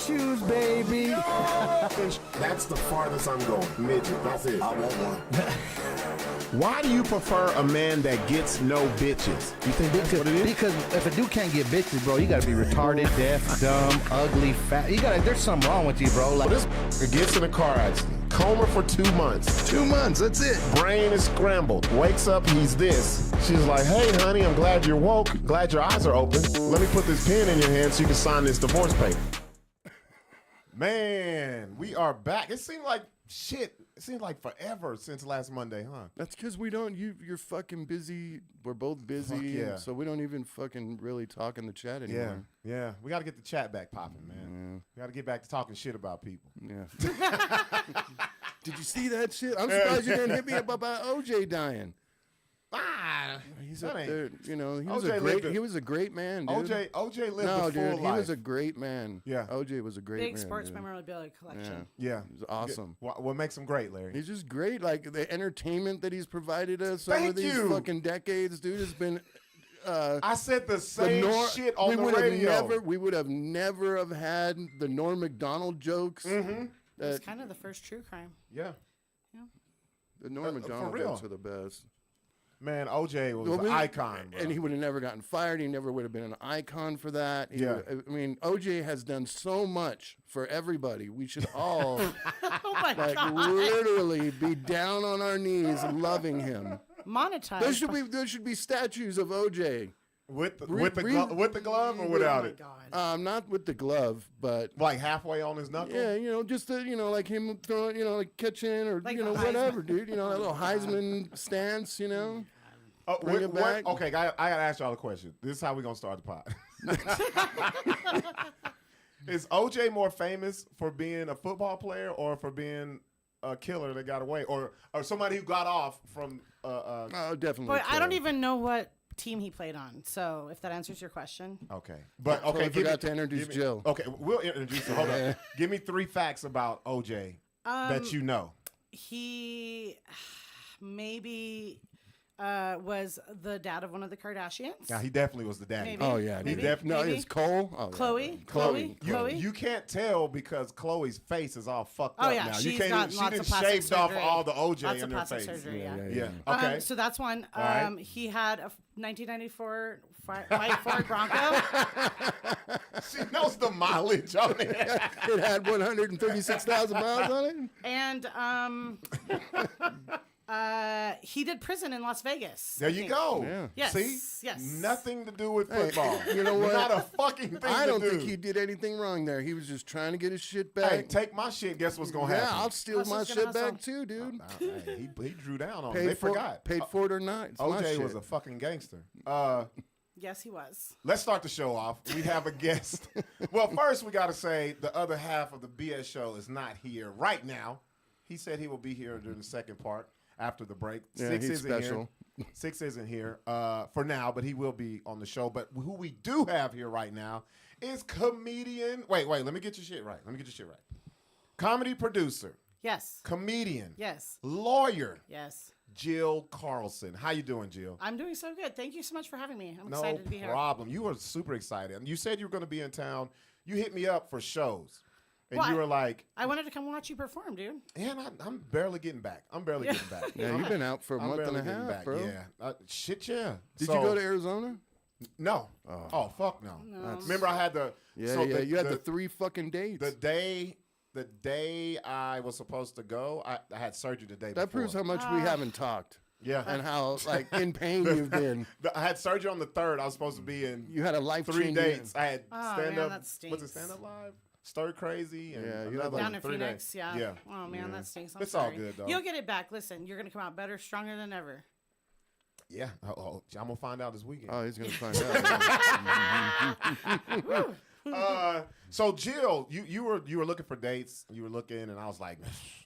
shoes, baby. That's the farthest I'm going. Midget. That's it. I want one. Why do you prefer a man that gets no bitches? You think that's what it is? Because if a dude can't get bitches, bro, you gotta be retarded, deaf, dumb, ugly, fat. There's something wrong with you, bro. Like, This gets in a car accident. Coma for 2 months. 2 months, that's it. Brain is scrambled. Wakes up, he's this. She's like, hey, honey, I'm glad you're woke. Glad your eyes are open. Let me put this pen in your hand so you can sign this divorce paper. Man, we are back. It seemed like shit. It seems like forever since last Monday, huh? That's because we don't, you're fucking busy. We're both busy. Fuck yeah. So we don't even fucking really talk in the chat anymore. Yeah. We got to get the chat back popping, man. We got to get back to talking shit about people. Yeah. Did you see that shit? I'm surprised you didn't hit me up about OJ dying. He's up there, you know. He was a great man, dude. OJ lived a full life. He was a great man. Yeah, OJ was a great man. Big sports memorabilia collection. Yeah, he was awesome. What makes him great, Larry? He's just great. Like the entertainment that he's provided us over these fucking decades, dude, has been. I said the same shit on the radio. We would have never have had the Norm Macdonald jokes. It was kind of the first true crime. Yeah. The Norm Macdonald jokes are the best. Man, OJ was an icon, bro. And he would have never gotten fired. He never would have been an icon for that. I mean, OJ has done so much for everybody. We should all literally be down on our knees loving him. Monetized. There should be statues of OJ. With the glove or without it? God. Not with the glove, but like halfway on his knuckle. Yeah, just like him throwing, like catching or like whatever, dude. That little Heisman stance, Bring it back. Okay, I gotta ask y'all a question. This is how we're gonna start the pod. Is OJ more famous for being a football player or for being a killer that got away, or somebody who got off from? Definitely. But I don't even know what team he played on. So if that answers your question. Okay, but okay, I forgot to introduce Jill. Okay, we'll introduce her. Hold on. Give me 3 facts about OJ that you know. He maybe was the dad of one of the Kardashians. Yeah, he definitely was the daddy. Maybe. Oh yeah, Maybe. It's Cole. Oh, Chloe. You can't tell because Chloe's face is all fucked up now. She didn't shaved off all the OJ in her face. Surgery, yeah. Okay. So that's one. Right. He had a 1994 white Ford Bronco. She knows the mileage on it. It had 136,000 miles on it. And he did prison in Las Vegas. There you go. Yeah. Yes. See? Yes. Nothing to do with football. You know what? Not a fucking thing I don't to do. think he did anything wrong there. He was just trying to get his shit back. Hey, take my shit. Guess what's gonna happen? Yeah, I'll steal my Hustle's gonna shit back hustle. too, dude. Hey, he drew down on it. They forgot. Paid for it or not. It's my OJ shit. was a fucking gangster. Yes, he was. Let's start the show off. We have a guest. Well, first we got to say the other half of the BS show is not here right now. He said he will be here during the second part after the break. Yeah, Sixx he's isn't special. here. Sixx isn't here for now, but he will be on the show. But who we do have here right now is comedian. Wait. Let me get your shit right. Comedy producer. Yes. Comedian. Yes. Lawyer. Yes. Jill Carlson. How you doing, Jill? I'm doing so good. Thank you so much for having me. I'm excited to be here. No problem. You were super excited. You said you were going to be in town. You hit me up for shows. And you were like... I wanted to come watch you perform, dude. And I'm barely getting back. Yeah, you've been out for a month and a half, bro. Yeah. Yeah. Did you go to Arizona? No. Oh, fuck no. Remember I had the... You had the 3 fucking dates. The day I was supposed to go, I had surgery the day before. That proves how much we haven't talked. Yeah. And how, in pain you've been. I had surgery on the 3rd. I was supposed to be in... You had a life-changing... 3 dates. I had stand-up... that stinks. What's it, stand-up live? Stir Crazy. And you had down in 3 Phoenix, days. yeah. Oh, man, that stinks. I'm It's sorry. all good, though. You'll get it back. Listen, you're going to come out better, stronger than ever. Yeah. I'm going to find out this weekend. Oh, he's going to find out. So Jill, you were looking for dates. You were looking, and I was like,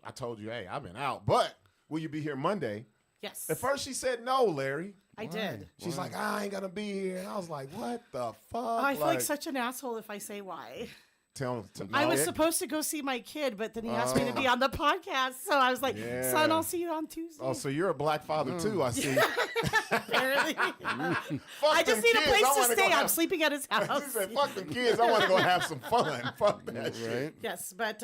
I told you, hey, I've been out, but will you be here Monday? Yes. At first, she said no, Larry. I did. She's like, I ain't gonna be here, and I was like, what the fuck? Oh, I feel like such an asshole if I say why. tell him. I was supposed to go see my kid, but then he asked me to be on the podcast. So I was like, son, I'll see you on Tuesday. Oh, so you're a black father too, I see. Apparently. I just need a place to stay. I'm sleeping at his house. He said, fuck the kids. I want to go have some fun. Fuck that shit. Right? Yes, but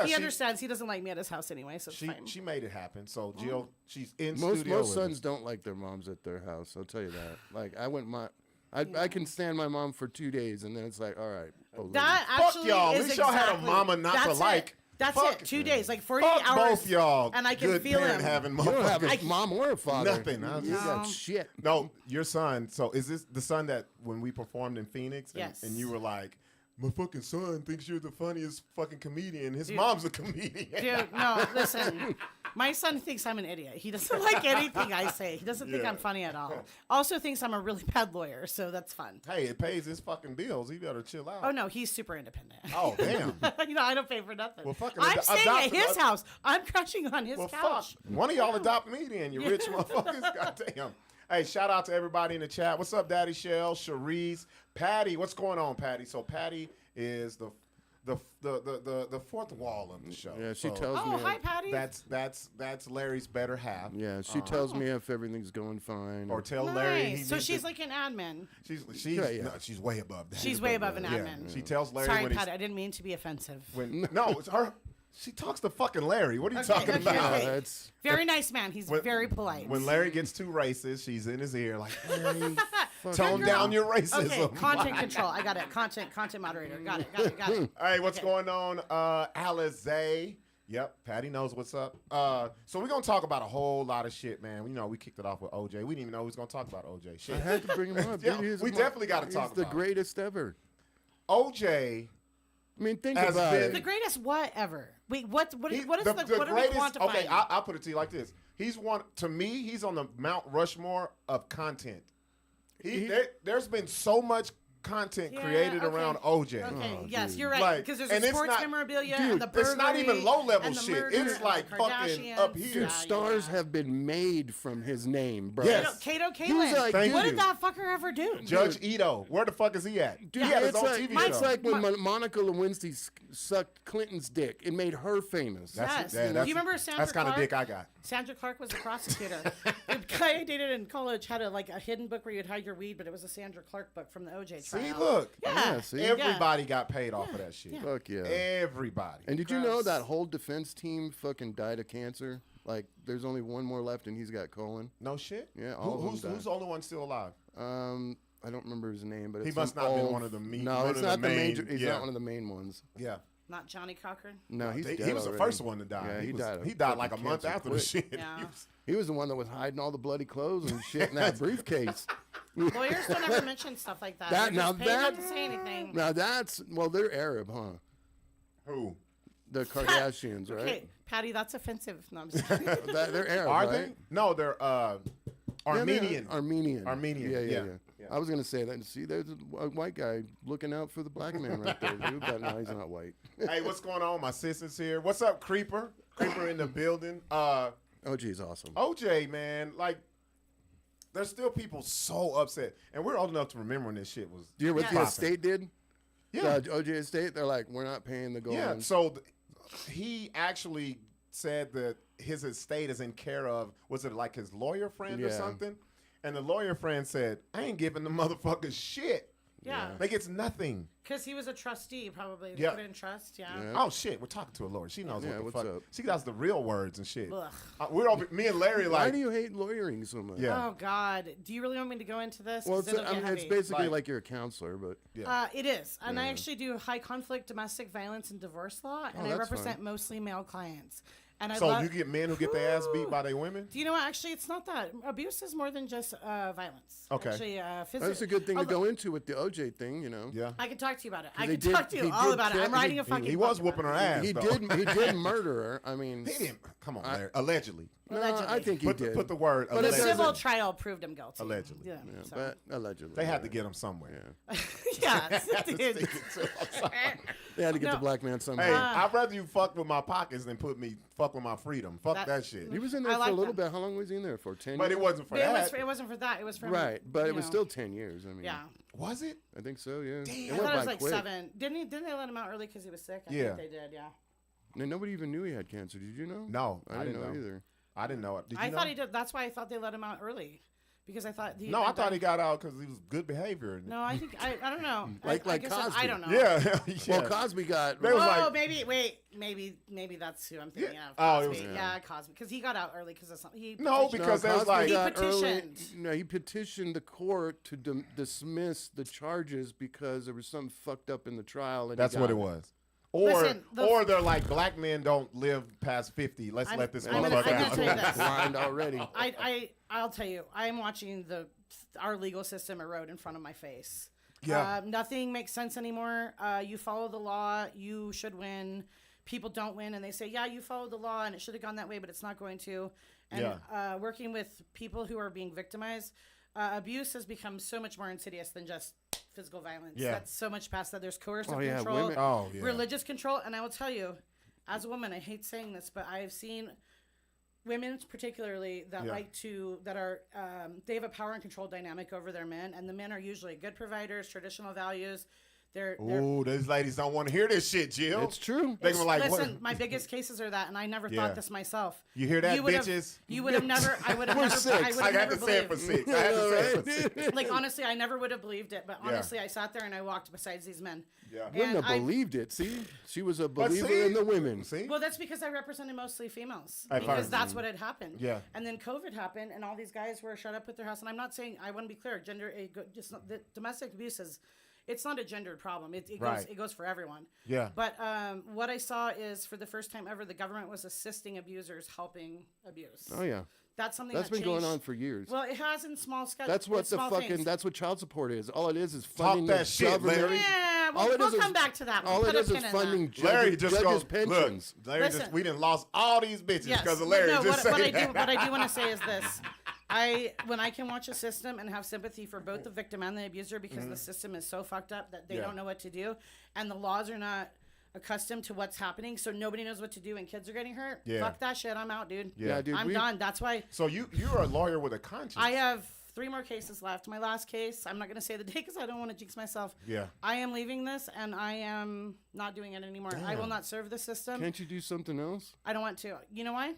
he understands. He doesn't like me at his house anyway, so it's fine. She made it happen. So Jill, she's in Most studio. most sons don't like their moms at their house. I'll tell you that. Like I can stand my mom for 2 days, and then it's like, all right. That Fuck actually y'all. is At least y'all had a exactly- mama not to that's like. It. That's Fuck it. 2 days, like 48 Fuck hours. both y'all. And I can good feel parent him. having You don't have motherfuckers. a mom or a father. Nothing. You got shit. No, your son. So is this the son that when we performed in Phoenix? Yes. And you were like, my fucking son thinks you're the funniest fucking comedian. His mom's a comedian. Dude, no, listen. My son thinks I'm an idiot. He doesn't like anything I say. He doesn't think I'm funny at all. Also thinks I'm a really bad lawyer, so that's fun. Hey, it pays his fucking bills. He better chill out. Oh, no, he's super independent. Oh, damn. I don't pay for nothing. Well, fucking I'm staying at adopt- his house. I'm crashing on his Well, couch. fuck. One of y'all adopt me then, you rich motherfuckers. Goddamn. Hey, shout out to everybody in the chat. What's up, Daddy Shell, Cherise, Patty? What's going on, Patty? So Patty is the fourth wall of the show. Yeah, she So tells me. Oh, hi, Patty. That's Larry's better half. Yeah, she tells me if everything's going fine. Or tell Nice. Larry. He So needs she's to- like an admin. she's way above that. She's way above an admin. She tells Larry Sorry, when Patty. I didn't mean to be offensive. no, it's her. She talks to fucking Larry. What are you talking okay, about? okay. That's Very nice man. He's very polite. When Larry gets too racist, she's in his ear like, Larry, tone down your racism. Okay, content control. I got it. Content moderator. Got it. Hey, what's going on? Alize. Yep, Patty knows what's up. So we're going to talk about a whole lot of shit, man. You know, we kicked it off with OJ. We didn't even know we was going to talk about OJ. Shit. I had to bring him up. Yeah, dude. we definitely got to talk He's the about greatest ever. OJ. I mean, think Has about been- it. The greatest what ever? Wait, what is what are we greatest, quantifying? okay, I'll put it to you like this. He's on the Mount Rushmore of content. There's been so much content created around OJ. Okay, Oh, yes, dude. you're right. Like, Because there's and the it's sports not- memorabilia Dude, and the burglary. it's not even low-level and the shit. murder It's and like the fucking Kardashians. up here. Dude, stars have been made from his name, bro. Yes. Kato He was Kaelin. like, Thank What you. did that fucker ever do? Judge Ito, where the fuck is he at? Dude, he had his it's own like, TV it's show. like when Monica Lewinsky sucked Clinton's dick. It made her famous. Yes. Yeah, Do you remember Sandra That's kind of Clark? dick I got. Sandra Clark was a prosecutor. The guy I dated in college had a hidden book where you'd hide your weed, but it was a Sandra Clark book from the OJ trial. See, look. Yeah. see? Everybody got paid off of that shit. Fuck yeah. Everybody. And did you know Gross. that whole defense team fucking died of cancer? Like, there's only one more left, and he's got colon. No shit? Yeah, all of them who's died. the only one still alive? I don't remember his name, but He it's must some not been old- one of the main- No, one it's of the not the main- major. He's yeah. not one of the main ones. Yeah. Not Johnny Cochran? No, he's dead He was the already. first one to die. Yeah, he died. He of died like a fucking month cancer after the quick. shit. Yeah. He was the one that was hiding all the bloody clothes and shit in that briefcase. Lawyers don't ever mention stuff like that. That- They're now just paid that- not to say anything. Now that's they're Arab, huh? Who? The Kardashians, right? Okay, Patty, that's offensive. No, I'm just kidding. They're Arab, Are right? they? No, they're Yeah, Armenian. Armenian. Armenian, Yeah, yeah. yeah. I was gonna say that. See, there's a white guy looking out for the black man right there, dude. But no, he's not white. Hey, what's going on? My sister's here. What's up, Creeper? Creeper in the building. OG's awesome. OJ, man, like, there's still people so upset, and we're old enough to remember when this shit was. Do you hear what the popping. estate did? Yeah, The OJ estate. They're like, we're not paying the gold. yeah. So he actually said that his estate is in care of. Was it like his lawyer friend or Yeah. something? And the lawyer friend said, "I ain't giving the motherfuckers shit. Yeah. They gets nothing." Because he was a trustee, probably. They Yeah. put in trust, yeah. Oh shit, we're talking to a lawyer. She knows Yeah, what the what's fuck. up? She does the real words and shit. Ugh. We're all me and Larry Why like. do you hate lawyering so much? Yeah. Oh, God. Do you really want me to go into this? Well, 'Cause it's, it'll I get mean, it's heavy. basically Like- like you're a counselor, but It is. And I actually do high conflict domestic violence and divorce law, and I that's represent fine. mostly male clients. And I So love, you get men who get their ass beat by their women? Do you know what? Actually, it's not that. Abuse is more than just violence. Okay. Actually, that's a good thing to go into with the OJ thing, you know. Yeah. I can talk to you about it. I he can did- talk to you he all did about it. kill- I'm writing he- a fucking He was book whooping about her it. ass. He though. did murder her. I mean, He didn't. Come on, Larry. Allegedly. no, Allegedly. I think he Put did. the, put the word But The it allegedly. civil trial proved him guilty. Allegedly. Yeah. Yeah, so. but allegedly. They had to get him somewhere. Yes, it did. They had to get the black man somehow. Hey, I'd rather you fuck with my pockets than fuck with my freedom. Fuck that shit. He was in there for a little bit. How long was he in there for? 10 years? But it wasn't for that. It wasn't for that. It was for right. But it was still 10 years. I mean, yeah. Was it? I think so. Yeah. Damn. I thought it was like 7. Didn't they let him out early because he was sick? I think they did. Yeah. And nobody even knew he had cancer. Did you know? No, I didn't know either. I didn't know it. Did you I know? thought he did. That's why I thought they let him out early. Because I thought I thought he got out because he was good behavior. No, I think I don't know. like I guess Cosby. I don't know. Yeah. Well, Cosby got. Maybe that's who I'm thinking of. Oh, Cosby. Cosby, because he got out early because of something. Because there was like he petitioned. He petitioned the court to dismiss the charges because there was something fucked up in the trial. And that's what it was. Or they're like, black men don't live past 50. Let's let this motherfucker out. Blind already. I'll tell you, I'm watching our legal system erode in front of my face. Yeah. Nothing makes sense anymore. You follow the law, you should win. People don't win, and they say, yeah, you followed the law, and it should have gone that way, but it's not going to. And working with people who are being victimized, abuse has become so much more insidious than just physical violence. Yeah. That's so much past that. There's coercive control, religious control, and I will tell you, as a woman, I hate saying this, but I have seen women particularly that they have a power and control dynamic over their men, and the men are usually good providers, traditional values. These ladies don't want to hear this shit, Jill. It's true. They're like, listen, my biggest cases are that, and I never thought this myself. You hear that, bitches? You would have never. I would have never. I had to say it for Sixx. I had to say it for Sixx. Like, honestly, I never would have believed it. But honestly, I sat there and I walked beside these men. Yeah. Wouldn't have believed it. See, she was a believer in the women. See, well, that's because I represented mostly females. Because that's what had happened. Yeah. And then COVID happened, and all these guys were shut up at their house. And I'm not saying, I want to be clear, the domestic abuse is. It's not a gendered problem. It goes for everyone. Yeah. But what I saw is, for the first time ever, the government was assisting abusers helping abuse. Oh yeah. That's something that's been changed. going on for years. Well, it has in small scale. That's what that's what child support is. All it is funding that the shit, government. Larry. Yeah, we'll come back to that. All it is funding judges' pensions. Look, Larry we done lost all these bitches because of Larry. What I do want to say is this. When I can watch a system and have sympathy for both the victim and the abuser, because the system is so fucked up that they don't know what to do, and the laws are not accustomed to what's happening, so nobody knows what to do when kids are getting hurt. Fuck that shit. I'm out, dude. Yeah, dude. I'm done. That's why. So you're a lawyer with a conscience. I have 3 more cases left. My last case, I'm not going to say the date because I don't want to jinx myself. Yeah. I am leaving this, and I am not doing it anymore. Damn. I will not serve the system. Can't you do something else? I don't want to. You know why?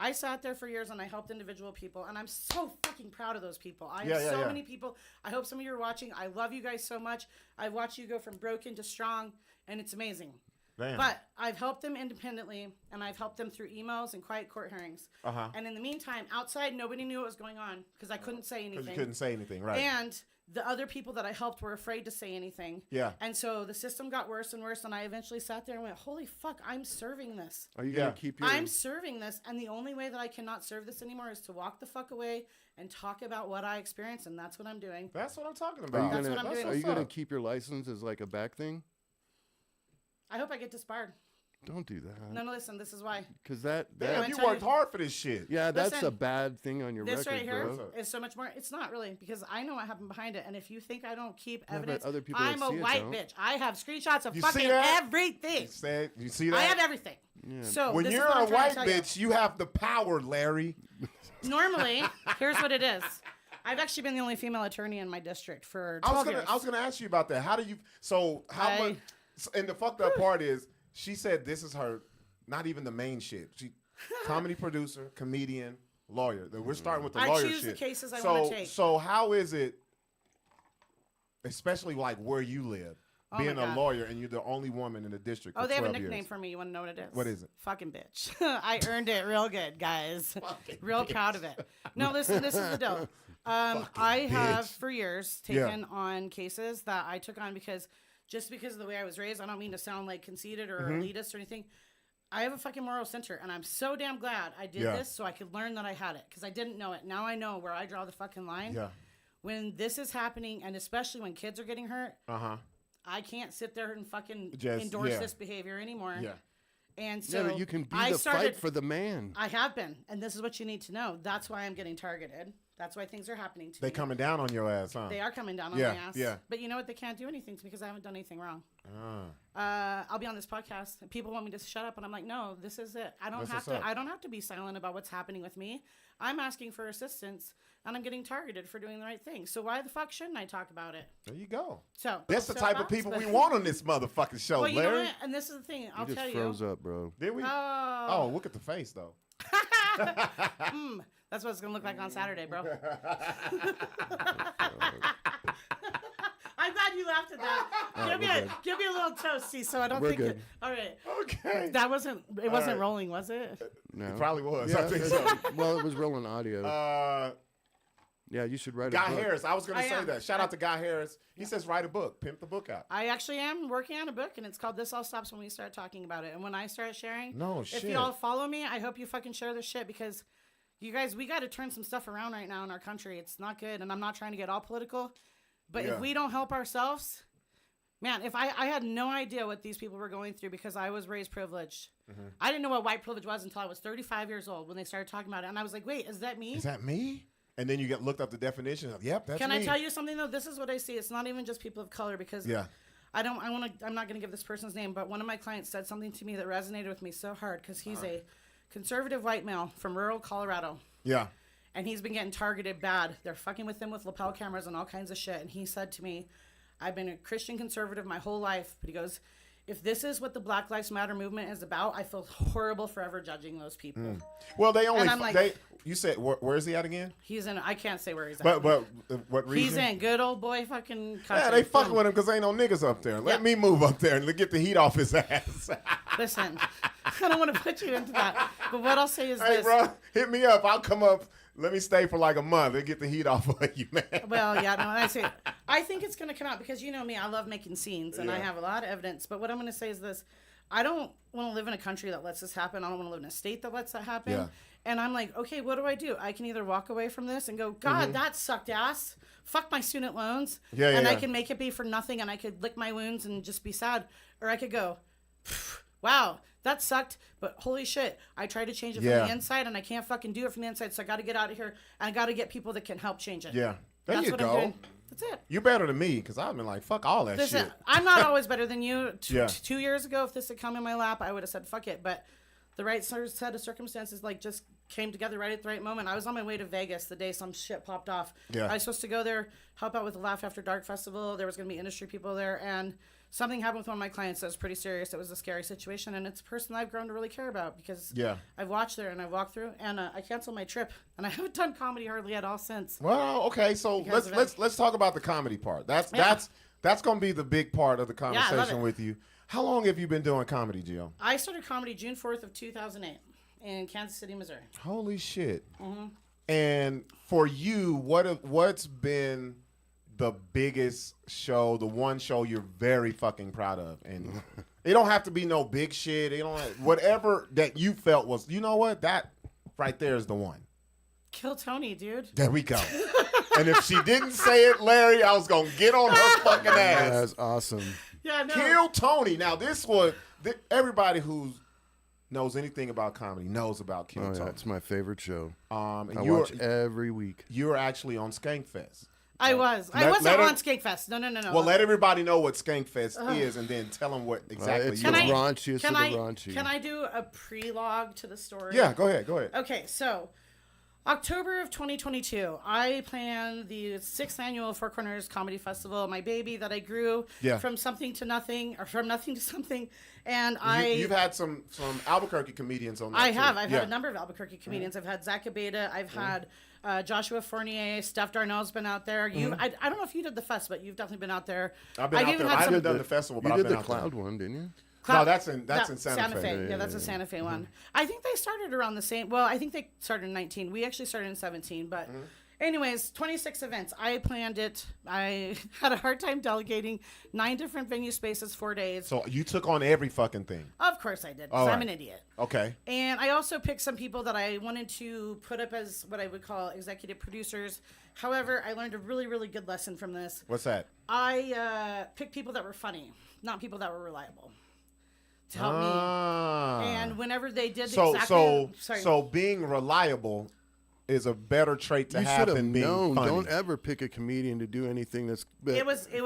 I sat there for years and I helped individual people, and I'm so fucking proud of those people. I have so many people. I hope some of you are watching. I love you guys so much. I've watched you go from broken to strong, and it's amazing. Damn. But I've helped them independently, and I've helped them through emails and quiet court hearings. And in the meantime, outside, nobody knew what was going on because I couldn't say anything. Because you couldn't say anything, right? And the other people that I helped were afraid to say anything. Yeah. And so the system got worse and worse, and I eventually sat there and went, holy fuck, I'm serving this. Are you going to keep your... I'm serving this, and the only way that I cannot serve this anymore is to walk the fuck away and talk about what I experienced, and that's what I'm doing. That's what I'm talking about. That's what I'm doing. Are you going to keep your license as like a back thing? I hope I get disbarred. Don't do that. No, listen, this is why. Because that you worked hard for this shit. Yeah, that's a bad thing on your record, this right here bro. is so much more. It's not really, because I know what happened behind it, and if you think I don't keep Yeah, evidence, but other people I'm that a see it white don't. bitch. I have screenshots of You fucking see that? everything. You see that? I have everything. Yeah. So when this you're is what a I'm trying white to tell bitch, you have the power, Larry. Normally, here's what it is. I've actually been the only female attorney in my district for 12 years. I was gonna ask you about that. How do you? So how much? And the fucked up part is, she said this is her. Not even the main shit. She, comedy producer, comedian, lawyer. We're starting with the lawyer shit. I choose the cases I want to take. So how is it, especially like where you live, being a lawyer and you're the only woman in the district? Oh, they have a 12 nickname years. for me. You want to know what it is? What is it? Fucking bitch. I earned it real good, guys. Real proud of it. No, listen, this is the dope. I have for years taken on cases that I took on because of the way I was raised. I don't mean to sound like conceited or elitist or anything. I have a fucking moral center, and I'm so damn glad I did this so I could learn that I had it, because I didn't know it. Now I know where I draw the fucking line. Yeah. When this is happening, and especially when kids are getting hurt, I can't sit there and fucking endorse this behavior anymore. Yeah. And so but you can be the fight for the man. I have been, and this is what you need to know. That's why I'm getting targeted. That's why things are happening to me. They coming down on your ass, huh? They are coming down on Yeah, my ass. yeah. But you know what? They can't do anything to me because I haven't done anything wrong. I'll be on this podcast. And people want me to shut up, and I'm like, no, this is it. I don't have to be silent about what's happening with me. I'm asking for assistance, and I'm getting targeted for doing the right thing. So why the fuck shouldn't I talk about it? There you go. So that's the type of people we want on this motherfucking show, well, you Larry. know what? And this is the thing. I'll tell you. You just froze up, bro. Did we? Oh, look at the face, though. That's what it's gonna look like on Saturday, bro. I'm glad you laughed at that. Give me a little toasty, so I don't think good. it. All right. Okay. That wasn't rolling, was it? No. It probably was. Yeah, I think so. Well, it was rolling audio. Yeah, you should write a Guy book. Harris. I was going to say that. Shout out to Guy Harris. He says write a book. Pimp the book out. I actually am working on a book, and it's called This All Stops When We Start Talking About It. And when I start sharing, if you all follow me, I hope you fucking share this shit because you guys, we got to turn some stuff around right now in our country. It's not good, and I'm not trying to get all political, but if we don't help ourselves, man, if I had no idea what these people were going through because I was raised privileged. I didn't know what white privilege was until I was 35 years old when they started talking about it, and I was like, wait, is that me? Is that me? And then you looked up the definition of, yep, that's me. Can I tell you something, though? This is what I see. It's not even just people of color because I'm not going to give this person's name, but one of my clients said something to me that resonated with me so hard because he's a conservative white male from rural Colorado. Yeah. And he's been getting targeted bad. They're fucking with him with lapel cameras and all kinds of shit. And he said to me, I've been a Christian conservative my whole life. But he goes, if this is what the Black Lives Matter movement is about, I feel horrible forever judging those people. Well, they only, you said, where is he at again? He's in, I can't say where he's at. But what reason? He's in good old boy fucking country. Yeah, they fucking with him because ain't no niggas up there. Let me move up there and get the heat off his ass. Listen, I don't want to put you into that. But what I'll say is this. Hey, bro, hit me up. I'll come up. Let me stay for like a month and get the heat off of you, man. Well, yeah, no, I think it's going to come out because you know me, I love making scenes and I have a lot of evidence. But what I'm going to say is this. I don't want to live in a country that lets this happen. I don't want to live in a state that lets that happen. Yeah. And I'm like, okay, what do? I can either walk away from this and go, God, that sucked ass. Fuck my student loans. I can make it be for nothing and I could lick my wounds and just be sad. Or I could go, wow, that sucked, but holy shit, I tried to change it from the inside and I can't fucking do it from the inside, so I got to get out of here and I got to get people that can help change it. Yeah. That's you what go. I'm doing. That's it. You're better than me because I've been like, fuck all that shit. I'm not always better than you. 2 years ago, if this had come in my lap, I would have said, fuck it. But the right set of circumstances just came together right at the right moment. I was on my way to Vegas the day some shit popped off. Yeah. I was supposed to go there, help out with the Laugh After Dark Festival. There was going to be industry people there. And something happened with one of my clients that was pretty serious. It was a scary situation. And it's a person I've grown to really care about because I've watched there and I've walked through. And I canceled my trip. And I haven't done comedy hardly at all since. Well, okay. So let's talk about the comedy part. That's going to be the big part of the conversation with you. How long have you been doing comedy, Jill? I started comedy June 4th of 2008 in Kansas City, Missouri. Holy shit. And for you, what's been the biggest show, the one show you're very fucking proud of? And it don't have to be no big shit. It don't whatever that you felt was, you know what? That right there is the one. Kill Tony, dude. There we go. And if she didn't say it, Larry, I was going to get on her fucking ass. That's awesome. Yeah, no. Kill Tony. Now, this was, everybody who knows anything about comedy knows about Kill Tony. It's my favorite show. I watch every week. You were actually on Skankfest. I wasn't on Skankfest. No. Well, let everybody know what Skankfest is and then tell them what exactly it's you the are. raunchiest of the raunchy. Can I do a pre-log to the story? Yeah, go ahead. Okay, so October of 2022, I planned the 6th annual Four Corners Comedy Festival, my baby that I grew from something to nothing, or from nothing to something. And you've had some Albuquerque comedians on that I've had a number of Albuquerque comedians. I've had Zach Abeda. I've had Joshua Fournier. Steph Darnell's been out there. I don't know if you did the fest, but you've definitely been out there. I've been out there. I haven't done the festival, but I've been out there. You did the Cloud one, didn't you? No, that's in Santa Fe. Yeah, that's a Santa Fe one. I think they started around the same. Well, I think they started in 19. We actually started in 17. But anyways, 26 events. I planned it. I had a hard time delegating 9 different venue spaces, 4 days. So you took on every fucking thing. Of course I did, because I'm an idiot. Okay. And I also picked some people that I wanted to put up as what I would call executive producers. However, I learned a really, really good lesson from this. What's that? I picked people that were funny, not people that were reliable. To help me. And whenever they did so being reliable is a better trait to have than being funny. Don't ever pick a comedian to do anything that's it was a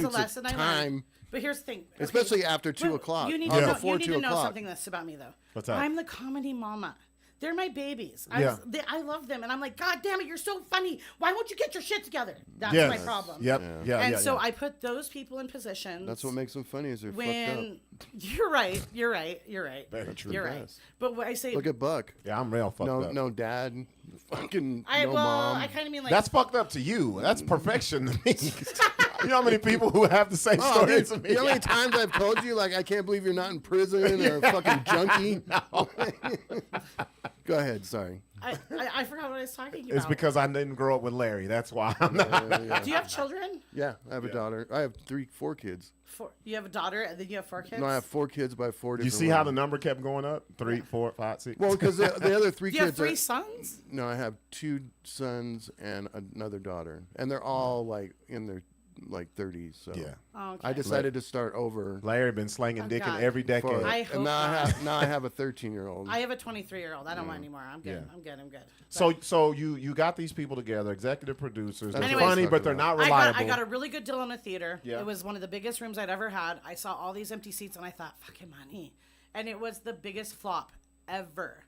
lesson I learned. But here's the thing. Okay. Especially after 2 o'clock. You need to know something that's about me, though. What's that? I'm the comedy mama. They're my babies. Yeah. I love them. And I'm like, God damn it, you're so funny. Why won't you get your shit together? That's my problem. Yep. Yeah. And so I put those people in positions. That's what makes them funny is they're fucked up. You're right. Very true. You're right. But what I say. Look at Buck. Yeah, I'm real fucked up. No dad. Fucking well, mom. I kind of mean like. That's fucked up to you. That's perfection to me. You know how many people who have the same story as me? You know how many times I've told you, like, I can't believe you're not in prison or a fucking junkie? Go ahead, sorry. I forgot what I was talking about. It's because I didn't grow up with Larry. That's why I'm not. Do you have children? Yeah, I have a daughter. I have 4 kids. You have a daughter and then you have 4 kids? No, I have 4 kids by 4 different You see how the number kept going up? 3, 4, 5, 6. Well, because the other 3 Do kids. You have 3 sons? No, I have 2 sons and another daughter, and they're all like in their 30s. So yeah. Oh, okay. I decided to start over. Larry been slanging dick in every decade. I hope now I have a 13-year-old. I have a 23-year-old. I don't want anymore. I'm good. Yeah. I'm good. So you got these people together, executive producers. They're Anyways, funny, but they're not reliable. I got a really good deal in a theater. Yeah. It was one of the biggest rooms I'd ever had. I saw all these empty seats and I thought, fucking money. And it was the biggest flop ever.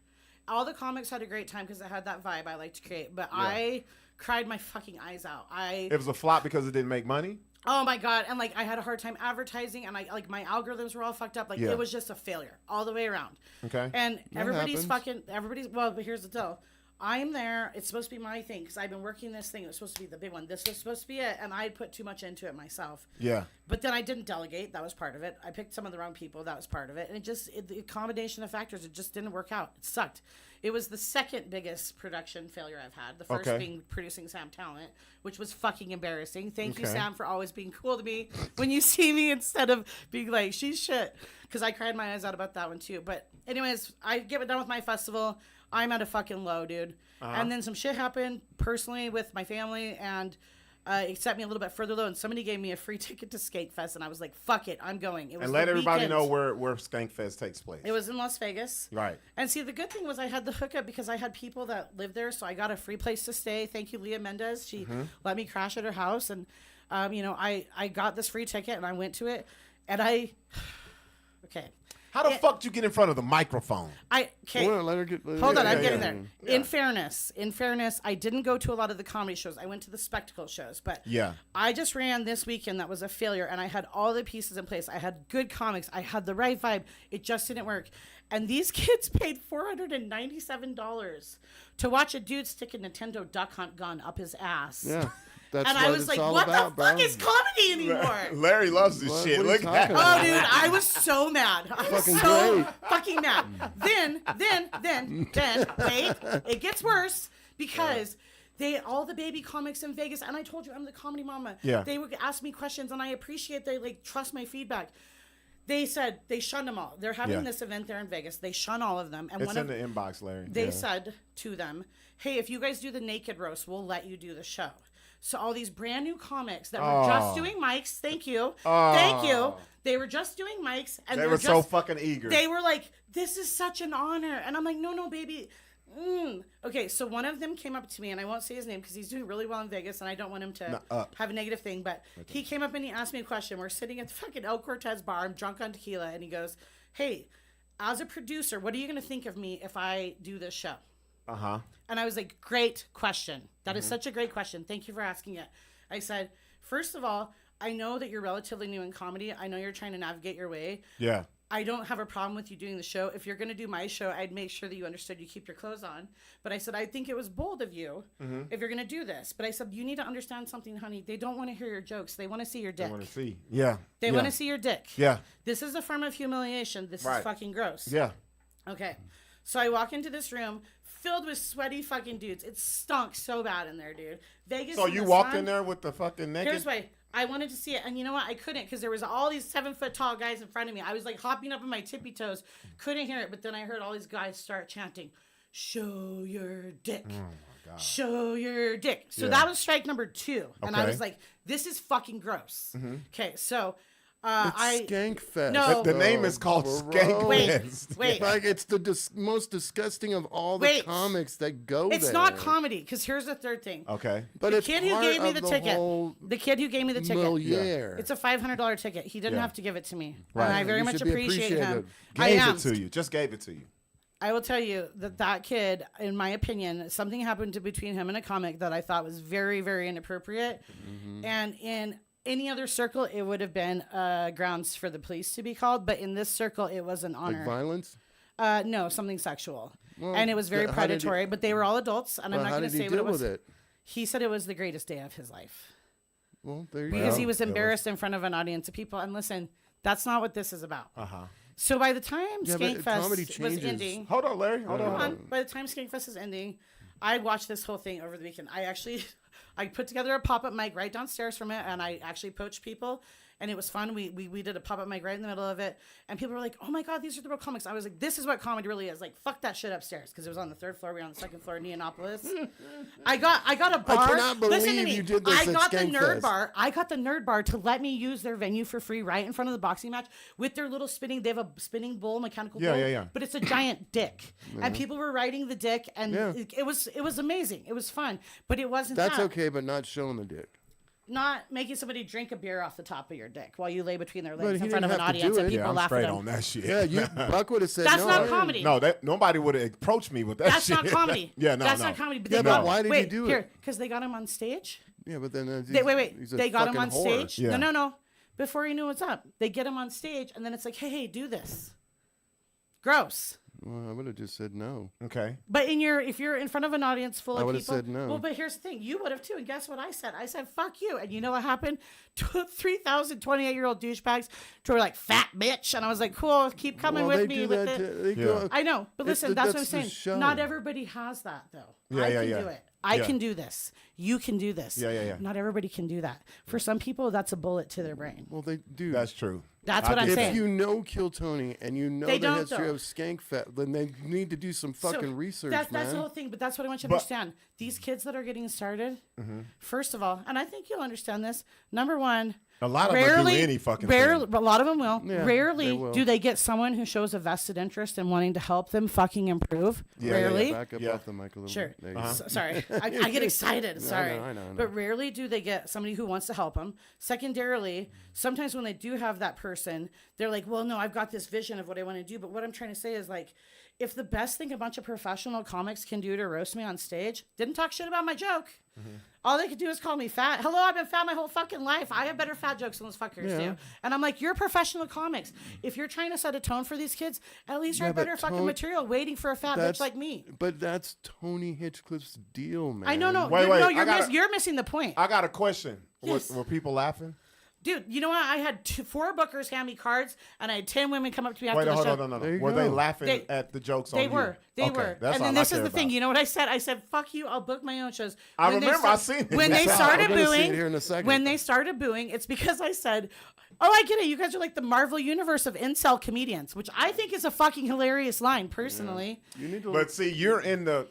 All the comics had a great time because it had that vibe I like to create. But I cried my fucking eyes out. It was a flop because it didn't make money? Oh my God. And like I had a hard time advertising and my algorithms were all fucked up. Like it was just a failure all the way around. Okay. And That everybody's happens. well, but here's the deal. I'm there. It's supposed to be my thing because I've been working this thing. It was supposed to be the big one. This was supposed to be it. And I put too much into it myself. Yeah. But then I didn't delegate. That was part of it. I picked some of the wrong people. That was part of it. And the combination of factors, it just didn't work out. It sucked. It was the second biggest production failure I've had. The first being producing Sam Talent, which was fucking embarrassing. Thank you, Sam, for always being cool to me when you see me instead of being like, she's shit. Because I cried my eyes out about that one too. But anyways, I get done with my festival. I'm at a fucking low, dude. And then some shit happened personally with my family, and it set me a little bit further low. And somebody gave me a free ticket to Skank Fest, and I was like, "Fuck it, I'm going." It was and let everybody weekend. know where Skank Fest takes place. It was in Las Vegas. Right. And see, the good thing was I had the hookup because I had people that lived there, so I got a free place to stay. Thank you, Leah Mendez. She let me crash at her house, and I got this free ticket, and I went to it, and okay. How the fuck did you get in front of the microphone? Hold on, let her get. Hold on, I'm getting there. Yeah. In fairness, I didn't go to a lot of the comedy shows. I went to the spectacle shows, but I just ran this weekend that was a failure, and I had all the pieces in place. I had good comics. I had the right vibe. It just didn't work. And these kids paid $497 to watch a dude stick a Nintendo Duck Hunt gun up his ass. Yeah. That's and I was like, what the fuck is comedy anymore? Larry loves this shit. Look at that. Oh, dude, I was so mad. I was so fucking mad. Then, wait, it gets worse because all the baby comics in Vegas, and I told you I'm the comedy mama. Yeah. They would ask me questions, and I appreciate they trust my feedback. They said they shunned them all. They're having this event there in Vegas. They shun all of them. And it's in the inbox, Larry. They said to them, hey, if you guys do the naked roast, we'll let you do the show. So all these brand new comics that were just doing mics, thank you. They were just doing mics. And they were so fucking eager. They were like, this is such an honor. And I'm like, no, baby. Okay, so one of them came up to me, and I won't say his name because he's doing really well in Vegas, and I don't want him to have a negative thing, but he came up and he asked me a question. We're sitting at the fucking El Cortez bar. I'm drunk on tequila, and he goes, hey, as a producer, what are you going to think of me if I do this show? And I was like, great question. That is such a great question. Thank you for asking it. I said, first of all, I know that you're relatively new in comedy. I know you're trying to navigate your way. Yeah. I don't have a problem with you doing the show. If you're going to do my show, I'd make sure that you understood you keep your clothes on. But I said, I think it was bold of you if you're going to do this. But I said, you need to understand something, honey. They don't want to hear your jokes. They want to see your dick. They want to see. Yeah. They want to see your dick. Yeah. This is a form of humiliation. This is fucking gross. Yeah. Okay. So I walk into this room filled with sweaty fucking dudes. It stunk so bad in there, dude. Vegas. So you walked in there with the fucking naked. Here's why. I wanted to see it, and you know what? I couldn't because there was all these 7-foot tall guys in front of me. I was like hopping up on my tippy toes, couldn't hear it, but then I heard all these guys start chanting, "Show your dick, show your dick." So that was strike number 2, and I was like, "This is fucking gross." Okay, so Skank Fest. No. The name is called Skank Fest. Wait. Like it's the most disgusting of all the comics that go there. It's not comedy, because here's the third thing. Okay. But The kid who gave me the ticket. The kid who gave me the ticket. Milieu. It's a $500 ticket. He didn't have to give it to me. Right. And I very You much should be appreciate him. appreciated. I Gave am. it to you. Just gave it to you. I will tell you that kid, in my opinion, something happened between him and a comic that I thought was very, very inappropriate. Mm-hmm. And in any other circle, it would have been grounds for the police to be called. But in this circle, it was an honor. Like violence? No, something sexual. Well, and it was very how did predatory. But they were all adults, and I'm not how going to did he say what deal it was. with it? He said it was the greatest day of his life. Well, there you Because go. he was embarrassed in front of an audience of people. And listen, that's not what this is about. So by the time Yeah, but Skankfest comedy was changes. ending, Hold on, Larry. Hold hold on. on. By the time Skankfest is ending, I watched this whole thing over the weekend. I put together a pop-up mic right downstairs from it, and I actually poached people, and it was fun. We did a pop-up mic right in the middle of it, and people were like, "Oh my god, these are the real comics." I was like, "This is what comedy really is." Like, fuck that shit upstairs, because it was on the 3rd floor. We were on the 2nd floor in Neonopolis. I got a bar. cannot Listen to believe me. you did this I at got the Skankfest. nerd bar. I got the nerd bar to let me use their venue for free right in front of the boxing match with their little spinning. They have a spinning bull, mechanical bull. Yeah. But it's a giant dick, and people were riding the dick, and Yeah. it was amazing. It was fun, but it wasn't. That's that. okay, but not showing the dick. Not making somebody drink a beer off the top of your dick while you lay between their But legs he in front of an didn't have to audience do and it. people Yeah, I'm laugh straight at on them. that shit. Yeah, Buck would have said That's no. not comedy. No, nobody would have approached me with that That's shit. not comedy. Yeah, no, That's no. not comedy. But Yeah, they but got, why did he wait, do it? here, because they got him on stage. Yeah, but then Wait. he's a They got him fucking on whore. stage. Yeah. No. Before he knew what's up, they get him on stage, and then it's like, hey, do this. Gross. Well, I would have just said no. Okay. But if you're in front of an audience full I of would've people, said no. Well, but here's the thing: you would have too. And guess what I said? I said, "Fuck you." And you know what happened? 3,000 28-year-old douchebags were like, "Fat bitch," and I was like, "Cool, keep coming Well, with they me do with that it." They go- I know, but listen, that's what I'm that's the saying. show. Not everybody has that though. Yeah, I yeah, can yeah. do it. I Yeah. can do this. You can do this. Yeah. Not everybody can do that. For some people, that's a bullet to their brain. Well, they do. That's true. That's what I'm get saying. If you know Kill Tony and you know They the don't, history though. of Skankfest, then they need to do some fucking research, That's man. the whole thing, but that's what I want you to But- understand. These kids that are getting started, first of all, and I think you'll understand this. Number one, A lot of them do any fucking thing. A lot of them will. Yeah, Rarely they will. do they get someone who shows a vested interest in wanting to help them fucking improve. Yeah, Rarely. Back up Yeah. off the mic a little Sure. bit. There you go. Sorry. I get excited. Sorry. I know. But rarely do they get somebody who wants to help them. Secondarily, sometimes when they do have that person, they're like, well, no, I've got this vision of what I want to do. But what I'm trying to say is, like, if the best thing a bunch of professional comics can do to roast me on stage, didn't talk shit about my joke. All they could do is call me fat. Hello, I've been fat my whole fucking life. I have better fat jokes than those fuckers do. And I'm like, you're professional comics. If you're trying to set a tone for these kids, at least write but better fucking material waiting for a fat bitch That's- like me. But that's Tony Hitchcliff's deal, man. I know, no. Wait, you're, wait, no, I you're, gotta- you're missing the point. I got a question. Yes. Were people laughing? Dude, you know what? I had 4 bookers hand me cards, and I had 10 women come up to me after Wait, the hold show. on, no. There you Were they go. laughing They- at the jokes on They you? were. They Okay, were. That's And all then I this is care the thing. about. You know what I said? I said, fuck you. I'll book my own shows. I When they remember. I seen it. When they That's all. started We're gonna see it booing, here in a second. when they started booing, it's because I said, oh, I get it. You guys are like the Marvel universe of incel comedians, which I think is a fucking hilarious line, personally. You need to. But see,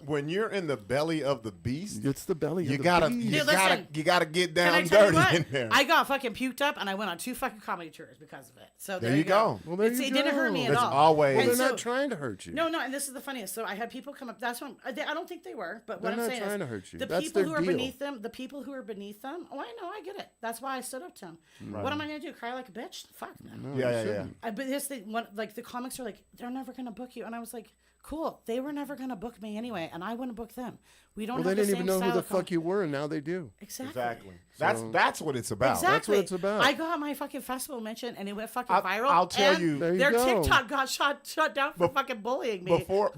when you're in the belly of the beast, it's the belly. you of the gotta beast. Dude, listen. you gotta get Can I down tell you dirty what? in there. I got fucking puked up, and I went on 2 fucking comedy tours because of it. So there you go. Well, there It you didn't hurt me go. at There's all. always- Well, And they're so- not trying to hurt you. No, and this is the funniest. So I had people come up. That's what I don't think they were, but what They're I'm not saying trying is to hurt you. the That's people their who are deal. beneath them, the people who are beneath them. Oh, I know, I get it. That's why I stood up to them. What am I gonna do? Cry like a bitch? Fuck no. No, Yeah, you yeah. shouldn't. But this thing, like the comics are like, they're never gonna book you, and I was like, cool. They were never gonna book me anyway, and I wouldn't book them. We don't. Well, have they the didn't even same know who style the of fuck you were, and now they do. Exactly. That's what it's about. Exactly. That's what it's about. I got my fucking festival mention, and it went fucking viral. I'll tell and you- There you their go. TikTok got shut down for fucking bullying me. Before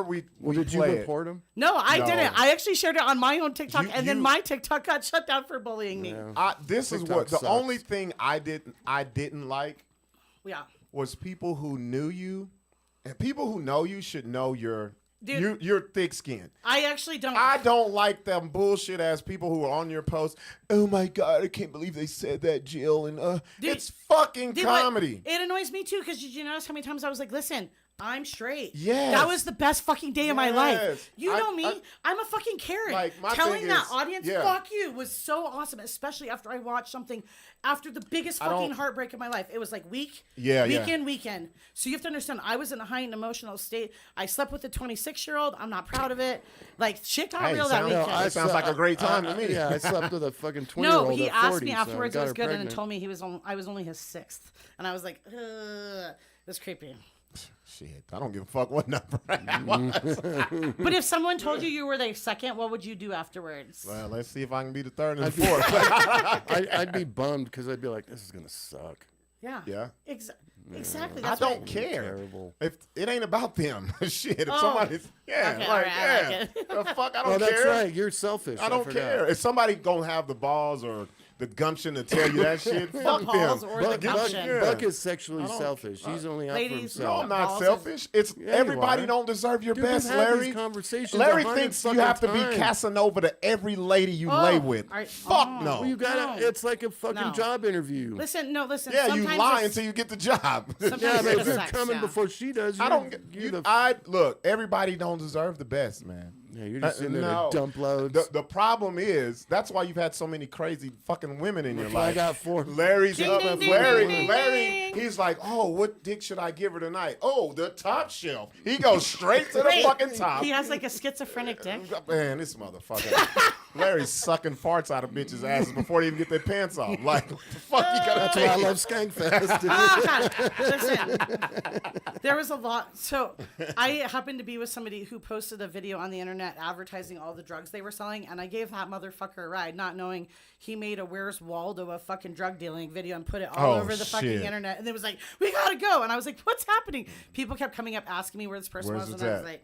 we Well, did you play report him? No, I No. didn't. I actually shared it on my own TikTok, and then you- my TikTok got shut down for bullying me. this is TikTok what the sucks. only thing I didn't like Yeah. was people who knew you, and people who know you should know you're Dude. you're thick skinned. I actually don't. I don't like them bullshit ass people who are on your post. Oh my god, I can't believe they said that, Jill. And Dude, it's fucking Dude, what- comedy. It annoys me too, because did you notice how many times I was like, listen, I'm straight. Yes. That was the best fucking day of my life. Yes. You know me. I'm a fucking Karen. Like, my Telling thing that is- audience, yeah. fuck you, was so awesome, especially after I watched something after the biggest fucking heartbreak of my life. It was like week in. So you have to understand, I was in a heightened emotional state. I slept with a 26-year-old. I'm not proud of it. Like, shit got real that weekend. That sounds like a great time to me. Yeah, I slept with a fucking 20-year-old. No, he at asked 40, me afterwards. so It I was got good, her and then pregnant. told me I was only his 6th, and I was like, ugh. It was creepy. Shit, I don't give a fuck what number I was. But if someone told you were their 2nd, what would you do afterwards? Well, let's see if I can be the 3rd and the 4th. I'd be bummed because I'd be like, this is gonna suck. Yeah. Yeah. Exactly. I That's don't why- care. Terrible. If it ain't about them, shit. If Oh. somebody's, Okay, all right, I like it. the fuck, I don't Oh, care. that's right. You're selfish. I don't forgot. care. If somebody gonna have the balls or the gumption to tell you that shit, fuck them. balls or the Buck, gumption. Yeah. Buck is sexually selfish. He's only out for Ladies, No, himself. I'm not Balls selfish. It's you everybody are. don't deserve your Dude, best, we've had Larry. these conversations Larry 100 thinks you fucking have to be times. Casanova to every lady you lay with. Fuck no. Well, you gotta. No. It's like a fucking No. job interview. Listen. Yeah, you sometimes lie it's- until you get the job. Sometimes Yeah, but it's if you're sex, coming yeah. before she does, I don't. You're Look. Everybody don't deserve the best, man. Yeah, you're just sitting there No. to dump loads. The problem is that's why you've had so many crazy fucking women in your I life. got 4. Larry's Ding, up. ding, ding, Larry, ding, Larry, ding. he's like, oh, what dick should I give her tonight? Oh, the top shelf. He goes straight to the fucking top. He has like a schizophrenic dick. Man, this motherfucker. Larry's sucking farts out of bitches' asses before they even get their pants off. Like, what the fuck you gotta That's why I love Skankfest. Listen, there was a lot. So I happened to be with somebody who posted a video on the internet advertising all the drugs they were selling, and I gave that motherfucker a ride, not knowing he made a Where's Waldo a fucking drug dealing video and put it all Oh, over the fucking shit. internet. And it was like, we gotta go. And I was like, what's happening? People kept coming up asking me where this person Where's was, it and I was at? like,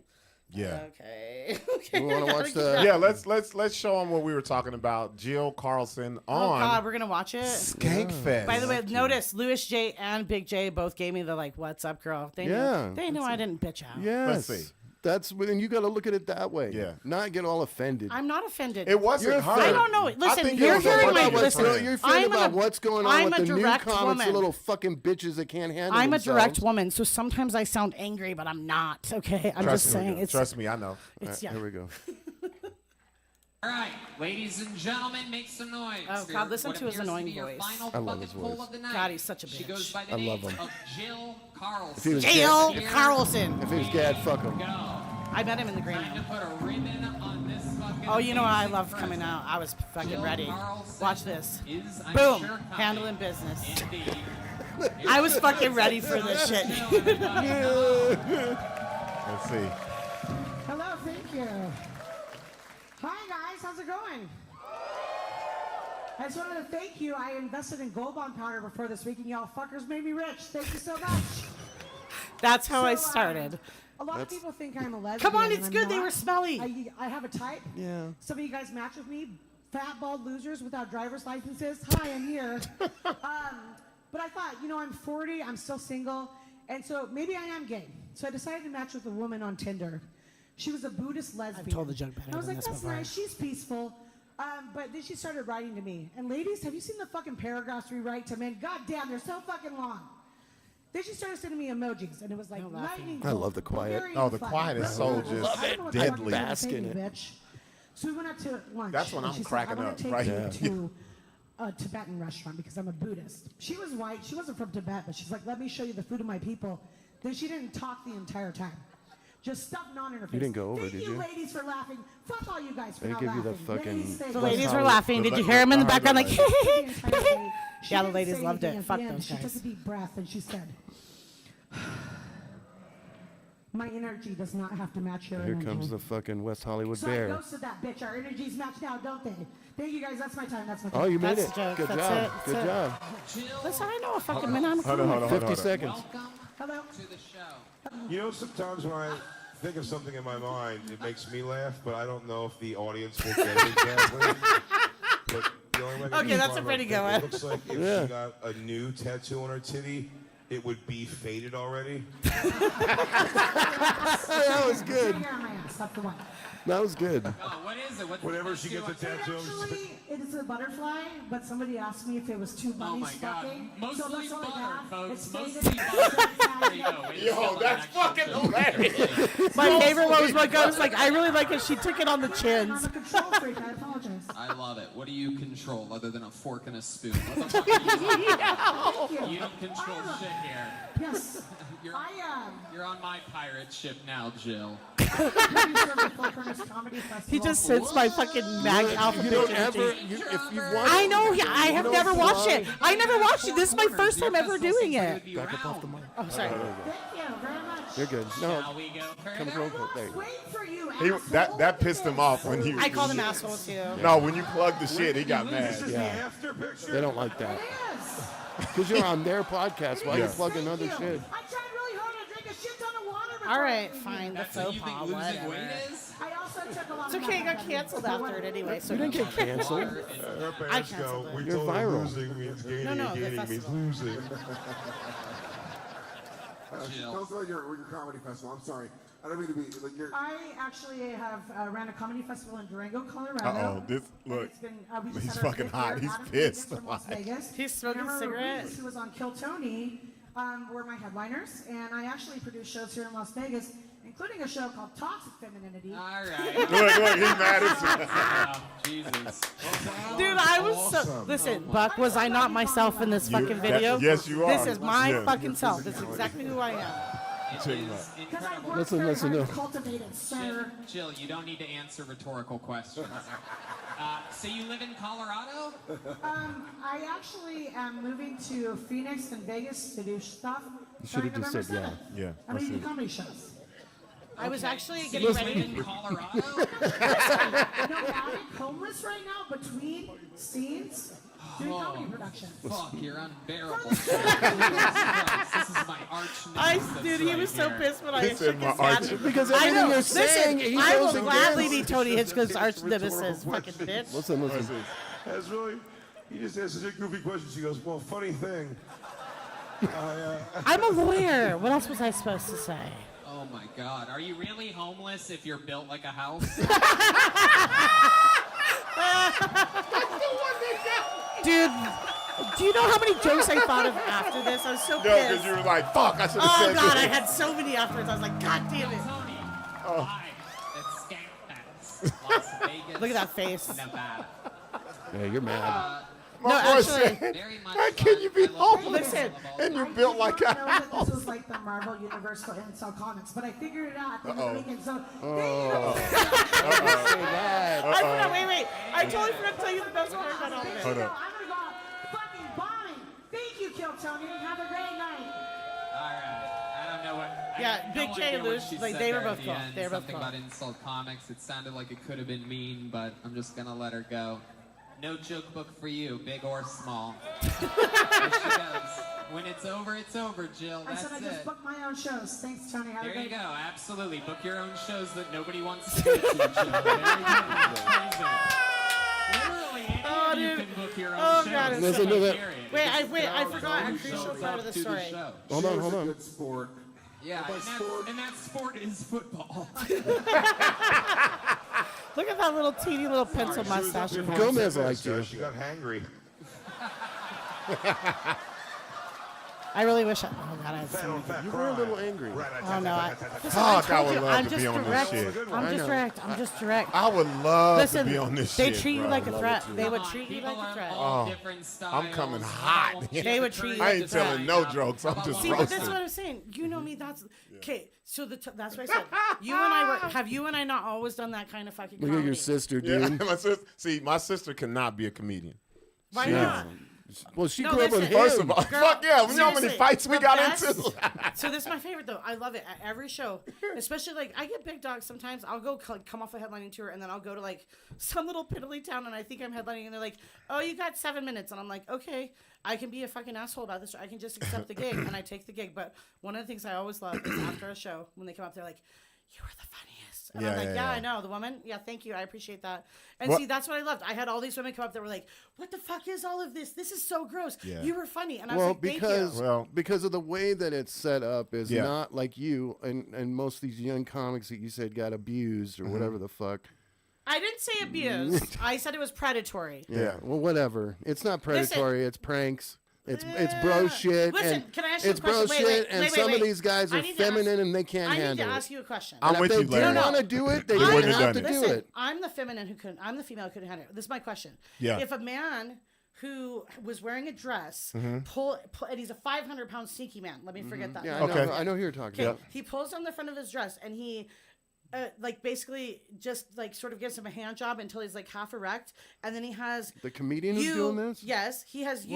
Yeah. okay. You want to watch the? Yeah, let's show them what we were talking about. Jill Carlson Oh on God, we're gonna watch it. Skankfest. By the way, notice Louis J and Big J both gave me the like, "What's up, girl?" They Yeah, knew, they knew I didn't bitch out. Yes. Let's see. That's and you got to look at it that way. Yeah. Not get all offended. I'm not offended. It wasn't You're her. a I don't know. I Listen, think you're it was a hearing bunch my of listen. friends. You're feeling I'm about a- what's going on I'm with a the new direct comics, woman. the little fucking bitches that can't handle I'm a themselves. direct woman, so sometimes I sound angry, but I'm not. Okay, I'm just saying it's. Trust me, I know. It's yeah. Here we go. All right, ladies and gentlemen, make some noise. Oh, God, listen What to his appears annoying be your voice. final I love his bucket full voice. of the night. God, he's such a She bitch. goes by the I name love him. of Jill Carlson. If he was Jill Here Carlson. If he was gay, I'd fuck him. we go. I met him in the green Time to room. put a ribbon on this fucking Oh, you know I amazing love person. coming out. I was fucking Jill ready. Carlson Watch this. is, I'm Boom, sure, coming. handling business. Indeed. I was fucking ready for this shit. Let's see. Hello, thank you. Hi guys, how's it going? I just wanted to thank you. I invested in gold bond powder before this week, and y'all fuckers made me rich. Thank you so much. That's how I So, started. A lot of people think I'm a lesbian. Come on, and it's I'm good. They not. were smelly. I have a type. Yeah. Some of you guys match with me. Fat, bald losers without driver's licenses. Hi, I'm here. But I thought, I'm 40, I'm still single, and so maybe I am gay. So I decided to match with a woman on Tinder. She was a Buddhist lesbian. told the joke better And I was than like, this that's before. nice, she's peaceful. But then she started writing to me. And ladies, have you seen the fucking paragraphs we write to men? God damn, they're so fucking long. Then she started sending me emojis, and it was like No laughing. lightning. I bolt, love the quiet. Bulgarian Oh, the flag, quiet is blah, so blah, blah, just blah. I don't know what the deadly. fuck you're gonna Bask say, in you it. bitch. So we went out to lunch. That's when and I'm she said, cracking I wanna up, take right you here. to a Tibetan restaurant because I'm a Buddhist. She was white. She wasn't from Tibet, but she's like, let me show you the food of my people. Then she didn't talk the entire time. Just stuff non in her face. You didn't go over, Thank did you, you? ladies, for laughing. Fuck all you guys for They not give you the laughing. fucking- Ladies, thank The you. ladies were laughing. Did you hear him in the background? Like, The entire day. She Yeah, the didn't ladies say loved it. anything at Fuck the end. those She took guys. a deep breath and she said, my energy does not have to match your Here energy. comes the fucking West Hollywood So I Bear. ghosted that bitch. Our energies match now, don't they? Thank you guys. That's my time. That's my time. Oh, you made That's it. the joke. Good That's job. it. Good That's it. job. Listen, I know a fucking minute. I'm Hold on, hold on, hold 50 on. seconds. Welcome Hello. to the show. You know, sometimes when I think of something in my mind, it makes me laugh, but I don't know if the audience will get it exactly. But the only way I can Okay, that's a describe pretty it, good one. It looks like if she got a new tattoo on her titty, it would be faded already. That was good. That's the one. That was good. Oh, what is it? Whenever she gets a tattoo, It is a butterfly, but somebody asked me if it was two bunnies my God. fucking. Mostly so that's all I butter, have. folks. It's Mostly faded. butter. There you go. Yo, that's fucking hilarious. My favorite one was my guy was like, I really like it. She took it on the I'm chins. a control freak. I apologize. I love it. What do you control other than a fork and a spoon? What the fuck are you talking about? You don't control shit here. Yes. You're on my pirate ship now, Jill. He just sits my fucking mag alpha. You don't ever. If you want. I know. I have never watched it. I never watched it. This is my first time ever doing it. Back up off the mic. Oh, sorry. Thank you very much. You're good. No. Shall we go Come further? real quick. There. Wait for you. That pissed him off when he. I called him asshole too. No, when you plugged the shit, he got mad. This is the after picture. They don't like that. Yes. Because you're on their podcast. Why you Yes. plugging other Thank you. shit? I tried really hard to drink a shit ton of water. All right, fine. The That's what faux you think pas, losing whatever. weight is? I also took a lot It's of okay. It got methamphetamine. canceled after it anyway. So You didn't get canceled. Her I parents canceled go, it. we You're told her viral. losing means gaining, No, and the gaining means festival. losing. Jill. Tell us about your comedy festival. I'm sorry. I don't mean to be like you're. I actually have ran a comedy festival in Durango, Colorado. Uh-oh, this- And look. it's been, we just He's had our fucking fifth hot. year. He's Adam pissed. From Las Vegas. He's smoking a Remember cigarette. Reese, who was on Kill Tony, were my headliners, and I actually produce shows here in Las Vegas, including a show called Toxic Femininity. All right. Look, he's mad as Wow, Jesus. Dude, I was so. Listen, Buck, was I not myself in this fucking video? yes, you are. This is my Yeah. fucking self. This is exactly who I am. It Check him is Because I incredible. work Listen, very listen, hard no. to cultivate it, sir. Jill, you don't need to answer rhetorical questions. So you live in Colorado? I actually am moving to Phoenix and Vegas to do stuff. You should have just said yeah. Yeah. I'm going to do comedy shows. I was actually So getting you ready live to. in Colorado? No, I'm homeless right now between scenes doing comedy production. Fuck, you're unbearable. Jesus Christ, this is my arch nemesis Dude, he was so right here. pissed when I He said shook my his arch- hand. Because I everything know. you're saying, Listen, he I goes will gladly against. be Tony Hitchcock's arch nemesis, fucking bitch. Listen. That's really, he just asked such a goofy question. She goes, well, funny thing. I'm a lawyer. What else was I supposed to say? Oh my God, are you really homeless if you're built like a house? Dude, do you know how many jokes I thought of after this? I was so No, because pissed. you were like, fuck, I should have Oh said God, I this. had so many afterwards. I was like, God damn it. Tony, hi, it's Skank Las Vegas, Look at that face. Nevada. Yeah, you're mad. My No, boy actually- said, Very much how can you be fun. I love homeless Listen, and you're I built did like not a know that house? this was like the Marvel Universe for Incel Comics, but I figured it out at the end of the weekend. So, I forgot. Wait. I totally forgot to tell you the best part about all this. Hold I'm up. gonna go fucking bombing. Thank you, Kill Tony. Have a great night. All right. I don't know what. I Yeah, have Big no J idea and what Luce, she like, said they were there at both the cool. end, They were both something cool. about insult comics. It sounded like it could have been mean, but I'm just gonna let her go. No joke book for you, big or small. There she goes. When it's over, Jill. I That's said I just it. booked my own shows. Thanks, Tony. Have a There great you go. night. Absolutely. Book your own shows that nobody wants to go to, Jill. There you go. Crazy. Literally, any Oh, of you dude. can book your own Oh, shows. God, it's Listen to that. Period. Wait, It just I goes forgot a on crucial shows part up of the to story. show. Hold on. Good sport. Yeah, By sport. and that sport is football. Look at that little teeny little pencil mustache. of hers. Gomez liked you. She got hangry. I really wish I. Oh God, I had so many. You were a little angry. Oh no, Fuck, I would love I'm to just be on direct. this shit. I'm I just know. direct. I'm just direct. I would love Listen, to be on this they shit. treat you bro. like a Love threat. it too. They would Come on, treat you people like a are threat. all Oh, different styles. I'm coming hot. All They would different treat you I like ain't a threat. telling no jokes. I'm just See, but roasting. that's what I'm saying. You know me. That's okay. So that's what I said. You and I were. Have you and I not always done that kind of fucking Look comedy? at your sister, Yeah, dude. my sister cannot be a comedian. Why She- not? Well, she No, grew up with listen. him. First of all, Girl, fuck yeah, we know how many seriously, fights we the got best- into. So this is my favorite though. I love it at every show, especially like I get big dogs sometimes. I'll go come off a headlining tour and then I'll go to like some little piddly town and I think I'm headlining and they're like, "Oh, you got 7 minutes," and I'm like, "Okay, I can be a fucking asshole about this. Or I can just accept the gig," and I take the gig. But one of the things I always love is after a show when they come up, they're like, you were the funniest. And I'm like, yeah, I know. The woman, yeah, thank you. I appreciate that. And What? see, that's what I loved. I had all these women come up that were like, what the fuck is all of this? This is so gross. Yeah. You were funny. And I was like, thank you. Because of the way that it's set up is not like you and most of these young comics that you said got abused or whatever the fuck. I didn't say abused. I said it was predatory. Yeah. Well, whatever. It's not predatory. It's pranks. It's bro shit. Listen, and can I ask you a it's bro question? shit, and some of these guys are feminine and they can't handle it. I need to ask you a question. I'm with you, Larry. If they didn't want to do it, they wouldn't have to do it. I'm the feminine who couldn't. I'm the female who couldn't handle it. This is my question. Yeah. If a man who was wearing a dress and he's a 500-pound sneaky man. Let me forget that. Yeah, I know who you're talking about. He pulls down the front of his dress and he. Like basically just like sort of gives him a hand job until he's like half erect, and then he has the comedian who's doing this. Yes, he has the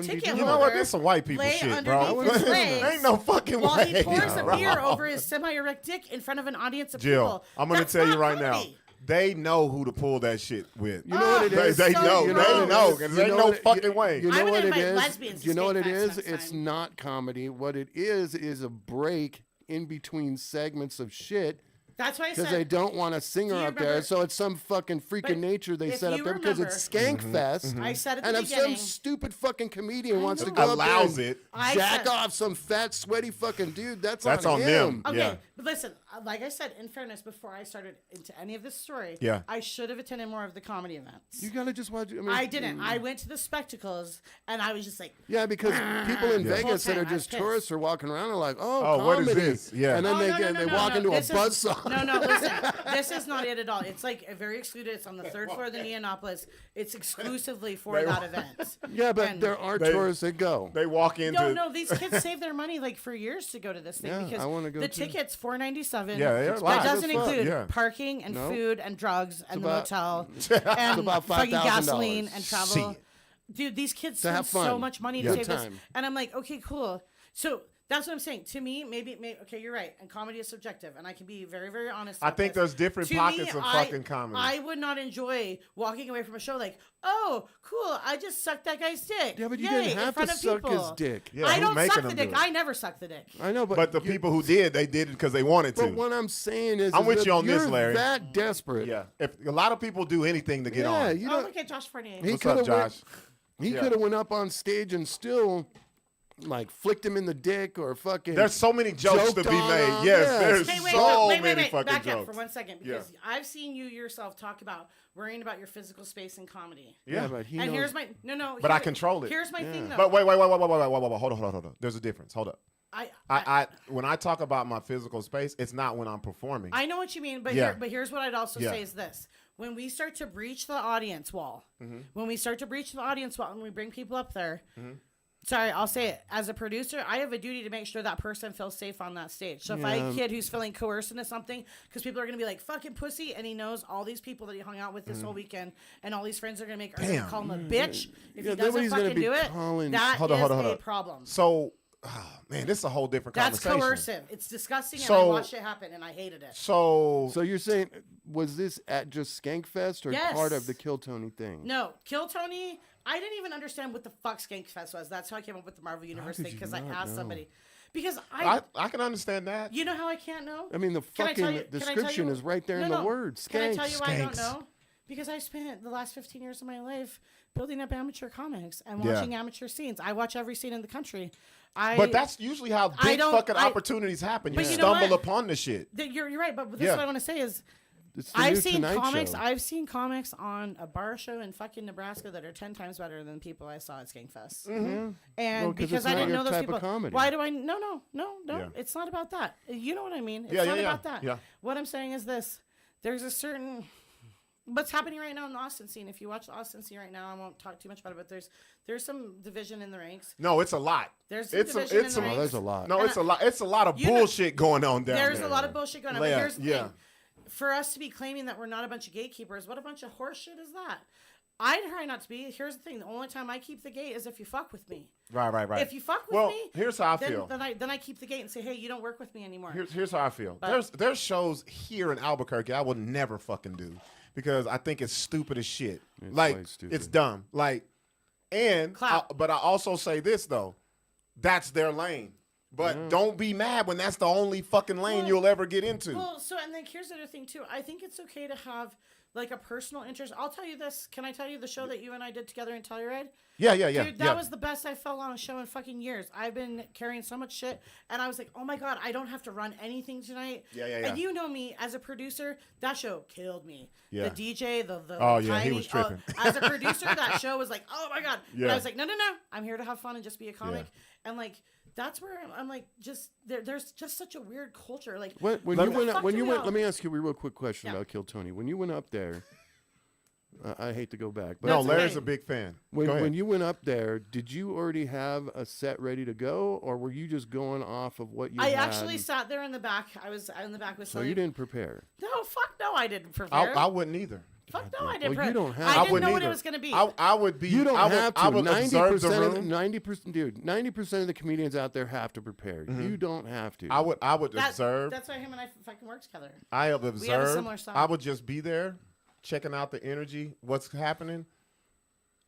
ticket holder. You know what? This is some white people shit, bro. Ain't no fucking while way. While he pours a beer over his semi-erect dick in front of an audience of Jill, people. I'm gonna tell you right now. Comedy. They know who to pull that shit with. You know what it is? They know. They know. There's no fucking way. You know what it is? You know what it is? It's not comedy. What it is a break in between segments of shit. That's why I said. Because they don't want a singer up there, so it's some fucking freak of nature they set up there because it's Skank Fest. I said at the and beginning. if some stupid fucking comedian wants to go up there and jack off some fat, sweaty fucking dude, that's on him. Them. Okay, yeah. but listen, like I said, in fairness, before I started into any of this story, I should have attended more of the comedy events. You gotta just watch. I didn't. I went to the spectacles, and I was just like, because people in Vegas that are just tourists are walking around and like, oh, comedy. What is this? Yeah. And then they walk into a buzzsaw. No, listen. This is not it at all. It's like very excluded. It's on the third floor of the Neonopolis. It's exclusively for that event. Yeah, but there are tourists that go. They walk into. No, these kids save their money like for years to go to this thing because I wanna go the too. tickets $4.97. Yeah, that doesn't include parking and food and drugs and the motel and about fucking $5,000 gasoline and travel. Dude, these kids spend so much money to save this, and I'm like, okay, cool. So. That's what I'm saying. To me, maybe okay, you're right. And comedy is subjective, and I can be very, very honest. I think there's different pockets of fucking comedy. I would not enjoy walking away from a show like, oh, cool, I just sucked that guy's dick. Yeah, but you didn't have to suck his dick. Yeah, I don't suck the dick. I never suck the dick. I know, but the people who did, they did it because they wanted to. But what I'm saying is, I'm with you on this, Larry. You're that desperate. Yeah, if a lot of people do anything to get on. You know, look at Josh Fournier. What's up, Josh? He could have went up on stage and still. Like flicked him in the dick or fucking. There's so many jokes to be made. Yes, there's so many fucking back jokes. Up for 1 second because I've seen you yourself talk about worrying about your physical space in comedy. Yeah, but he and knows. here's my no. But I control it. Here's my thing though. But wait, hold on. There's a difference. Hold up. I when I talk about my physical space, it's not when I'm performing. I know what you mean, but here's what I'd also say is this. When we start to breach the audience wall, and we bring people up there, sorry, I'll say it. As a producer, I have a duty to make sure that person feels safe on that stage. So if I have a kid who's feeling coerced into something, because people are going to be like, fucking pussy, and he knows all these people that he hung out with this whole weekend, and all these friends are going to call him a bitch. If he doesn't fucking do it, that is a problem. So, man, this is a whole different conversation. That's coercive. It's disgusting, and I watched it happen, and I hated it. So you're saying, was this at just Skankfest or part of the Kill Tony thing? No, Kill Tony... I didn't even understand what the fuck Skank Fest was. That's how I came up with the Marvel Universe thing because I asked somebody. Because I can understand that. You know how I can't know? I mean, the fucking description is right there in the words. Can I tell you why I don't know? Because I spent the last 15 years of my life building up amateur comics and watching amateur scenes. I watch every scene in the country. But that's usually how big fucking opportunities happen. You stumble upon the shit. You're right, but this is what I want to say is I've seen comics on a bar show in fucking Nebraska that are 10 times better than people I saw at Skankfest. Mm-hmm. And because I didn't know those people, why do I? No. It's not about that. You know what I mean? It's not about that. Yeah. What I'm saying is this: there's a certain what's happening right now in the Austin scene. If you watch the Austin scene right now, I won't talk too much about it, but there's some division in the ranks. No, it's a lot. There's some division in the ranks. There's a lot. No, it's a lot. It's a lot of bullshit going on down there. There's a lot of bullshit going on. But here's the thing. For us to be claiming that we're not a bunch of gatekeepers, what a bunch of horse shit is that? I try not to be. Here's the thing. The only time I keep the gate is if you fuck with me. Right. If you fuck with me, here's how I feel. Then I keep the gate and say, hey, you don't work with me anymore. Here's how I feel. There's shows here in Albuquerque I will never fucking do because I think it's stupid as shit. It's dumb. But I also say this though, that's their lane. But don't be mad when that's the only fucking lane you'll ever get into. Well, so, and then here's the other thing, too. I think it's okay to have, like, a personal interest. I'll tell you this. Can I tell you the show that you and I did together in Telluride? Yeah. Dude, that was the best I felt on a show in fucking years. I've been carrying so much shit, and I was like, oh, my God, I don't have to run anything tonight. Yeah. And you know me, as a producer, that show killed me. Yeah. The DJ, the oh, tiny, yeah, he was tripping. As a producer, that show was like, oh, my God. Yeah. But I was like, no. I'm here to have fun and just be a comic. Yeah. And, like... That's where I'm like, just there's just such a weird culture. Like, let me ask you a real quick question about Kill Tony. When you went up there, I hate to go back, but no, Larry's a big fan. When you went up there, did you already have a set ready to go, or were you just going off of what you had? I actually sat there in the back. I was in the back with. So you didn't prepare? No, fuck no, I didn't prepare. I wouldn't either. Fuck no, I didn't. Well, you don't have. I didn't know what it was going to be. I would be. You don't have to. I would 90%, dude. 90% of the comedians out there have to prepare. Mm-hmm. You don't have to. I would observe. That's why him and I fucking work together. I have observed. We have a similar style. I would just be there, checking out the energy, what's happening.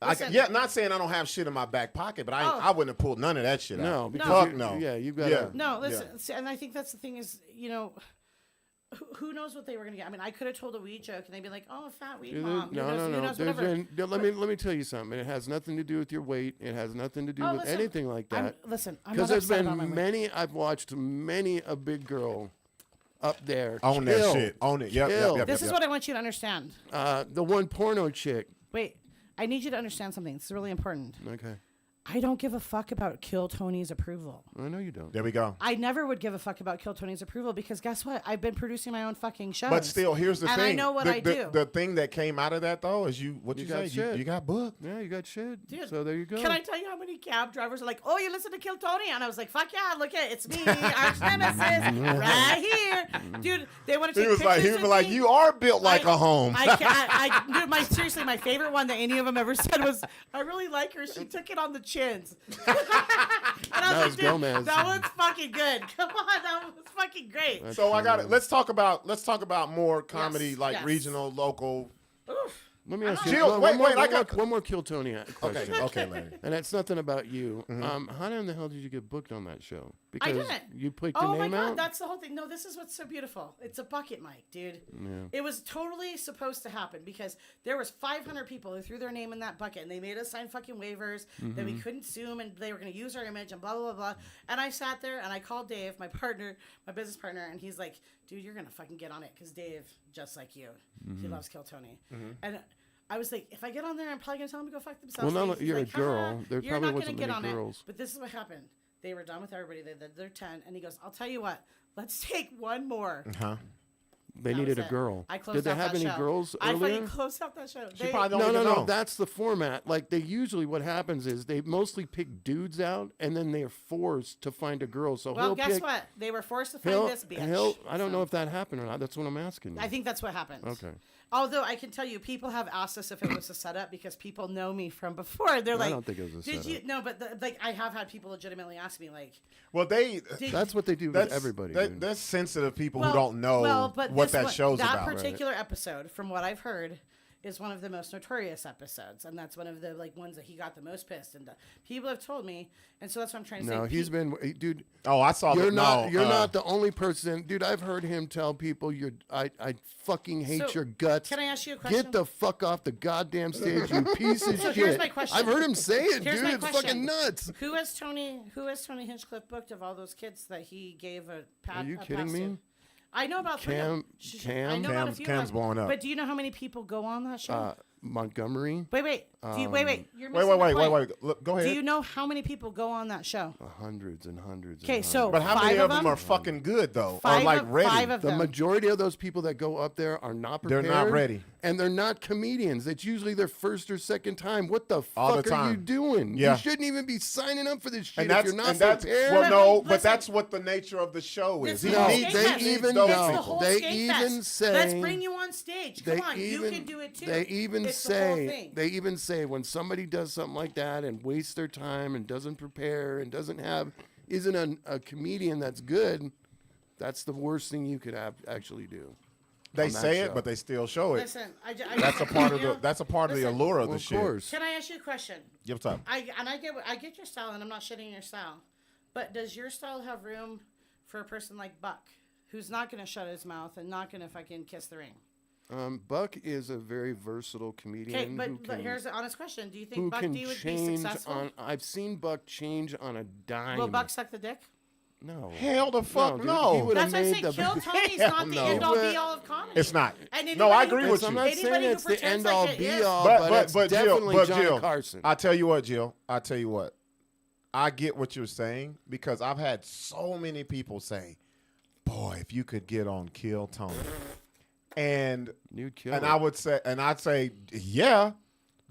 Listen, Not saying I don't have shit in my back pocket, but I wouldn't have pulled none of that shit out. Because no. Yeah, you got. No, listen, see, and I think that's the thing is, who knows what they were gonna get? I mean, I could have told a weed joke and they'd be like, "Oh, fat weed mom." No. Let me tell you something. It has nothing to do with your weight. It has nothing to do with anything like that. Because there's been many. I've watched many a big girl up there own that shit. Own it. Yep. This is what I want you to understand. The one porno chick. Wait, I need you to understand something. This is really important. Okay. I don't give a fuck about Kill Tony's approval. I know you don't. There we go. I never would give a fuck about Kill Tony's approval because guess what? I've been producing my own fucking shows. But still, here's the thing. And I know what I do. The thing that came out of that, though, is you got booked. Yeah, you got shit. Dude, so there you go. Can I tell you how many cab drivers are like, oh, you listen to Kill Tony? And I was like, fuck yeah, look at it. It's me, arch nemesis, right here. Dude, they want to take pictures He was like, you are built like a home. Seriously, my favorite one that any of them ever said was, I really like her. She took it on the chins. And I was like, Gomez. That one's fucking good. Come on, that was fucking great. So I got it. Let's talk about more comedy, regional, local. Oof. Let me ask you. Jill, one more Kill Tony question. Okay, Larry. And it's nothing about you. How in the hell did you get booked on that show? Because I didn't. You put your name out? That's the whole thing. No, this is what's so beautiful. It's a bucket mic, dude. Yeah. It was totally supposed to happen because there was 500 people who threw their name in that bucket and they made us sign fucking waivers that we couldn't sue them and they were going to use our image and blah, blah, blah, blah. And I sat there and I called Dave, my business partner, and he's like, dude, you're going to fucking get on it because Dave, just like you, he loves Kill Tony. And I was like, if I get on there, I'm probably going to tell them to go fuck themselves. Well, you're like, a girl. There probably wasn't many girls. But this is what happened. They were done with everybody. They're 10. And he goes, I'll tell you what. Let's take one more. They needed a girl. Did they have any girls earlier? I fucking closed out that show. No. That's the format. Like what happens is they mostly pick dudes out, and then they are forced to find a girl. So guess what? They were forced to find this bitch. I don't know if that happened or not. That's what I'm asking you. I think that's what happened. Okay. Although I can tell you, people have asked us if it was a setup because people know me from before. They're like, I don't think it was a setup. Did you? No, but I have had people legitimately ask me like. Well, that's what they do with everybody. That's sensitive people who don't know what that show's about. That particular episode, from what I've heard, is one of the most notorious episodes, and that's one of the ones that he got the most pissed. And people have told me, and so that's what I'm trying to say. No, he's been, dude. Oh, I saw. You're not the only person, dude. I've heard him tell people, I fucking hate your guts. Can I ask you a question? Get the fuck off the goddamn stage, you piece of shit. Here's my question. I've heard him say it, here's dude. It's fucking nuts. Who has Tony Hinchcliffe booked of all those kids that he gave a pat? Are you kidding me? I know about Cam's blowing up. But do you know how many people go on that show? Montgomery. Wait. You're missing wait. Look, go ahead. Do you know how many people go on that show? Hundreds and hundreds. Okay, so but how many of them are fucking good though? Or like ready? The majority of those people that go up there are not prepared. They're not ready, and they're not comedians. It's usually their first or second time. What the fuck are you doing? Yeah. You shouldn't even be signing up for this shit if you're not prepared. Well, no, but that's what the nature of the show is. They even say, let's bring you on stage. Come on, you can do it too. They even say when somebody does something like that and wastes their time and doesn't prepare and isn't a comedian that's good, that's the worst thing you could actually do. They say it, but they still show it. Listen, that's a part of the allure of the shit. Can I ask you a question? What's up? I get your style, and I'm not shitting your style. But does your style have room for a person like Buck, who's not going to shut his mouth and not going to fucking kiss the ring? Buck is a very versatile comedian. Okay, but here's the honest question: do you think Buck D would be successful? I've seen Buck change on a dime. Will Buck suck the dick? No. Hell the fuck dude, no. he would've That's why I say made the- Kill Tony's not the no. end all be all of comedy. It's not. And No, I anybody agree who- with you. I'm not saying Anybody who it's the pretends end all like it be is. all, but it's definitely Johnny Jill, Carson. I tell you what, Jill. I tell you what. I get what you're saying because I've had so many people say, "Boy, if you could get on Kill Tony," and You'd kill and it. I'd say, yeah,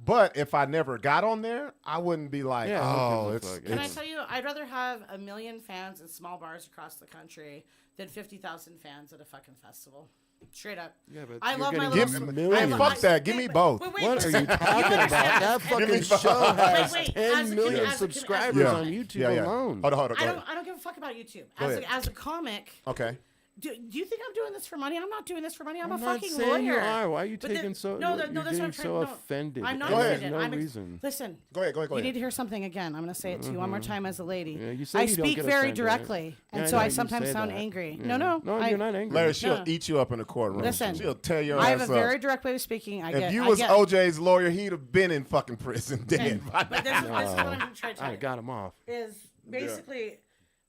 but if I never got on there, I wouldn't be like, Yeah, oh, who gives a it's, fuck? Can I it's tell you, I'd rather have 1 million fans in small bars across the country than 50,000 fans at a fucking festival. Straight up. Yeah, but I you're love my getting little. millions. I- Fuck that. Give me both. Wait, What are you listen. talking about? understand That this. fucking me show five. has Wait, 10 as a million as a- subscribers as a- on YouTube yeah. alone. Hold on. Go I ahead. don't give a fuck about YouTube. Go As ahead. as a comic, Okay. do you think I'm doing this for money? I'm not doing this for money. I'm a I'm not fucking saying lawyer. you are. Why are you But taking the- so? No, you're that's what getting I'm trying so no, offended. I'm not Go ahead. offended. No I'm reason. Listen. Go ahead. You need to hear something again. I'm going to say it to you one more time as a lady. Yeah, you say I you don't speak get very offended. directly, Yeah, and I so know I you sometimes say sound that. angry. Yeah. No, you're not angry. Larry, she'll No. eat you up in the courtroom. Listen, She'll tear your I ass have a up. very direct way of speaking. If you was OJ's lawyer, he'd have been in fucking prison dead. But this is what I'm trying to tell I you. got him off. Is basically,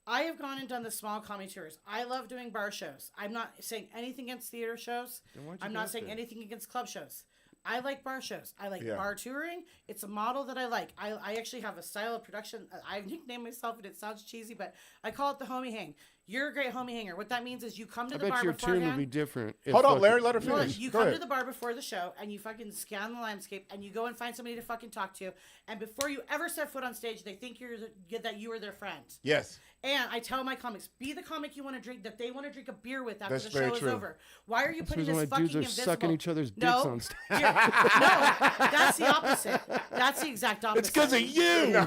I have gone and done the small comedy tours. I love doing bar shows. I'm not saying anything against theater shows. why'd you I'm go not saying there? anything against club shows. I like bar shows. I like Yeah. bar touring. It's a model that I like. I actually have a style of production. I've nicknamed myself, and it sounds cheesy, but I call it the homie hang. You're a great homie hanger. What that means is you come to I the bar bet your tune beforehand. would be different. if Hold on, fucking- Larry. Let her No, finish. you Go come ahead. to the bar before the show and you fucking scan the landscape and you go and find somebody to fucking talk to. And before you ever set foot on stage, they think that you are their friend. Yes. And I tell my comics, be the comic you want to drink, that they want to drink a beer with after That's the very show true. is over. Why are you putting That's this why fucking dudes are invisible? sucking each other's dicks no, on stage. no, that's the opposite. That's the exact opposite. It's because of you. No,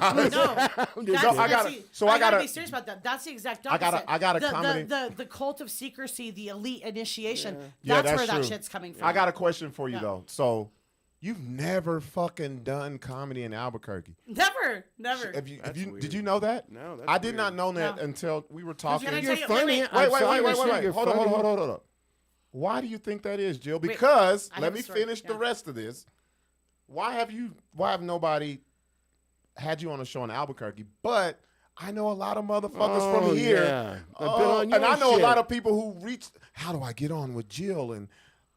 I gotta be serious about that. That's the exact opposite. I got a the, comedy- The cult of secrecy, the elite initiation. Yeah, That's where true. that shit's coming from. I got a question for you Yeah. though. So, you've never fucking done comedy in Albuquerque. Never. Did you know that? No, that's I did weird. not know that No. until we were talking. Can I You're tell you- funny. wait, I'm sorry to say Wait. you're Hold on. funny. Why do you think that is, Jill? Because I let have me a story, finish the yeah. rest of this. Why have nobody had you on a show in Albuquerque? But I know a lot of motherfuckers from here. Yeah. I've been on and your I know shit. a lot of people who reached. How do I get on with Jill? And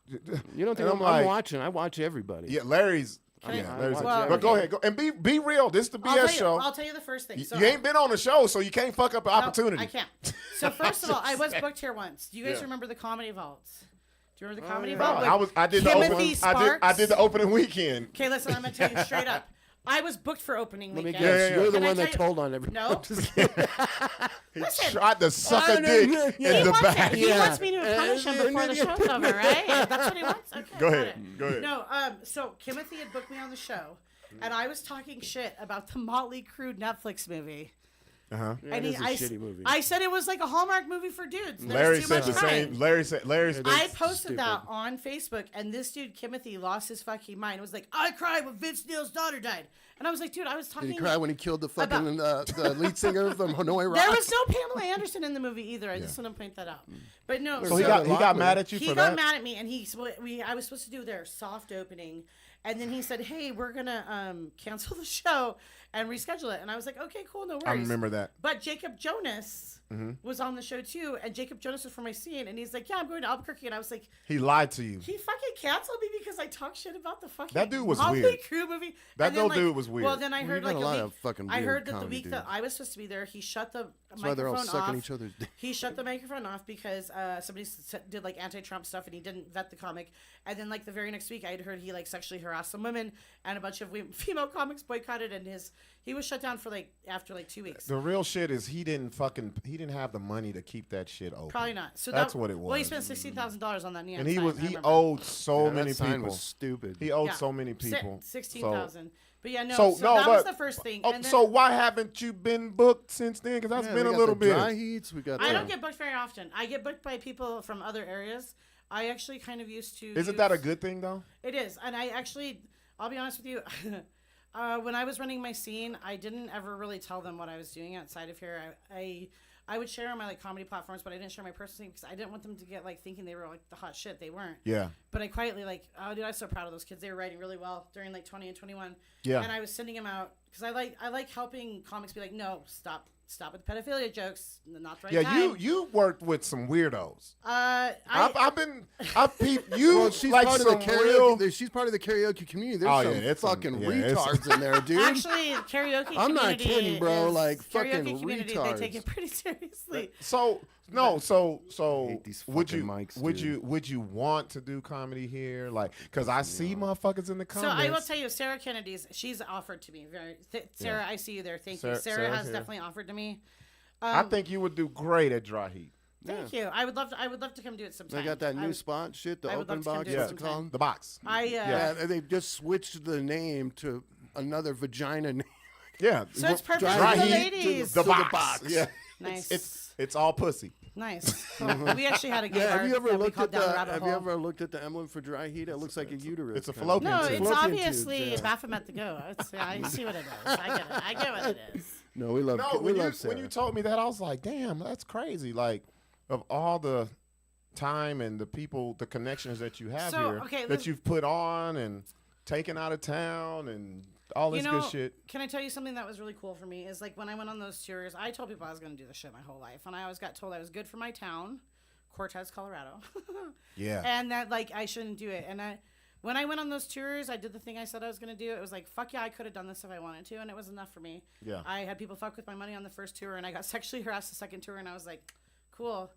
You don't think and I'm watching? I watch everybody. Yeah, Larry's. I Larry's. watch But go everything. ahead, go and be real. This is the BS show. I'll tell you the first thing. So You ain't been on the show, so you can't fuck up an opportunity. I can't. So first of all, I was booked here once. Do you guys remember the Comedy Vaults? Do you remember the Comedy No, Vault? with I did the Timothy opening. Sparks? I did the opening weekend. Okay, listen, I'm gonna tell you straight up. I was booked for opening Let me weekend. guess. You're the Can I one tell that you- told on everyone. No. He tried to suck a dick He in the wants back. it. He wants me to punish him before the show's over, right? That's what he wants? Okay, Go got ahead. it. Go ahead. No, so Timothy had booked me on the show, and I was talking shit about the Motley Crue Netflix movie. Uh-huh. Yeah, And it is a shitty movie. I said it was like a Hallmark movie for dudes. There's Larry too said much the crying. same. Larry said. I posted stupid. that on Facebook, and this dude, Timothy, lost his fucking mind. It was like, I cried when Vince Neil's daughter died. And I was like, dude, I was talking. Did he cry when he killed the fucking the lead singer from Hanoi Rock? There was no Pamela Anderson in the movie either. I just want to point that out. But no, So he got mad at you he for got that. mad at me, and I was supposed to do their soft opening, and then he said, "Hey, we're gonna cancel the show and reschedule it." And I was like, "Okay, cool, no worries." I remember that. But Jacob Jonas was on the show too, and Jacob Jonas was from my scene, and he's like, "Yeah, I'm going to Albuquerque," and I was like, He lied to you. he fucking canceled me because I talked shit about the fucking That dude was Motley weird. Crue movie. That And then, little dude was weird. Well, then I Well, heard you got like a lot week. of fucking I weird heard that the comedy week that dudes. I was supposed to be there, he shut the why they're all microphone sucking off. each other's dick. He shut the microphone off because somebody did like anti-Trump stuff, and he didn't vet the comic. And then like the very next week, I had heard he like sexually harassed some women, and a bunch of female comics boycotted, and he was shut down for like after like 2 weeks. The real shit is he didn't have the money to keep that shit open. Probably not. So That's what it Well, he was. spent $16,000 on that neon And he sign, was I he remember. owed so Yeah, many that sign people. was stupid. He owed Yeah. so many people. 16,000. But yeah, no. So So, no, that but was the first thing. oh, And then, so why haven't you been booked since then? Because that's Yeah, been we a got little the bit. dry heats. We got. I the- don't get booked very often. I get booked by people from other areas. I actually kind of used to. Isn't that a good thing though? It is, and I actually, I'll be honest with you. When I was running my scene, I didn't ever really tell them what I was doing outside of here. I would share on my like comedy platforms, but I didn't share my personal thing because I didn't want them to get like thinking they were like the hot shit. They weren't. Yeah. But I quietly like, oh dude, I was so proud of those kids. They were writing really well during like 20 and 21. Yeah. And I was sending them out because I like helping comics be like, no, stop with pedophilia jokes. Not the right time. You worked with some weirdos. I've peeped you. Well, she's like part of the some karaoke. real. She's part of the karaoke community. There's some fucking retards in there, dude. Actually, karaoke community. I'm not kidding, bro. Like karaoke fucking community, retards. They take it pretty seriously. So hate these would fucking you mics, would you want to do comedy here? Like, because I see motherfuckers in the So comments. I will tell you, Sarah Kennedy's. She's offered to me. Sarah, I see you there. Thank you. Sarah has definitely offered to me. I think you would do great at Dry Heat. Thank you. I would love to come do it sometime. They got that new spot shit, the I would open love to come box. do it What's it sometime. called? The box. Yeah, they just switched the name to another vagina name. Yeah. So it's perfect Dry for the Heat, ladies. The To the box. box. Yeah. Nice. It's all pussy. Nice. Cool. We actually had a gay Yeah, bar have you ever that we looked called at Down the the? Rabbit Have Hole. you ever looked at the emblem for Dry Heat? It looks like a uterus. It's a kinda. fallopian No, tube. it's Fallopian obviously tubes, yeah. Baphomet to go. I see what it is. I get what it is. No, we love. No, we when love Sarah. you told me that, I was like, damn, that's crazy. Like, of all the time and the people, the connections that you have So, here, okay, that you've put on and taken out of town and all this good shit. Can I tell you something that was really cool for me? Is like when I went on those tours, I told people I was going to do this shit my whole life, and I always got told I was good for my town, Cortez, Colorado. Yeah. And that like I shouldn't do it. And when I went on those tours, I did the thing I said I was going to do. It was like, fuck yeah, I could have done this if I wanted to, and it was enough for me. Yeah. I had people fuck with my money on the first tour, and I got sexually harassed the second tour, and I was like, cool.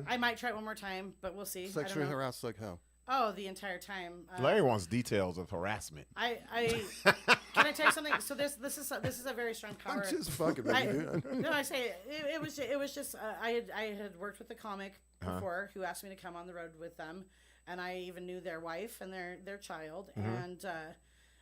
I might try it one more time, but we'll see. Sexually I don't know. harassed like how? Oh, the entire time. Larry wants details of harassment. I can I tell you something? So this is a very strong power. I'm just fucking with you. No, I say it was just I had worked with a comic before who asked me to come on the road with them, and I even knew their wife and their child. And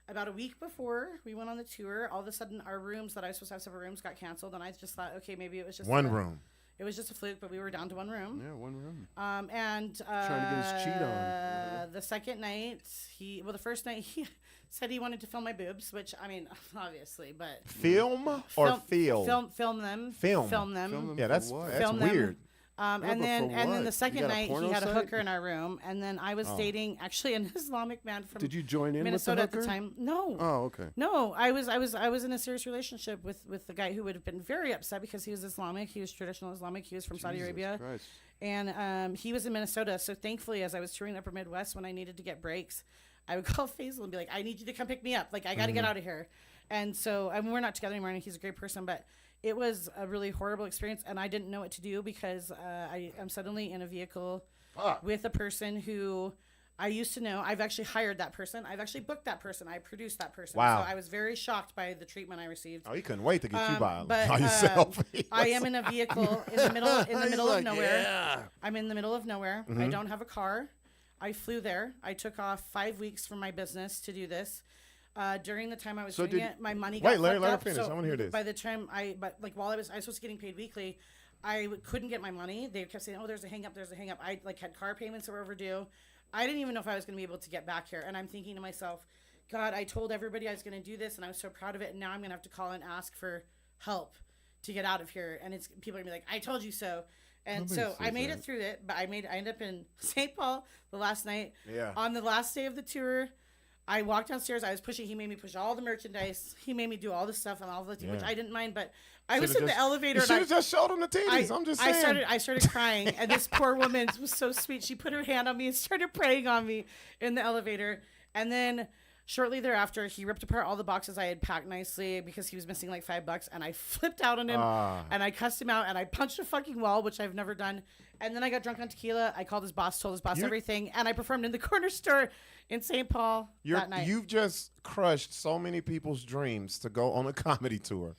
about a week before we went on the tour, all of a sudden our rooms that I was supposed to have separate rooms got canceled, and I just thought, okay, maybe it was just One room. It was just a fluke, but we were down to one room. Yeah, one room. And Trying to get his cheat on. the second night, the first night he said he wanted to film my boobs, which I mean, obviously, but Film or feel? film them, Film. film them. Film them Yeah, for that's what? Film them. weird. And but then for and then what? the You second got a night he porno had a site? hooker in our room, and then I was dating actually an Islamic man from Did you join in Minnesota with the at the hooker? time. No. Oh, okay. No, I was in a serious relationship with the guy who would have been very upset because he was Islamic. He was traditional Islamic. He was from Saudi Arabia. Christ. And he was in Minnesota. So thankfully, as I was touring the Upper Midwest, when I needed to get breaks, I would call Faisal and be like, I need you to come pick me up. Like, I got to get out of here. And so, I mean, we're not together anymore, and he's a great person, but it was a really horrible experience, and I didn't know what to do because I am suddenly in a vehicle with a person who I used to know. I've actually hired that person. I've actually booked that person. I produced that person. Wow. So I was very shocked by the treatment I received. Oh, you couldn't wait to get you by But yourself. I am in a vehicle in the middle He's of like, nowhere. yeah. I'm in the middle of nowhere. I don't have a car. I flew there. I took off 5 weeks from my business to do this. During the time I was doing it, my money got Wait, Larry, fucked let her up. finish. I wanna hear this. By the time while I was supposed to getting paid weekly, I couldn't get my money. They kept saying, "Oh, there's a hang up. There's a hang up." I had car payments that were overdue. I didn't even know if I was going to be able to get back here. And I'm thinking to myself, God, I told everybody I was going to do this, and I was so proud of it. And now I'm going to have to call and ask for help to get out of here. And people are going to be like, "I told you so." And so I made it through it, but I ended up in St. Paul the last night. Yeah. On the last day of the tour, I walked downstairs. I was pushing. He made me push all the merchandise. He made me do all the stuff and all the which I didn't mind. But I was in the elevator. You should have just showed him the titties. I'm just saying. I started crying, and this poor woman was so sweet. She put her hand on me and started praying on me in the elevator. And then shortly thereafter, he ripped apart all the boxes I had packed nicely because he was missing like $5. And I flipped out on him, and I cussed him out, and I punched a fucking wall, which I've never done. And then I got drunk on tequila. I called his boss, told his boss everything, and I performed in the corner store in St. Paul that night. You've just crushed so many people's dreams to go on a comedy tour.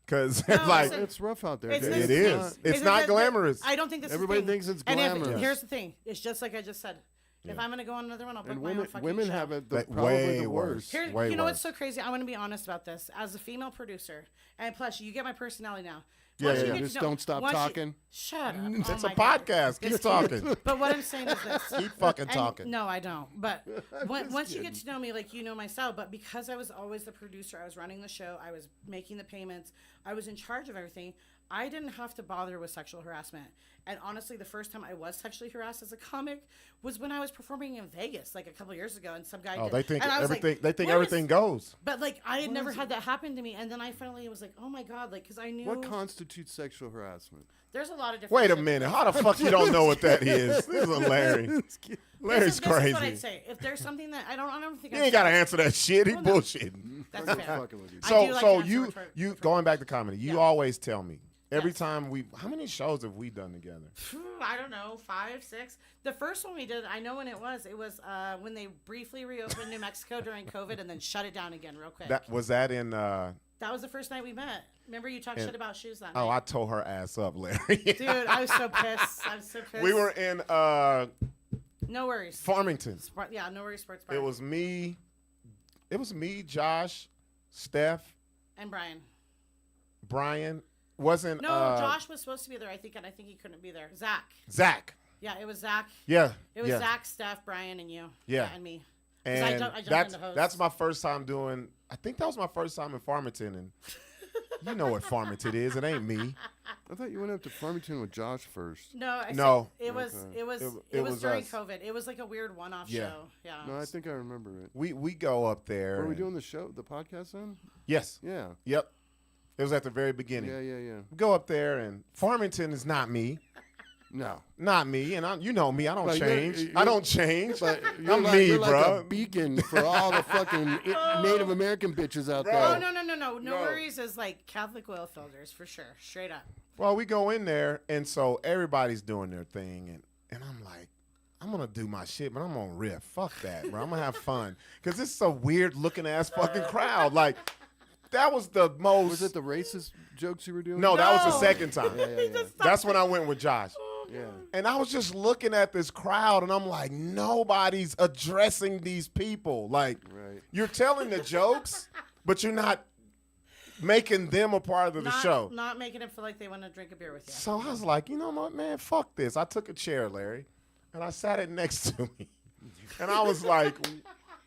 Because It's rough out there. It's dude. it is. It's not glamorous. I don't think this Everybody is the thing. thinks it's And glamorous. here's the thing. It's just like I just said. If I'm going to go on another one, I'll book And my own fucking women show. have it Like, probably way the worse. worst. Way You know worse. what's so crazy? I want to be honest about this. As a female producer, and plus you get my personality now. Yeah, Once you yeah. get to Just know- don't stop once you- talking. Shut up. It's Oh a my God. podcast. Keep It's- talking. But what I'm saying is this. Keep fucking And- talking. No, I don't. But once you get to know me, like, you know my style. But because I was always the producer, I was running the show, I was making the payments, I was in charge of everything. I didn't have to bother with sexual harassment. And honestly, the first time I was sexually harassed as a comic was when I was performing in Vegas, like a couple years ago, and some guy. Oh, did, they think and I was everything. Like, they think "What everything is-" goes. But like, I had never had that happen to me, and then I finally was like, "Oh my God!" Like, because I knew What constitutes sexual harassment? there's a lot of different. Wait a shit. minute. How the fuck you don't know what that is? This is Larry. Larry's This is what I'd crazy. say. If there's something that I don't think You ain't gotta answer that shit. He Well, no. bullshitting. That's I'm fair. fucking with you. I So do like so to answer you for- you for- going back to comedy. You Yeah. always tell me every Yes. time we. How many shows have we done together? I don't know, 5, 6. The first one we did, I know when it was. It was when they briefly reopened New Mexico during COVID and then shut it down again real quick. That was that in. That was the first night we met. Remember you talked shit about shoes that Oh, I night? tore her ass up, Larry. Dude, I was so pissed. I was so pissed. We were in No worries. Farmington. Yeah, no worries sports bar. It was me. It was me, Josh, Steph, And Brian. Brian. Wasn't No, Josh was supposed to be there, I think, and I think he couldn't be there. Zach. Zach. Yeah, it was Zach. Yeah. It was yeah. Zach, Steph, Brian, and you. Yeah. And me. 'Cause I And jumped that's into host. that's my first time doing. I think that was my first time in Farmington, and you know what Farmington is. It ain't me. I thought you went up to Farmington with Josh first. No, No. It was Okay. it was It it was during us. COVID. It was like a weird one-off Yeah. show. Yeah. No, I think I remember it. We go up there. Were we and- doing the show, the podcast then? Yes. Yeah. Yep. It was at the very beginning. Yeah. We go up there, and Farmington is not me. No. Not me, and you know me. I don't But you're- change. you're- I don't change. But I'm me, you're bro. like a beacon for all the fucking Native American bitches out Bro. there. Oh no. No No. worries is like Catholic oil filters for sure. Straight up. Well, we go in there, and so everybody's doing their thing, and I'm like, I'm gonna do my shit, but I'm gonna riff. Fuck that, bro. I'm gonna have fun because this is a weird looking ass fucking crowd. Like, that was the most. Was it the racist jokes you were doing? No, that was the No. second time. Yeah. That's when I went with Josh. Yeah. And I was just looking at this crowd, and I'm like, nobody's addressing these people. Like, Right. you're telling the jokes, but you're not making them a part of the Not, show. Not making it feel like they want to drink a beer with you. So I was like, you know what, man, fuck this. I took a chair, Larry, and I sat it next to me. And I was like,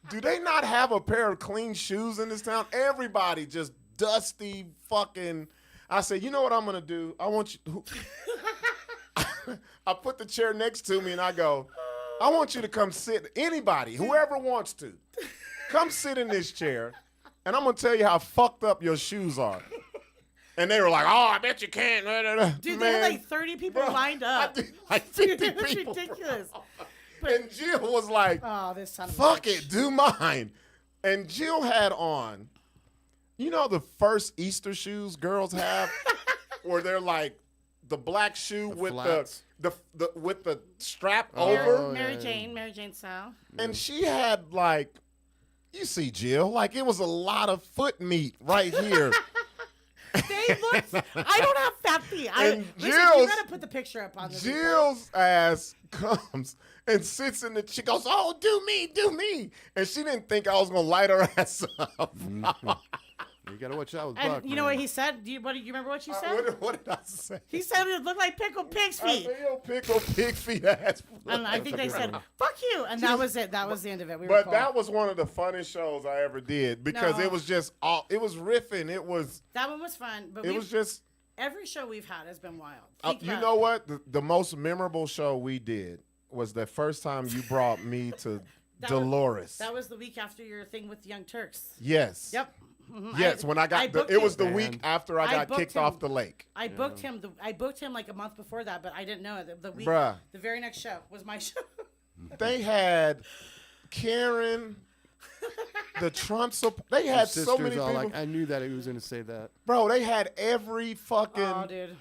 do they not have a pair of clean shoes in this town? Everybody just dusty fucking. I said, you know what I'm going to do? I want you. I put the chair next to me and I go, I want you to come sit. Anybody, whoever wants to, come sit in this chair, and I'm going to tell you how fucked up your shoes are. And they were like, oh, I bet you can't. Dude, Man, they had like 30 people lined up. I did like 50 Dude, it was people, bro. ridiculous. And Jill was like, Oh, this son of a fuck bitch. it, do mine. And Jill had on, you know, the first Easter shoes girls have, where they're like the black shoe with flats. the with the strap Oh, over. Mary yeah. Mary Jane style. And she had like, you see, Jill, like it was a lot of foot meat right here. They looked. I don't have fat feet. And Listen, you Jill's- gotta put the picture up on the. Jill's ass comes and sits in the. She goes, "Oh, do me," and she didn't think I was gonna light her ass up. You gotta watch out with And Buck. you know man. what he said? Do you remember what you said? What did I say? He said it looked like pickled pig's I feet. said, "Yo, pickle pig feet ass." And I think they said, "Fuck you," and that was it. That was the end of it. We were But cool. that was one of the funnest shows I ever did because No. it was just all. It was riffing. It was. That one was fun. But It was just. every show we've had has been wild. Think You about know it. what? The most memorable show we did was the first time you brought me to That was- Dolores. That was the week after your thing with the Young Turks. Yes. Yep. Mhm. Yes, when I got booked it was the him. week after I got booked kicked him. off the lake. I booked him. I booked him like a month before that, but I didn't know it. The week, Bruh. the very next show was my show. They had Karen, the Trump support. They Your had so sisters many all people. like, I knew that he was gonna say that. Bro, they had every fucking Oh, dude.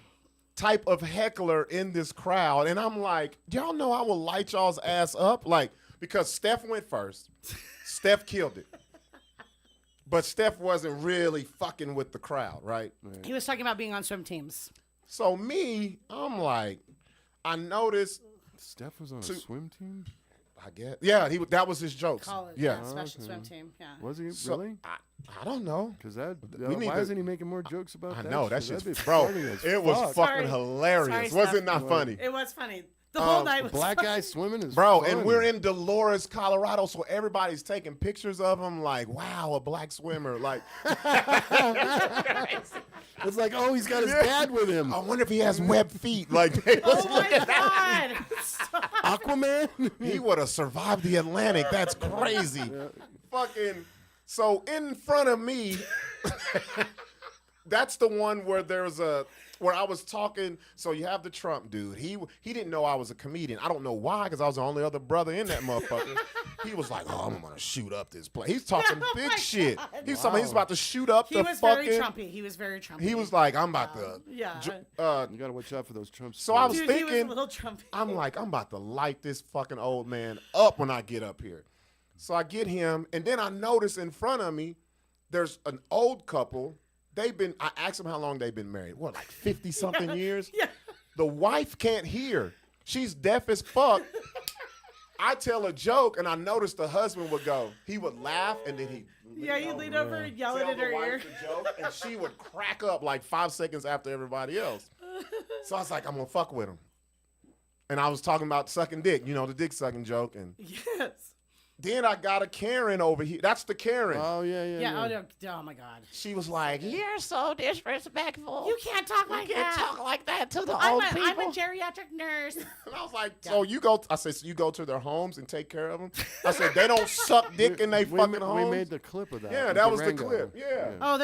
type of heckler in this crowd. And I'm like, y'all know I will light y'all's ass up? Like, because Steph went first. Steph killed it. But Steph wasn't really fucking with the crowd, right? He was talking about being on swim teams. So me, I'm like, I noticed Steph was on a To- swim team. I guess. Yeah, that was his jokes. College, yeah. special swim team, yeah. Was he So, really? I don't know. Because that. We need why to- isn't he making more jokes about I that? know that shit? shit's That'd be bro. funny as It was fuck. fucking Sorry. hilarious. Sorry, Was it Steph. not funny? It was funny. The whole night was black funny. guy swimming is Bro, fun. and we're in Dolores, Colorado, so everybody's taking pictures of him like, wow, a black swimmer. Like, It's like, oh, he's got his dad with him. I wonder if he has webbed feet. Like, they was Oh my God. Stop. Aquaman. he would have survived the Atlantic. That's crazy. Fucking. So in front of me, that's the one where where I was talking. So you have the Trump dude. He didn't know I was a comedian. I don't know why, because I was the only other brother in that motherfucker. He was like, "Oh, I'm gonna shoot up this place." He's talking Oh big my shit. God. He's talking. He's about to shoot up He the was fucking. very Trumpy. He was very Trumpy. He was like, "I'm about to." Yeah. You gotta watch out for those Trump. So I was Dude, he was a thinking, little Trumpy. I'm like, I'm about to light this fucking old man up when I get up here. So I get him, and then I notice in front of me, there's an old couple. I asked them how long they've been married. What, like 50 something years? Yeah. The wife can't hear. She's deaf as fuck. I tell a joke, and I noticed the husband would go. He would laugh, and then he Yeah, you lean over and yell it tell in the her wife ear. the joke, and she would crack up like 5 seconds after everybody else. So I was like, I'm gonna fuck with him. And I was talking about sucking dick, the dick sucking joke, and Yes. then I got a Karen over here. That's the Karen. Oh yeah. Yeah. Oh my God. She was like, You're so disrespectful. You can't talk like You can't that. talk like that to the I'm old a people. geriatric nurse. and I was like, so you go? I said, so you go to their homes and take care of them? I said, they don't suck dick in their fucking homes. We made the clip of that. Yeah, with that was the Durango. clip. Yeah. Oh,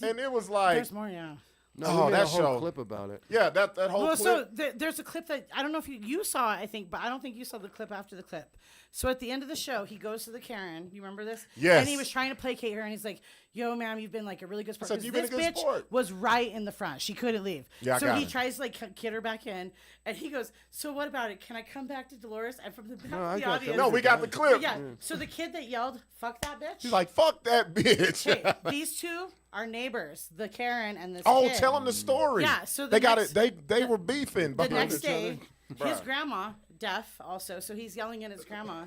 And it was like, there's more. Yeah. No, Oh, we made that a whole show. clip about it. yeah, that whole Well, clip. so there's a clip that I don't know if you saw, I think, but I don't think you saw the clip after the clip. So at the end of the show, he goes to the Karen. You remember this? Yes. And he was trying to placate her, and he's like, "Yo, ma'am, you've been like a really good sport." I said, 'Cause "You've been a this good bitch sport." was right in the front. She couldn't leave. Yeah, I so got he her. tries to like get her back in, and he goes, "So what about it? Can I come back to Dolores?" And from the back No, I of the got that. audience, No, we got the clip. yeah. So the kid that yelled, "Fuck that bitch." She's like, fuck that bitch. "Hey, these two are neighbors, the Karen and this Oh, kid." tell them the story. Yeah, so the they got next- it. They were beefing The behind next each day, other. his grandma, deaf also, so he's yelling at his grandma,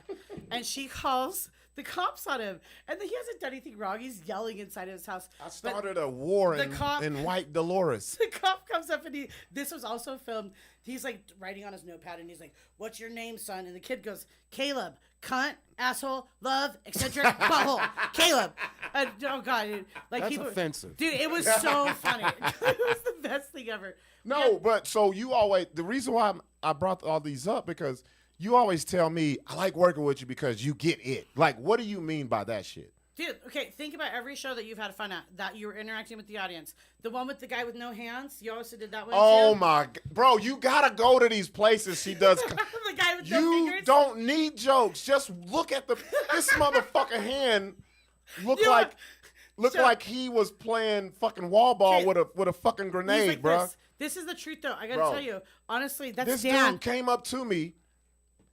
and she calls the cops on him, and he hasn't done anything wrong. He's yelling inside of his house. I But started a war the cop- in White Dolores. the cop comes up and this was also filmed. He's like writing on his notepad, and he's like, "What's your name, son?" And the kid goes, "Caleb, cunt, asshole, love, eccentric, butthole, Caleb." And, oh God, dude, like That's people, offensive. dude. It was so funny. It was the best thing ever. No, but so you always, the reason why I brought all these up, because you always tell me, I like working with you because you get it. Like, what do you mean by that shit? Dude, okay, think about every show that you've had fun at, that you were interacting with the audience. The one with the guy with no hands, you also did that one Oh too? my, bro, you gotta go to these places she does. The guy with no You fingers? don't need jokes. Just look at this motherfucker hand. Look You know like So- like he was playing fucking wall ball Okay. with a fucking He's grenade, like bro. this is the truth, though. I gotta Bro. tell you, honestly, that's This Dan. dude came up to me.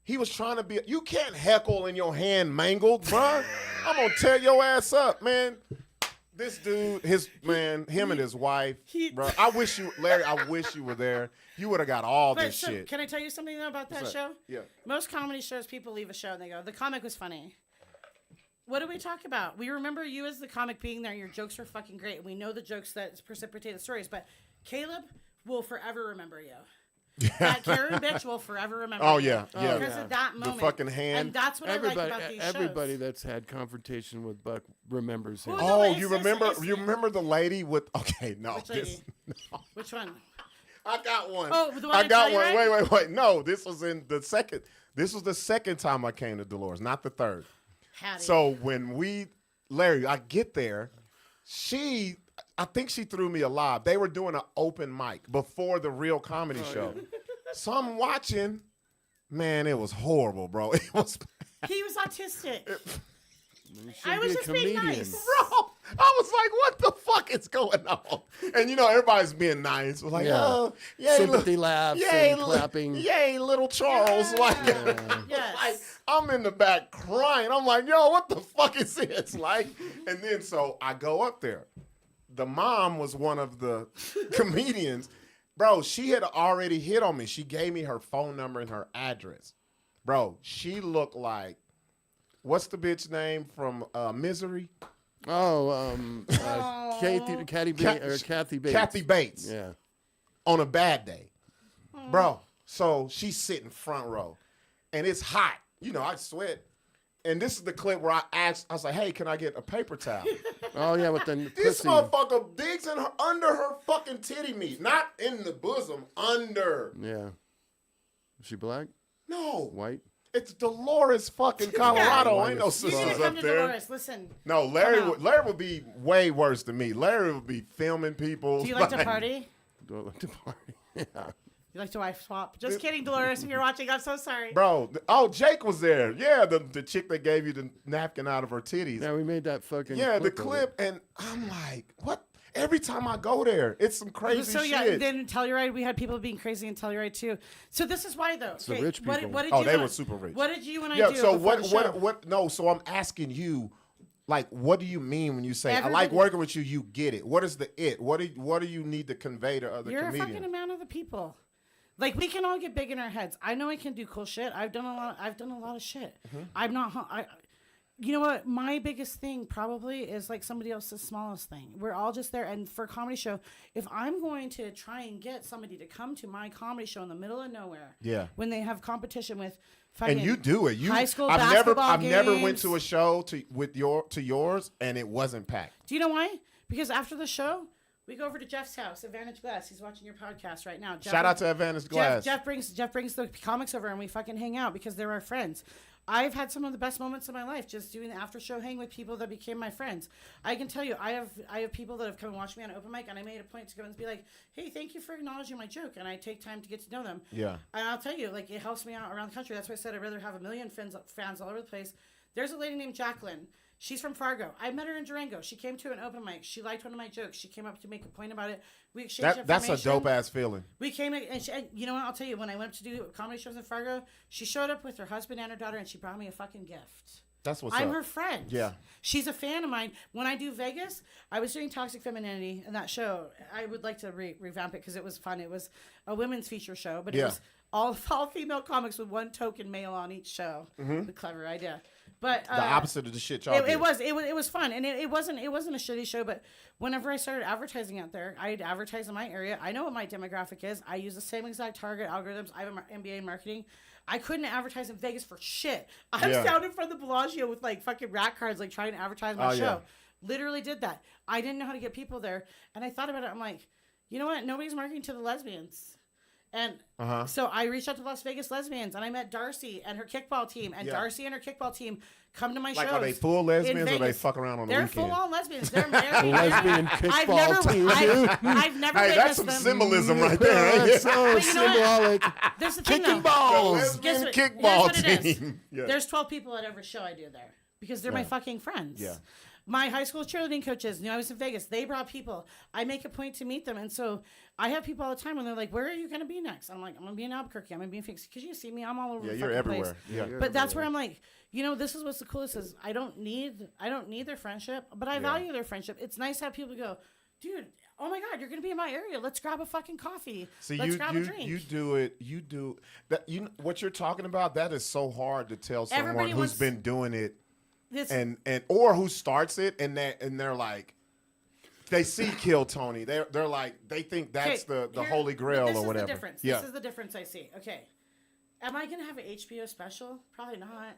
He was trying to be. You can't heckle in your hand mangled, bro. I'm gonna tear your ass up, man. This dude, him and his wife, bro. I wish you, Larry. I wish you were there. You would have got all But this so, shit. can I tell you something though about that What's show? that? Yeah. Most comedy shows, people leave a show and they go, "The comic was funny." What do we talk about? We remember you as the comic being there. Your jokes were fucking great. We know the jokes that precipitate the stories, but Caleb will forever remember you. That Karen bitch will forever remember. Oh, you yeah, yeah. Because of that The moment. fucking hand. And that's what I like about these Everybody shows. that's had confrontation with Buck remembers him. Well, no, Oh, it's- you it's- remember? it's- You remember the lady with? Okay, no. Which lady? Which one? I got one. Oh, the one I in got one. Telluride? Wait. No, this was in the second. This was the second time I came to Dolores, not the third. Hattie. So when Larry, I get there, I think she threw me a lob. They were doing an open mic before the real comedy show. So I'm watching. Man, it was horrible, bro. It was. He was autistic. You I should was be a just being comedian. nice. Bro, I was like, what the fuck is going on? And everybody's being nice. We're like, Yeah. oh, yay, Sympathy laughs yay, and clapping. Yay, little Charles. Like, Yes. like, I'm in the back crying. I'm like, yo, what the fuck is this? Like, and then so I go up there. The mom was one of the comedians. Bro, she had already hit on me. She gave me her phone number and her address. Bro, she looked like, what's the bitch name from Misery? Kathy Bates. Kathy Bates. Yeah. On a bad day. Bro, so she's sitting front row. And it's hot. You know, I sweat. And this is the clip where I was like, hey, can I get a paper towel? Oh, yeah, with the This pussy. motherfucker digs in her, under her fucking titty meat. Not in the bosom, under. Yeah. Is she black? No. White? It's Dolores fucking Colorado. Ain't no You sisters need to come up to there. Dolores. Listen. No, Larry would be way worse than me. Larry would be filming people. Do you like to party? Do I like to party? Yeah. You like to wife swap? Just kidding, Dolores. If you're watching, I'm so sorry. Bro, Jake was there. Yeah, the chick that gave you the napkin out of her titties. Yeah, we made that fucking the clip, and I'm like, what? Every time I go there, it's some crazy so, shit. yeah, then Telluride, we had people being crazy in Telluride too. So this is why, though. the rich people. What did Oh, you they and were I- super rich. What did you and I Yeah, do? so before the show? what? No, so I'm asking you, like, what do you mean when you say I like Everybody- working with you? You get it. What is the it? What do you need to convey to other You're comedians? a fucking man of the people. Like, we can all get big in our heads. I know I can do cool shit. I've done a lot of shit. Mm-hmm. I'm not. You know what? My biggest thing probably is like somebody else's smallest thing. We're all just there. And for a comedy show, if I'm going to try and get somebody to come to my comedy show in the middle of nowhere, Yeah. when they have competition with fucking And you do it. high school I've basketball never went games. to a show to yours and it wasn't packed. Do you know why? Because after the show, we go over to Jeff's house, Advantage Glass. He's watching your podcast right now. Shout out to Advantage Glass. Jeff brings the comics over and we fucking hang out because they're our friends. I've had some of the best moments of my life just doing the after show hang with people that became my friends. I can tell you, I have people that have come and watched me on open mic, and I made a point to go and be like, "Hey, thank you for acknowledging my joke," and I take time to get to know them. Yeah. And I'll tell you, like, it helps me out around the country. That's why I said I'd rather have a million fans all over the place. There's a lady named Jacqueline. She's from Fargo. I met her in Durango. She came to an open mic. She liked one of my jokes. She came up to make a point about it. We exchanged That's a information. dope ass feeling. We came in, and you know what? I'll tell you, when I went to do comedy shows in Fargo, she showed up with her husband and her daughter, and she brought me a fucking gift. That's what's I'm up. her friend. Yeah. She's a fan of mine. When I do Vegas, I was doing Toxic Femininity in that show. I would like to revamp it because it was fun. It was a women's feature show, but it was all female comics with one token male on each show. A clever idea. But The opposite of the shit y'all did. it was fun, and it wasn't a shitty show. But whenever I started advertising out there, I'd advertise in my area. I know what my demographic is. I use the same exact target algorithms. I have an MBA in marketing. I couldn't advertise in Vegas for shit. I'm down in front of the Bellagio with like fucking rat cards, like trying to advertise my show. Literally did that. I didn't know how to get people there, and I thought about it. I'm like, you know what? Nobody's marketing to the lesbians. And so I reached out to Las Vegas lesbians, and I met Darcy and her kickball team. And Darcy and her kickball team come to my shows. Like, are they full lesbians or they Vegas. fuck around on the They're weekend? full on lesbians. They're married. Lesbian kickball team, dude. I've never Hey, witnessed that's some them. symbolism right there. Ain't it? So But you know what? symbolic. There's the thing, Kicking though. balls. Lesbian Here's kickball what it is. team. Yeah. There's 12 people at every show I do there because they're my fucking friends. Yeah. My high school cheerleading coaches knew I was in Vegas. They brought people. I make a point to meet them. And so I have people all the time when they're like, where are you going to be next? I'm like, I'm going to be in Albuquerque. I'm going to be in Phoenix. Because you see me, I'm all over Yeah, the you're fucking everywhere. place. Yeah. But that's where I'm like, you know, this is what's the coolest is I don't need their friendship, but I value their friendship. It's nice to have people go, dude, oh my God, you're going to be in my area. Let's grab a fucking coffee. See, Let's grab a drink. you do it. You do that. You what you're talking about. That is so hard to tell someone Everybody who's wants- been doing it, This- and or who starts it, and they're like, they see Kill Tony. They're like they think that's Okay, the here- holy grail this or is whatever. The difference. Yeah. This is the difference I see. Okay. Am I going to have an HBO special? Probably not.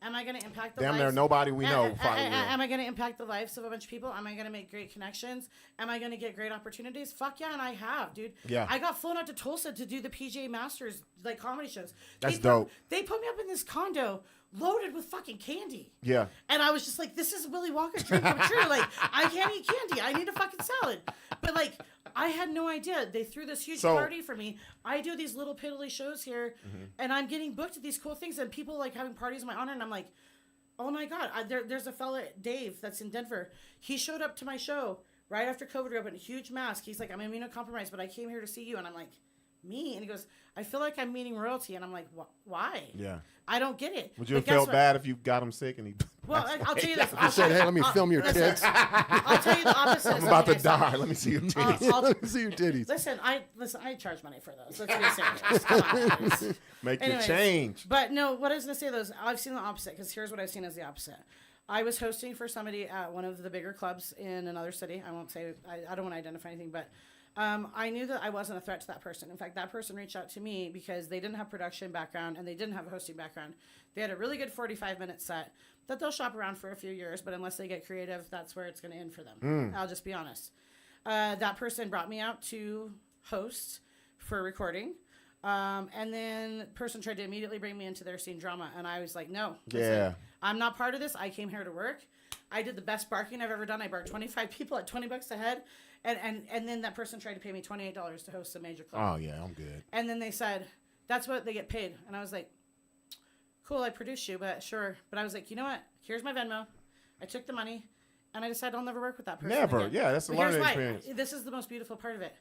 Am I going to impact the Damn lives? near nobody we know probably will. Am I going to impact the lives of a bunch of people? Am I going to make great connections? Am I going to get great opportunities? Fuck yeah, and I have, dude. Yeah. I got flown out to Tulsa to do the PGA Masters like comedy shows. That's dope. They put me up in this condo loaded with fucking candy. Yeah. And I was just like, this is Willy Wonka's dream come true. Like, I can't eat candy. I need a fucking salad. But like, I had no idea. They threw this huge party for me. I do these little piddly shows here, and I'm getting booked at these cool things, and people like having parties in my honor, and I'm like, oh my God. There's a fella, Dave, that's in Denver. He showed up to my show right after COVID reopened, huge mask. He's like, I'm immunocompromised, but I came here to see you. And I'm like, me? And he goes, I feel like I'm meeting royalty. And I'm like, why? Yeah. I don't get it. Would you But have guess felt what? bad if you got him sick and he Well, I'll tell you this. I said, hey, let me film your tits. I'll tell you the opposite. I'm about to die. Let me see your titties. Let me see your titties. Listen, I charge money for those. Let's be serious. Come on, guys. Make Anyways, your change. But no, what I was gonna say though is I've seen the opposite, because here's what I've seen as the opposite. I was hosting for somebody at one of the bigger clubs in another city. I won't say, I don't want to identify anything, but I knew that I wasn't a threat to that person. In fact, that person reached out to me because they didn't have production background and they didn't have a hosting background. They had a really good 45-minute set that they'll shop around for a few years, but unless they get creative, that's where it's going to end for them. I'll just be honest. That person brought me out to host for recording. And then the person tried to immediately bring me into their scene drama. And I was like, no, listen, I'm not part of this. I came here to work. I did the best barking I've ever done. I barked 25 people at $20 a head. And then that person tried to pay me $28 to host a major club. Oh, yeah, I'm good. And then they said, that's what they get paid. And I was like, cool, I produced you, but sure. But I was like, you know what? Here's my Venmo. I took the money, and I decided I'll never work with that person Never. again. Yeah, that's a But here's learning why. experience. This is the most beautiful part of it.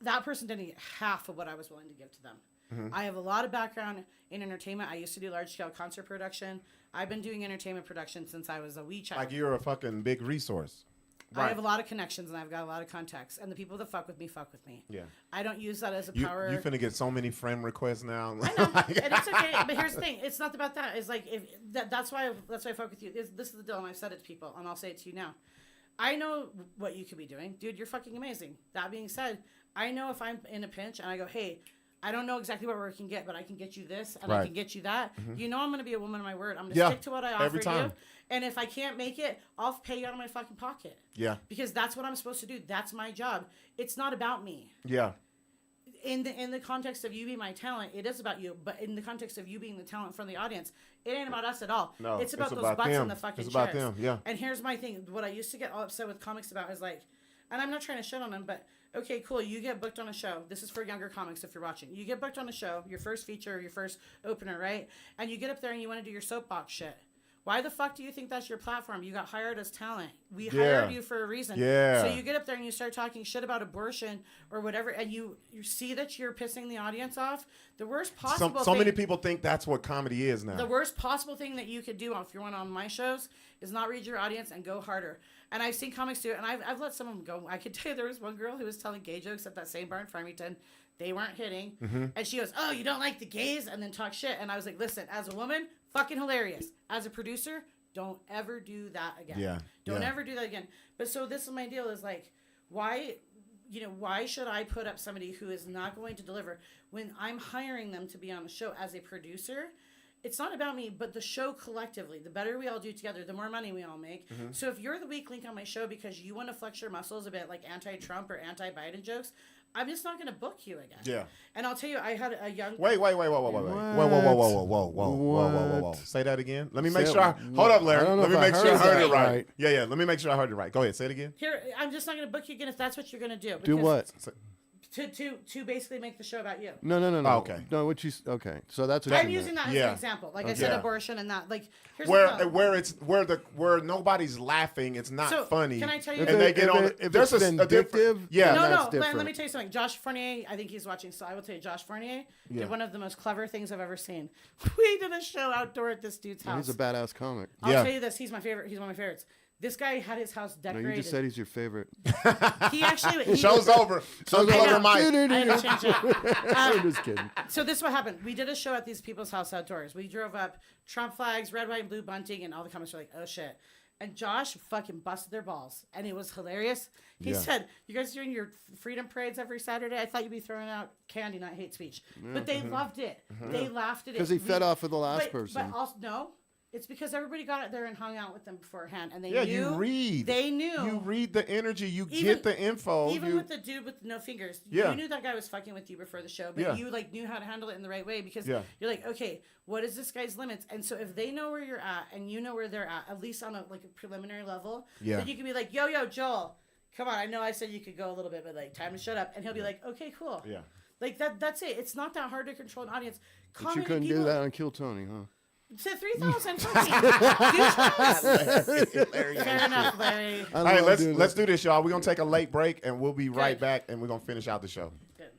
That person didn't get half of what I was willing to give to them. I have a lot of background in entertainment. I used to do large-scale concert production. I've been doing entertainment production since I was a wee child. Like you're a fucking big resource. I have a lot of connections, and I've got a lot of contacts. And the people that fuck with me. Yeah. I don't use that as a You power. you finna get so many friend requests now. I know, and it's okay. But here's the thing: it's not about that. It's like that's why I fuck with you. This is the deal, and I've said it to people, and I'll say it to you now. I know what you could be doing, dude. You're fucking amazing. That being said, I know if I'm in a pinch and I go, hey, I don't know exactly what we can get, but I can get you this and I can get you that. You know, I'm gonna be a woman of my word. I'm gonna stick to what I offer you. And if I can't make it, I'll pay you out of my fucking pocket. Yeah. Because that's what I'm supposed to do. That's my job. It's not about me. Yeah. In the context of you being my talent, it is about you. But in the context of you being the talent from the audience, it ain't about us at all. No, it's about those about butts them. in the fucking It's chairs. about them, yeah. And here's my thing. What I used to get all upset with comics about is like, and I'm not trying to shit on them, but okay, cool. You get booked on a show. This is for younger comics if you're watching. You get booked on a show, your first feature, your first opener, right? And you get up there and you want to do your soapbox shit. Why the fuck do you think that's your platform? You got hired as talent. We hired you for a reason. Yeah. So you get up there and you start talking shit about abortion or whatever, and you see that you're pissing the audience off. The worst possible So thing, many people think that's what comedy is now. the worst possible thing that you could do if you're one on my shows is not read your audience and go harder. And I've seen comics do it, and I've let some of them go. I could tell you there was one girl who was telling gay jokes at that same bar in Farmington. They weren't hitting. And she goes, oh, you don't like the gays? And then talk shit. And I was like, listen, as a woman, fucking hilarious. As a producer, don't ever do that again. Yeah. Don't ever do that again. But so this is my deal is like, why should I put up somebody who is not going to deliver when I'm hiring them to be on the show as a producer? It's not about me, but the show collectively. The better we all do together, the more money we all make. So if you're the weak link on my show because you want to flex your muscles a bit like anti-Trump or anti-Biden jokes, I'm just not going to book you again. Yeah. And I'll tell you, I had a young... Wait. Whoa. Say that again. Let me make sure. Hold up, Larry. Let me make sure I heard it right. Yeah. Let me make sure I heard it right. Go ahead. Say it again. Here, I'm just not going to book you again if that's what you're going to do. Do what? To basically make the show about you. No. Oh, okay. No, okay. So that's what I'm you using meant. that as an example. Like I said, abortion and that. Like here's where nobody's laughing, it's not funny. Can I tell you? And they get on. If There's it's a vindictive, different. Yeah. No. Let me tell you something. Josh Fournier, I think he's watching, so I will tell you, Josh Fournier did one of the most clever things I've ever seen. We did a show outdoor at this dude's house. He's a badass comic. I'll tell you this. He's my favorite. He's one of my favorites. This guy had his house No, decorated. you just said he's your favorite. He actually... Show's over. Show's over, Mike. I had to change it. I'm just kidding. So this is what happened. We did a show at these people's house outdoors. We drove up Trump flags, red, white, and blue bunting, and all the comments were like, oh, shit. And Josh fucking busted their balls. And it was hilarious. He said, you guys doing your freedom parades every Saturday? I thought you'd be throwing out candy, not hate speech. But they loved it. They laughed at it. Because he fed off of the last person. But also, no. It's because everybody got out there and hung out with them beforehand, and they knew. You read. They knew. You read the energy. You get the info. Even with the dude with no fingers, you knew that guy was fucking with you before the show, but you like knew how to handle it in the right way because you're like, okay, what is this guy's limits? And so if they know where you're at and you know where they're at least on a preliminary level, then you can be like, yo, Joel, come on, I know I said you could go a little bit, but like time to shut up, and he'll be like, okay, cool. Yeah. Like that's it. It's not that hard to control an audience. But you couldn't do that on Kill Tony, huh? To 3,000 fucking. Fair enough, Larry. All right, let's do this, y'all. We're gonna take a late break, and we'll be right back, and we're gonna finish out the show. Good.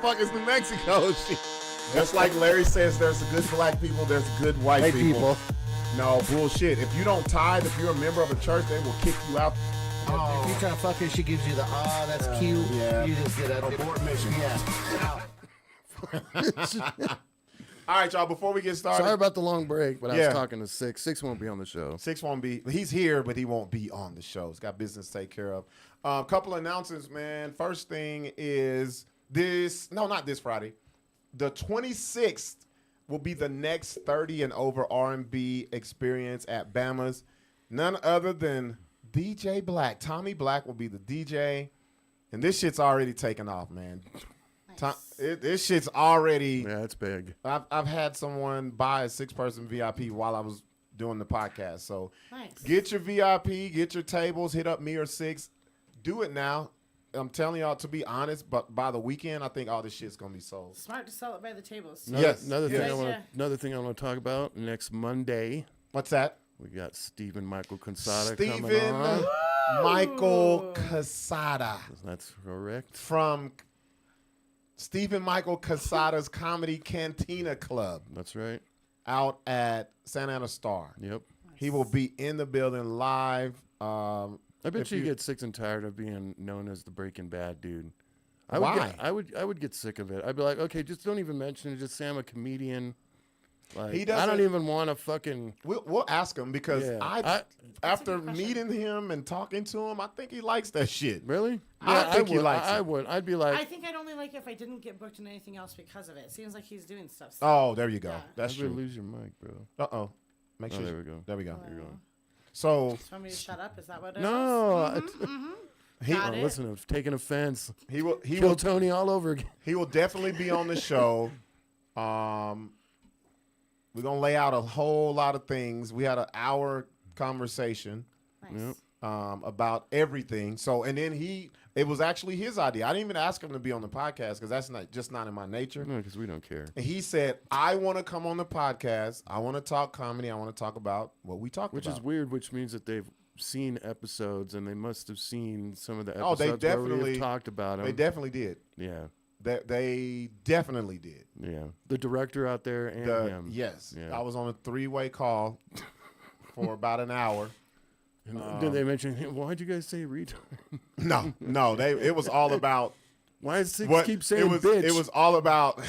fuck is New Mexico? Shit. Just like Larry says, there's good black people, there's good white people. No, bullshit. If you don't tithe, if you're a member of a church, they will kick you out. If you're trying to fuck her, she gives you the, that's cute. Yeah. You just get a Abort mission. Yeah. All right, y'all, before we get started. Sorry about the long break, but I Yeah. was talking to Sixx. Sixx won't be on the show. Sixx won't be. He's here, but he won't be on the show. He's got business to take care of. A couple of announcements, man. First thing is not this Friday. The 26th will be the next 30 and over R&B experience at Bama's. None other than DJ Black. Tommy Black will be the DJ. And this shit's already taken off, man. This shit's already. Yeah, it's big. I've had someone buy a 6-person VIP while I was doing the podcast. So Nice. get your VIP, get your tables, hit up me or Sixx. Do it now. I'm telling y'all, to be honest, but by the weekend, I think all this shit's gonna be sold. Smart to sell it by the tables. Yes. Another Yes. thing I want to talk about next Monday. What's that? We got Stephen Michael Cansada Stephen coming on. Michael Casada That's correct. from Stephen Michael Casada's Comedy Cantina Club That's right. out at Santa Ana Star. Yep. He will be in the building live. I bet If you you- get sick and tired of being known as the Breaking Bad dude. Why? I would get sick of it. I'd be like, okay, just don't even mention it. Just say I'm a comedian. Like, He I doesn't- don't even want to fucking. We'll ask him because Yeah. after a good question. meeting him and talking to him, I think he likes that shit. Really? I think he would. likes I it. would. I'd be like, I think I'd only like it if I didn't get booked in anything else because of it. It seems like he's doing stuff. Oh, there you go. Yeah. That's I'm gonna true. lose your mic, bro. Uh-oh. Make sure. there we go. There we go. You're going. So Just want me to shut up? Is that what it is? No. he Got Oh, it. listen, I'm taking offense. he will Kill Tony all over again. he will definitely be on the show. We're gonna lay out a whole lot of things. We had an hour conversation Nice. about everything. So and then it was actually his idea. I didn't even ask him to be on the podcast because that's not in my nature. No, because we don't care. And he said, I want to come on the podcast. I want to talk comedy. I want to talk about what we talked Which about. is weird, which means that they've seen episodes and they must have seen some of the Oh, episodes they where we definitely have talked about them. They definitely did. Yeah. They definitely did. Yeah. The director out there and him. Yes. Yeah. I was on a 3-way call for about an hour. And did they mention, hey, why'd you guys say retard? No. It was all about Why does Sixx keep saying bitch? It was all about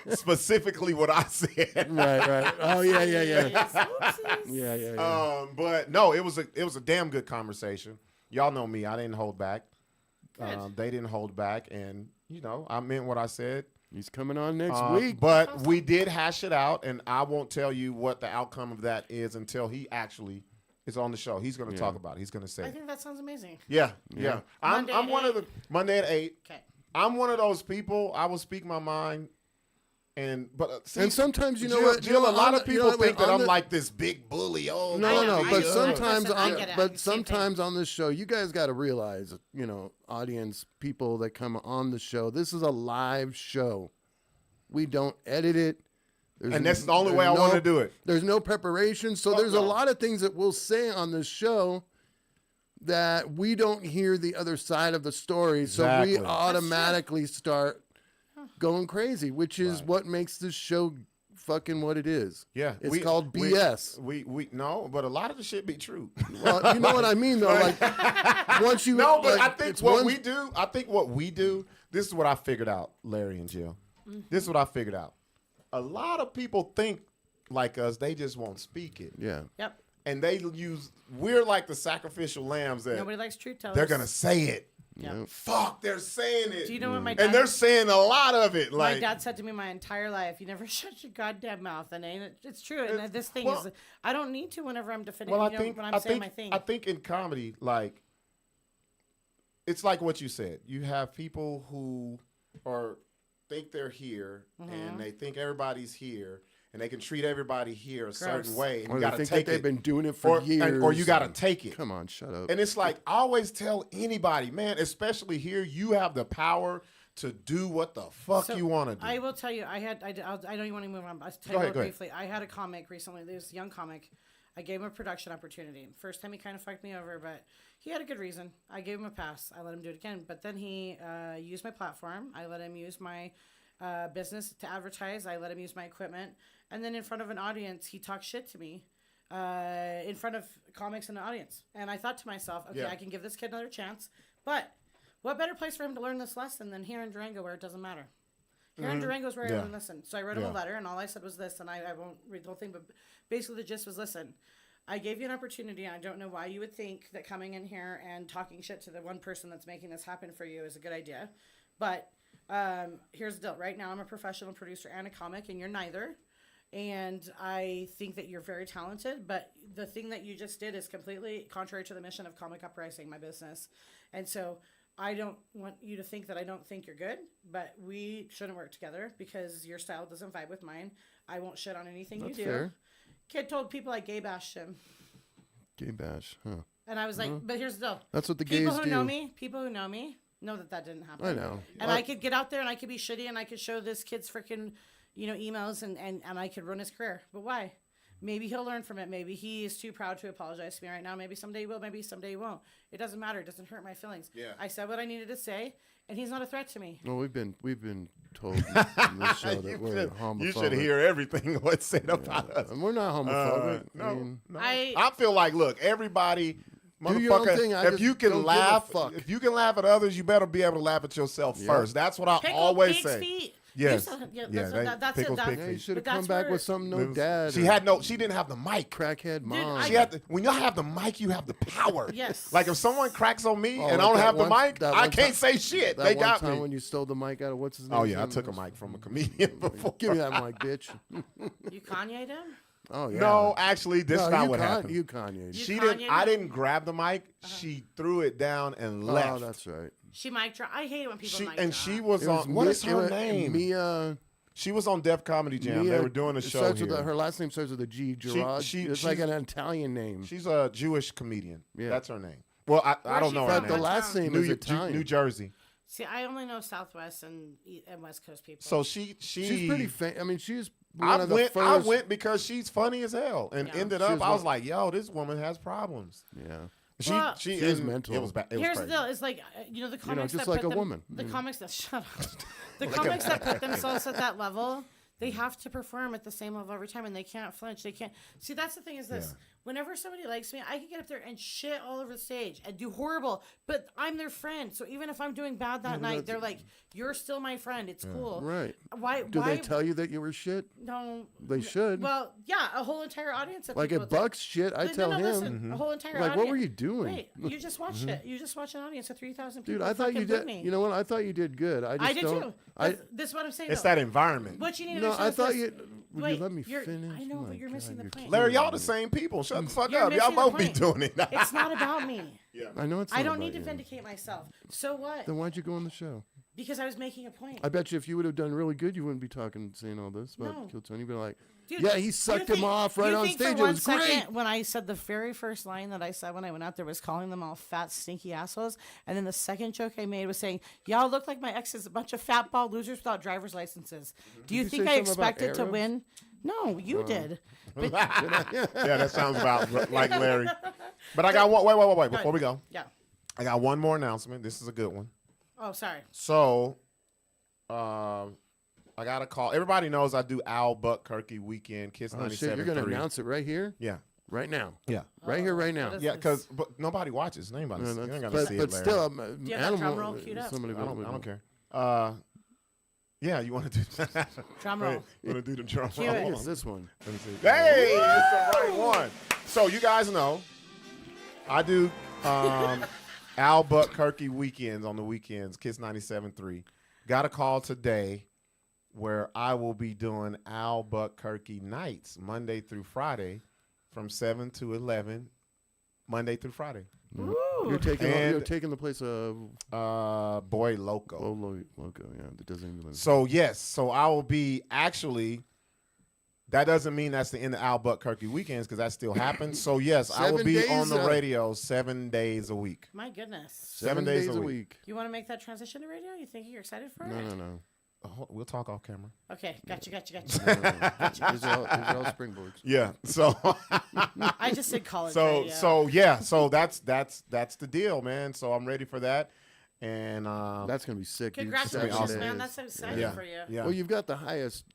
specifically what I said. Right. Oh, yeah. Oopsies. Yeah. But no, it was a damn good conversation. Y'all know me. I didn't hold back. Good. They didn't hold back, and I meant what I said. He's coming on next week. But we did hash it out, and I won't tell you what the outcome of that is until he actually is on the show. He's going to talk about it. He's going to say I it. think that sounds amazing. Yeah. Monday I'm at one of 8? the Monday at 8. Okay. I'm one of those people. I will speak my mind, and sometimes Jill, what? Jill, a lot of people think that I'm the, like this big bully. Oh, No. But Listen, sometimes, I get it. but Same thing. sometimes on this show, you guys got to realize, audience, people that come on the show. This is a live show. We don't edit it. And that's the only way I want to do it. There's no preparation, so there's no. a lot of things that we'll say on this show that we don't hear the other side of the story, so we Exactly. automatically start going crazy, which is what makes this show fucking what it is. Yeah, It's called BS. We no, but a lot of the shit be true. Well, you know what I mean, though. Like once you No, but like, I think it's what one- we do. I think what we do. This is what I figured out, Larry and Jill. This is what I figured out. A lot of people think like us. They just won't speak it. Yeah. Yep. And we're like the sacrificial lambs that Nobody likes truth tellers. they're gonna say it. Yep. Fuck, they're saying it. Do you know what my dad? And they're saying a lot of it. Like my dad said to me my entire life, "You never shut your goddamn mouth." And it's true. And this thing well- is, I don't need to whenever I'm defending. Well, when I'm saying my thing. I think in comedy, like, it's like what you said. You have people who think they're here, and they think everybody's here, and they can treat everybody here a certain way, and Or you they got to think take that they've it. been doing it for years. Or you got to take it. Come on, shut up. And it's like, I always tell anybody, man, especially here, you have the power to do what the fuck So, you want to do. I will tell you, I know you want to move on, but I'll tell Go you ahead, go ahead. briefly. I had a comic recently. There's a young comic. I gave him a production opportunity. First time he kind of fucked me over, but he had a good reason. I gave him a pass. I let him do it again. But then he used my platform. I let him use my business to advertise. I let him use my equipment. And then in front of an audience, he talked shit to me in front of comics in the audience. And I thought to myself, okay, I can give this kid another chance. But what better place for him to learn this lesson than here in Durango where it doesn't matter? Here in Durango is where I learned listen. So I wrote him a letter, and all I said was this, and I won't read the whole thing, but basically the gist was, listen, I gave you an opportunity, and I don't know why you would think that coming in here and talking shit to the one person that's making this happen for you is a good idea. But here's the deal. Right now I'm a professional producer and a comic, and you're neither. And I think that you're very talented, but the thing that you just did is completely contrary to the mission of Comic Uprising, my business. And so I don't want you to think that I don't think you're good, but we shouldn't work together because your style doesn't vibe with mine. I won't shit on anything you do. Fair. Kid told people I gay bashed him. Gay bash, huh? And I was like, but here's the deal. That's what the gays do. People who know me know that didn't happen. I know. And I could get out there and I could be shitty and I could show this kid's freaking, emails and I could ruin his career. But why? Maybe he'll learn from it. Maybe he is too proud to apologize to me right now. Maybe someday he will. Maybe someday he won't. It doesn't matter. It doesn't hurt my feelings. Yeah. I said what I needed to say, and he's not a threat to me. Well, we've been told in this show that we're homophobic. You should hear everything what's said about us. And we're not homophobic. No. I feel like, look, everybody, do your own motherfucker, thing. if you can laugh at others, you better be able to laugh at yourself first. That's what I always say. Feet. Yes. That's pickles, it. You should have come back with something. No dad. She didn't have the mic. Crackhead mom. When you have the mic, you have the power. Yes. Like if someone cracks on me and I don't have the mic, I can't say shit. They got me. When you stole the mic out of what's his name? Oh yeah, I took a mic from a comedian before. Give me that mic, bitch. You Kanye'd him? Oh yeah. No, actually, this is not what happened. You Kanye. She didn't. I didn't grab the mic. She threw it down and left. Oh, that's right. She mic drop. I hate it when people mic drop. And she was on. What is her name? Mia. She was on Def Comedy Jam. They were doing a show here. Her last name starts with a G. Gerard. It's like an Italian name. She's a Jewish comedian. Yeah. That's her name. Well, I don't know her name. The last name is Italian. New Jersey. See, I only know Southwest and West Coast people. So she's pretty famous. I mean, she's one of the first. I went because she's funny as hell, and ended up. I was like, yo, this woman has problems. Yeah. She is mental. It was bad. Here's the deal: it's like the comics just that like put a woman. The comics that shut up. The comics that put themselves at that level, they have to perform at the same level every time, and they can't flinch. They can't. See, that's the thing is this. Yeah. Whenever somebody likes me, I can get up there and shit all over the stage and do horrible, but I'm their friend. So even if I'm doing bad that night, they're like, you're still my friend. It's cool. Right. Why? Do they tell you that you were shit? No. They should. Well, yeah, a whole entire audience of like people. If Buck's shit, I tell him. Listen, a whole entire audience. Like, what were you doing? Wait, you just watched it. You just watched an audience of 3,000 people. Dude, I thought you did. Me. You know what? I thought you did good. I did too. This is what I'm saying. It's that environment. What you need to understand. I thought you. Would you let me finish? I know, but you're missing the point. Larry, y'all the same people. Shut the fuck up. Y'all both be doing it. It's not about me. Yeah. I know it's. I don't need to vindicate myself. So what? Then why'd you go on the show? Because I was making a point. I bet you if you would have done really good, you wouldn't be saying all this about Kill Tony. You'd be like, dude, yeah, he sucked him off right on stage. It was great. When I said the very first line that I said when I went out there was calling them all fat, stinky assholes. And then the second joke I made was saying, y'all look like my ex is a bunch of fat ball losers without driver's licenses. Do you think I expected to win? No, you did. Yeah, that sounds about like Larry. But I got one. Wait. Before we go. Yeah. I got one more announcement. This is a good one. Oh, sorry. So, I got a call. Everybody knows I do Albuquerque weekend, Kiss 97.3. You're going to announce it right here? Yeah. Right now? Yeah. Right here, right now. Yeah, but nobody watches. Anybody. You ain't got to see it, but still, do you have that drum roll queued up? I don't care. Yeah, you want to do that? Drum roll. You want to do the drum roll? What is this one? Hey, it's the right one. So you guys know, I do Albuquerque weekends on the weekends, Kiss 97.3. Got a call today where I will be doing Albuquerque nights, Monday through Friday, from 7 to 11, Monday through Friday. Ooh. You're taking the place of Boy Loco. Loco, yeah. That doesn't even. So yes, so I will be actually. That doesn't mean that's the end of Albuquerque weekends because that still happens. So yes, I will be on the radio 7 days a week. My goodness. 7 days a week. You want to make that transition to radio? You think you're excited for it? No. We'll talk off camera. Okay, gotcha. These are all springboards. Yeah. So I just said college. So that's the deal, man. So I'm ready for that. And that's gonna be sick. Congratulations, dude. Awesome. man. That's so exciting Yeah. for you. Yeah. Well, you've got the highest.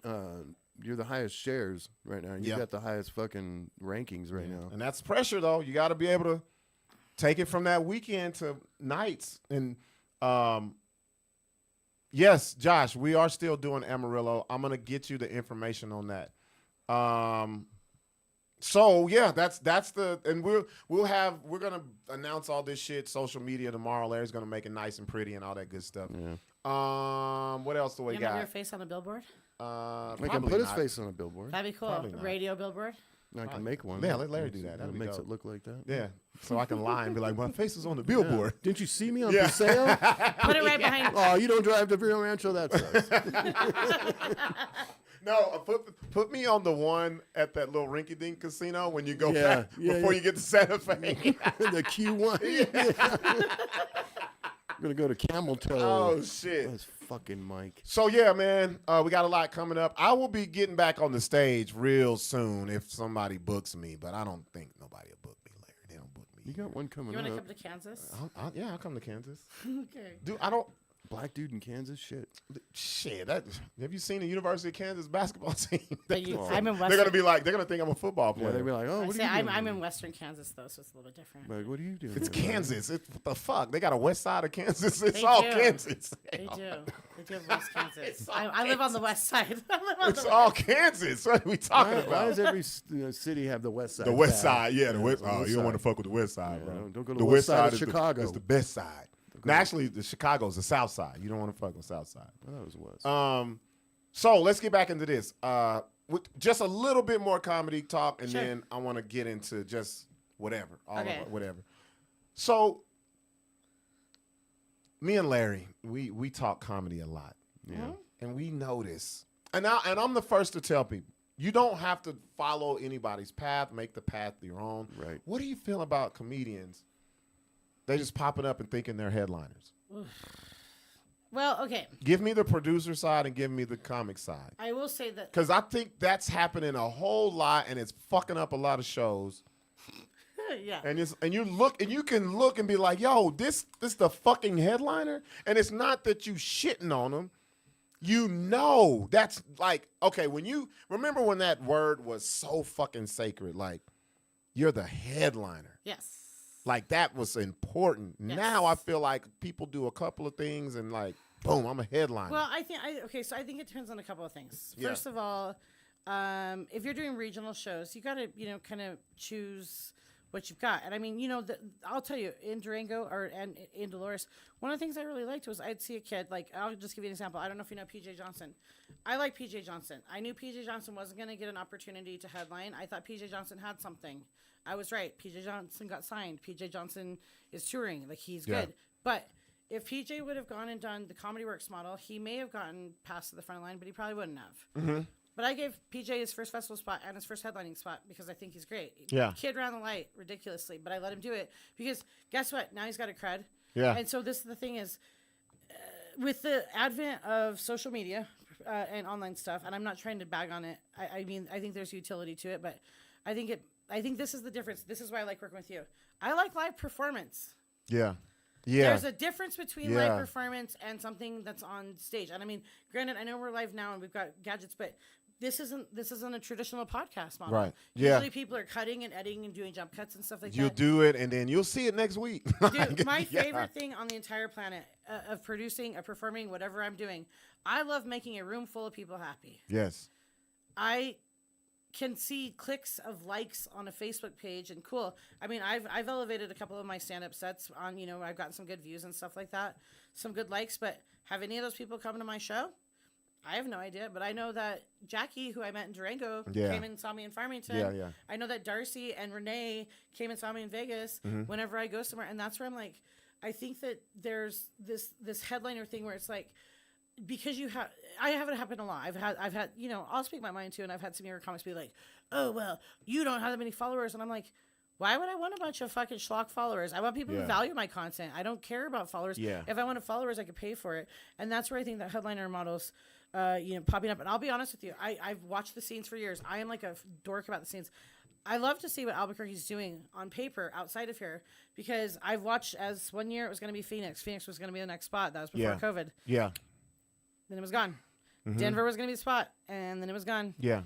You're the highest shares right now. You've Yeah. got the highest fucking rankings right now. And that's pressure, though. You got to be able to take it from that weekend to nights. And yes, Josh, we are still doing Amarillo. I'm gonna get you the information on that. So yeah, that's the, and we're gonna announce all this shit social media tomorrow. Larry's gonna make it nice and pretty and all that good stuff. Yeah. What else do we You got? have your face on a billboard? We can put his face on a billboard. That'd be cool. Probably not. Radio billboard. I can make one. Yeah, let Larry do that. That'd be makes dope. it look like that. Yeah, so I can lie and be like, my face is on the billboard. Didn't you see me on Paseo? Put it right behind. Oh, you don't drive to Rio Rancho? That sucks. No, put me on the one at that little rinky-dink casino when you go back before you get to Santa Fe. The Q1. I'm going to go to Camel Toe. Oh, shit. That's fucking Mike. So, yeah, man, we got a lot coming up. I will be getting back on the stage real soon if somebody books me, but I don't think nobody will book me, Larry. They don't book me. You got one coming You up. want to come to Kansas? Yeah, I'll come to Kansas. Okay. Dude, I don't. Black dude in Kansas? Shit. Have you seen the University of Kansas basketball team? I'm in Western. They're gonna think I'm a football player. Yeah, they'd be like, oh, what are you doing? I'm in Western Kansas, though, so it's a little bit different. Like, what are you doing? It's Kansas. What the fuck? They got a west side of Kansas. It's They all do. Kansas. They do. They do have West Kansas. I live on the west side. It's all Kansas. What are we talking Why about? does every city have the west side? The west tab? side, yeah, the west. the Oh, west you don't side. want to fuck with the west side, bro. Don't go to the the west side of is Chicago. Is the best side. No, actually, the Chicago's the south side. You don't want to fuck with south side. Oh, that was west. So let's get back into this. With just a little bit more comedy talk, and Sure. then I want to get into just whatever, whatever. So, me and Larry, we talk comedy a lot, and we notice, and I'm the first to tell people, you don't have to follow anybody's path, make the path your own. Right. What do you feel about comedians? They just popping up and thinking they're headliners. Well, okay. Give me the producer side and give me the comic side. I will say that. Because I think that's happening a whole lot, and it's fucking up a lot of shows. Yeah. And you can look and be like, yo, this the fucking headliner, and it's not that you shitting on them. You know, that's like, okay, when you remember when that word was so fucking sacred, like you're the headliner. Yes. Like that was important. Yes. Now I feel like people do a couple of things and like, boom, I'm a headliner. Well, I think so I think it depends on a couple of things. Yeah. First of all, if you're doing regional shows, you got to, kind of choose what you've got. And I mean, I'll tell you, in Durango and in Dolores, one of the things I really liked was I'd see a kid, like, I'll just give you an example. I don't know if you know PJ Johnson. I like PJ Johnson. I knew PJ Johnson wasn't going to get an opportunity to headline. I thought PJ Johnson had something. I was right. PJ Johnson got signed. PJ Johnson is touring. Like, he's good. But if PJ would have gone and done the Comedy Works model, he may have gotten past to the front line, but he probably wouldn't have. Mm-hmm. But I gave PJ his first festival spot and his first headlining spot because I think he's great. Yeah. Kid ran the light ridiculously, but I let him do it because guess what? Now he's got a cred. Yeah. And so the thing is, with the advent of social media and online stuff, and I'm not trying to bag on it. I mean, I think there's utility to it, but I think this is the difference. This is why I like working with you. I like live performance. Yeah. Yeah. There's a difference between live performance and something that's on stage. And I mean, granted, I know we're live now and we've got gadgets, but this isn't a traditional podcast model. Right. Yeah. Usually people are cutting and editing and doing jump cuts and stuff like You'll that. do it, and then you'll see it next week. Dude, my favorite thing on the entire planet of producing, of performing, whatever I'm doing, I love making a room full of people happy. Yes. I can see clicks of likes on a Facebook page and cool. I mean, I've elevated a couple of my stand-up sets on, I've gotten some good views and stuff like that, some good likes, but have any of those people come to my show? I have no idea, but I know that Jackie, who I met in Durango, came and saw me in Farmington. Yeah. I know that Darcy and Renee came and saw me in Vegas whenever I go somewhere, and that's where I'm like, I think that there's this headliner thing where it's like, because I have it happen a lot. I've had, I'll speak my mind too, and I've had some of your comics be like, oh, well, you don't have that many followers. And I'm like, Why would I want a bunch of fucking schlock followers? I want people to value my content. I don't care about followers. Yeah. If I wanted followers, I could pay for it. And that's where I think that headliner models, popping up. And I'll be honest with you, I've watched the scenes for years. I am like a dork about the scenes. I love to see what Albuquerque's doing on paper outside of here because I've watched as one year it was going to be Phoenix. Phoenix was going to be the next spot. That was before COVID. Yeah. Then it was gone. Denver was going to be the spot, and then it was gone. Yeah.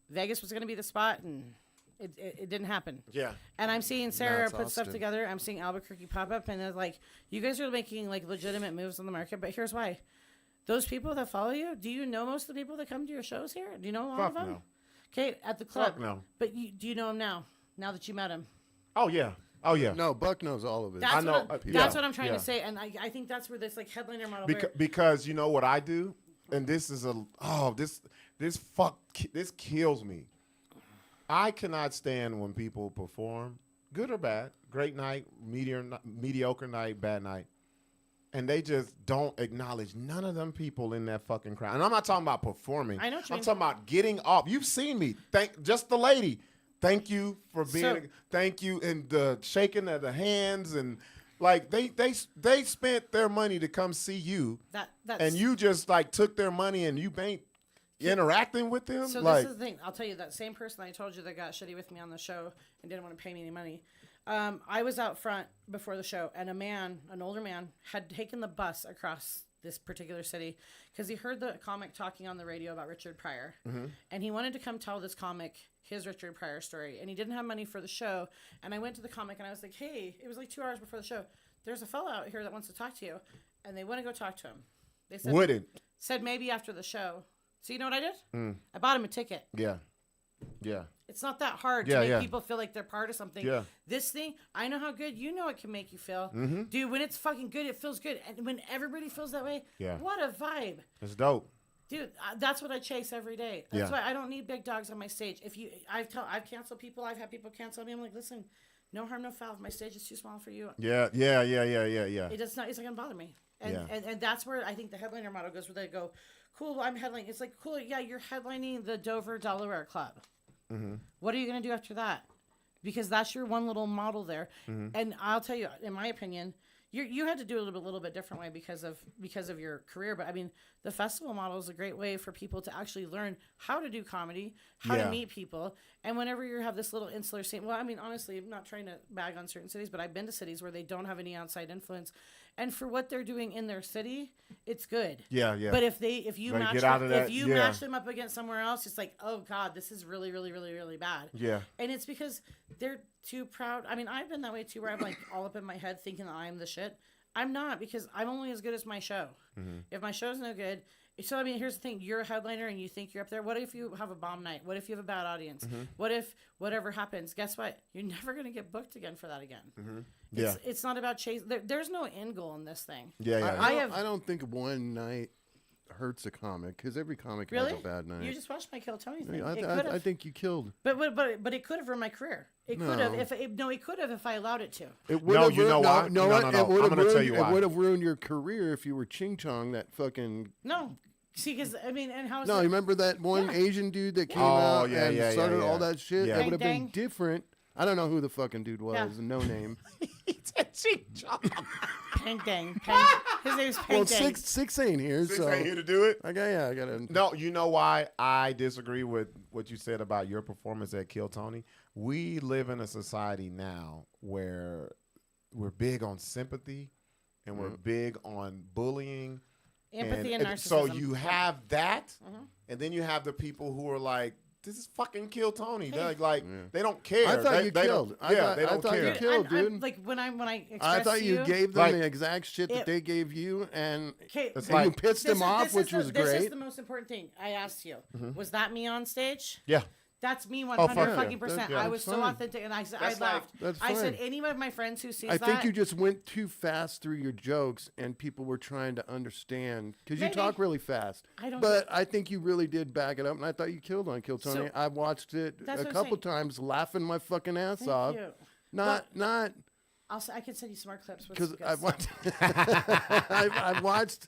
Vegas was going to be the spot, and it didn't happen. Yeah. And I'm seeing Sarah it's put stuff Austin. together. I'm seeing Albuquerque pop up, and it's like, you guys are making like legitimate moves on the market, but here's why. Those people that follow you, do you know most of the people that come to your shows here? Do you know all Fuck of them? no. Okay, at the club. Fuck no. But do you know him now that you met him? Oh, yeah. Oh, yeah. No, Buck knows all of it. That's, I know, that's what I'm trying yeah. to say. And I think that's where this like headliner model. Because you know what I do? And this is this kills me. I cannot stand when people perform, good or bad, great night, mediocre night, bad night, and they just don't acknowledge none of them people in that fucking crowd. And I'm not talking about performing. I know what you I'm mean. talking about getting off. You've seen me. Just the lady. Thank you for being. Thank you, and the shaking of the hands and. Like they spent their money to come see you, and you just like took their money and you ain't interacting with them. So like, this is the thing. I'll tell you that same person I told you that got shitty with me on the show and didn't want to pay me any money. I was out front before the show, and an older man, had taken the bus across this particular city because he heard the comic talking on the radio about Richard Pryor, and he wanted to come tell this comic his Richard Pryor story, and he didn't have money for the show. And I went to the comic and I was like, hey, it was like 2 hours before the show. There's a fella out here that wants to talk to you, and they want to go talk to him. They said maybe after the show. So you know what I did? I bought him a ticket. yeah. It's not that hard to make people feel like they're part of something. Yeah. This thing, I know how good you know it can make you feel. Dude, when it's fucking good, it feels good. And when everybody feels that way, what a vibe. It's dope. Dude, that's what I chase every day. That's why I don't need big dogs on my stage. I've canceled people. I've had people cancel me. I'm like, listen, no harm, no foul. If my stage is too small for you. Yeah. It does not. It's not gonna bother me. And that's where I think the headliner model goes, where they go, cool. I'm headlining. It's like, cool. Yeah, you're headlining the Dover Delaware Club. What are you gonna do after that? Because that's your one little model there. And I'll tell you, in my opinion, you had to do it a little bit different way because of your career. But I mean, the festival model is a great way for people to actually learn how to do comedy, how to meet people. And whenever you have this little insular scene, well, I mean, honestly, I'm not trying to bag on certain cities, but I've been to cities where they don't have any outside influence. And for what they're doing in their city, it's good. Yeah. But if you match them up against somewhere else, it's like, oh God, this is really, really, really, really bad. Yeah. And it's because they're too proud. I mean, I've been that way too, where I'm like all up in my head thinking that I'm the shit. I'm not, because I'm only as good as my show. If my show's no good. So, I mean, here's the thing. You're a headliner and you think you're up there. What if you have a bomb night? What if you have a bad audience? What if whatever happens? Guess what? You're never going to get booked again for that again. It's not about chase. There's no end goal in this thing. I don't think one night hurts a comic, because every comic has a bad night. You just watched my Kill Tony thing. I think you killed. But it could have ruined my career. It could have if I allowed it to. It would have. You know why? No. I'm gonna tell you why. It would have ruined your career if you were Ching Chong, that fucking. No. See, because I mean, and how is No, you remember that one Asian dude that came out and started all that shit? Yeah. That would have been different. I don't know who the fucking dude was. No name. It's a Ching Chong. Peng Dang. His name's Peng Well, Dang. Six ain't here, Sixx so ain't here to do it. I gotta. No, you know why I disagree with what you said about your performance at Kill Tony? We live in a society now where we're big on sympathy and we're big on bullying. Empathy and narcissism. So you have that, and then you have the people who are like, this is fucking Kill Tony. They're like they don't care. I thought you they killed. They don't thought care. you killed, dude. Like when I expressed I thought you gave them like, the exact shit that they gave you, and it's you like, pissed them off, which was great. This is the most important thing. I asked you, was that me on stage? Yeah. That's me 100% yeah. I was so authentic, and I laughed. I said, any of my friends who sees I think you just went too fast through your jokes, and people were trying to understand, because you talk really fast. I think you really did back it up, and I thought you killed on Kill Tony. I watched it a couple times, laughing my fucking ass off. You. Not. I can send you some more clips. Because I've watched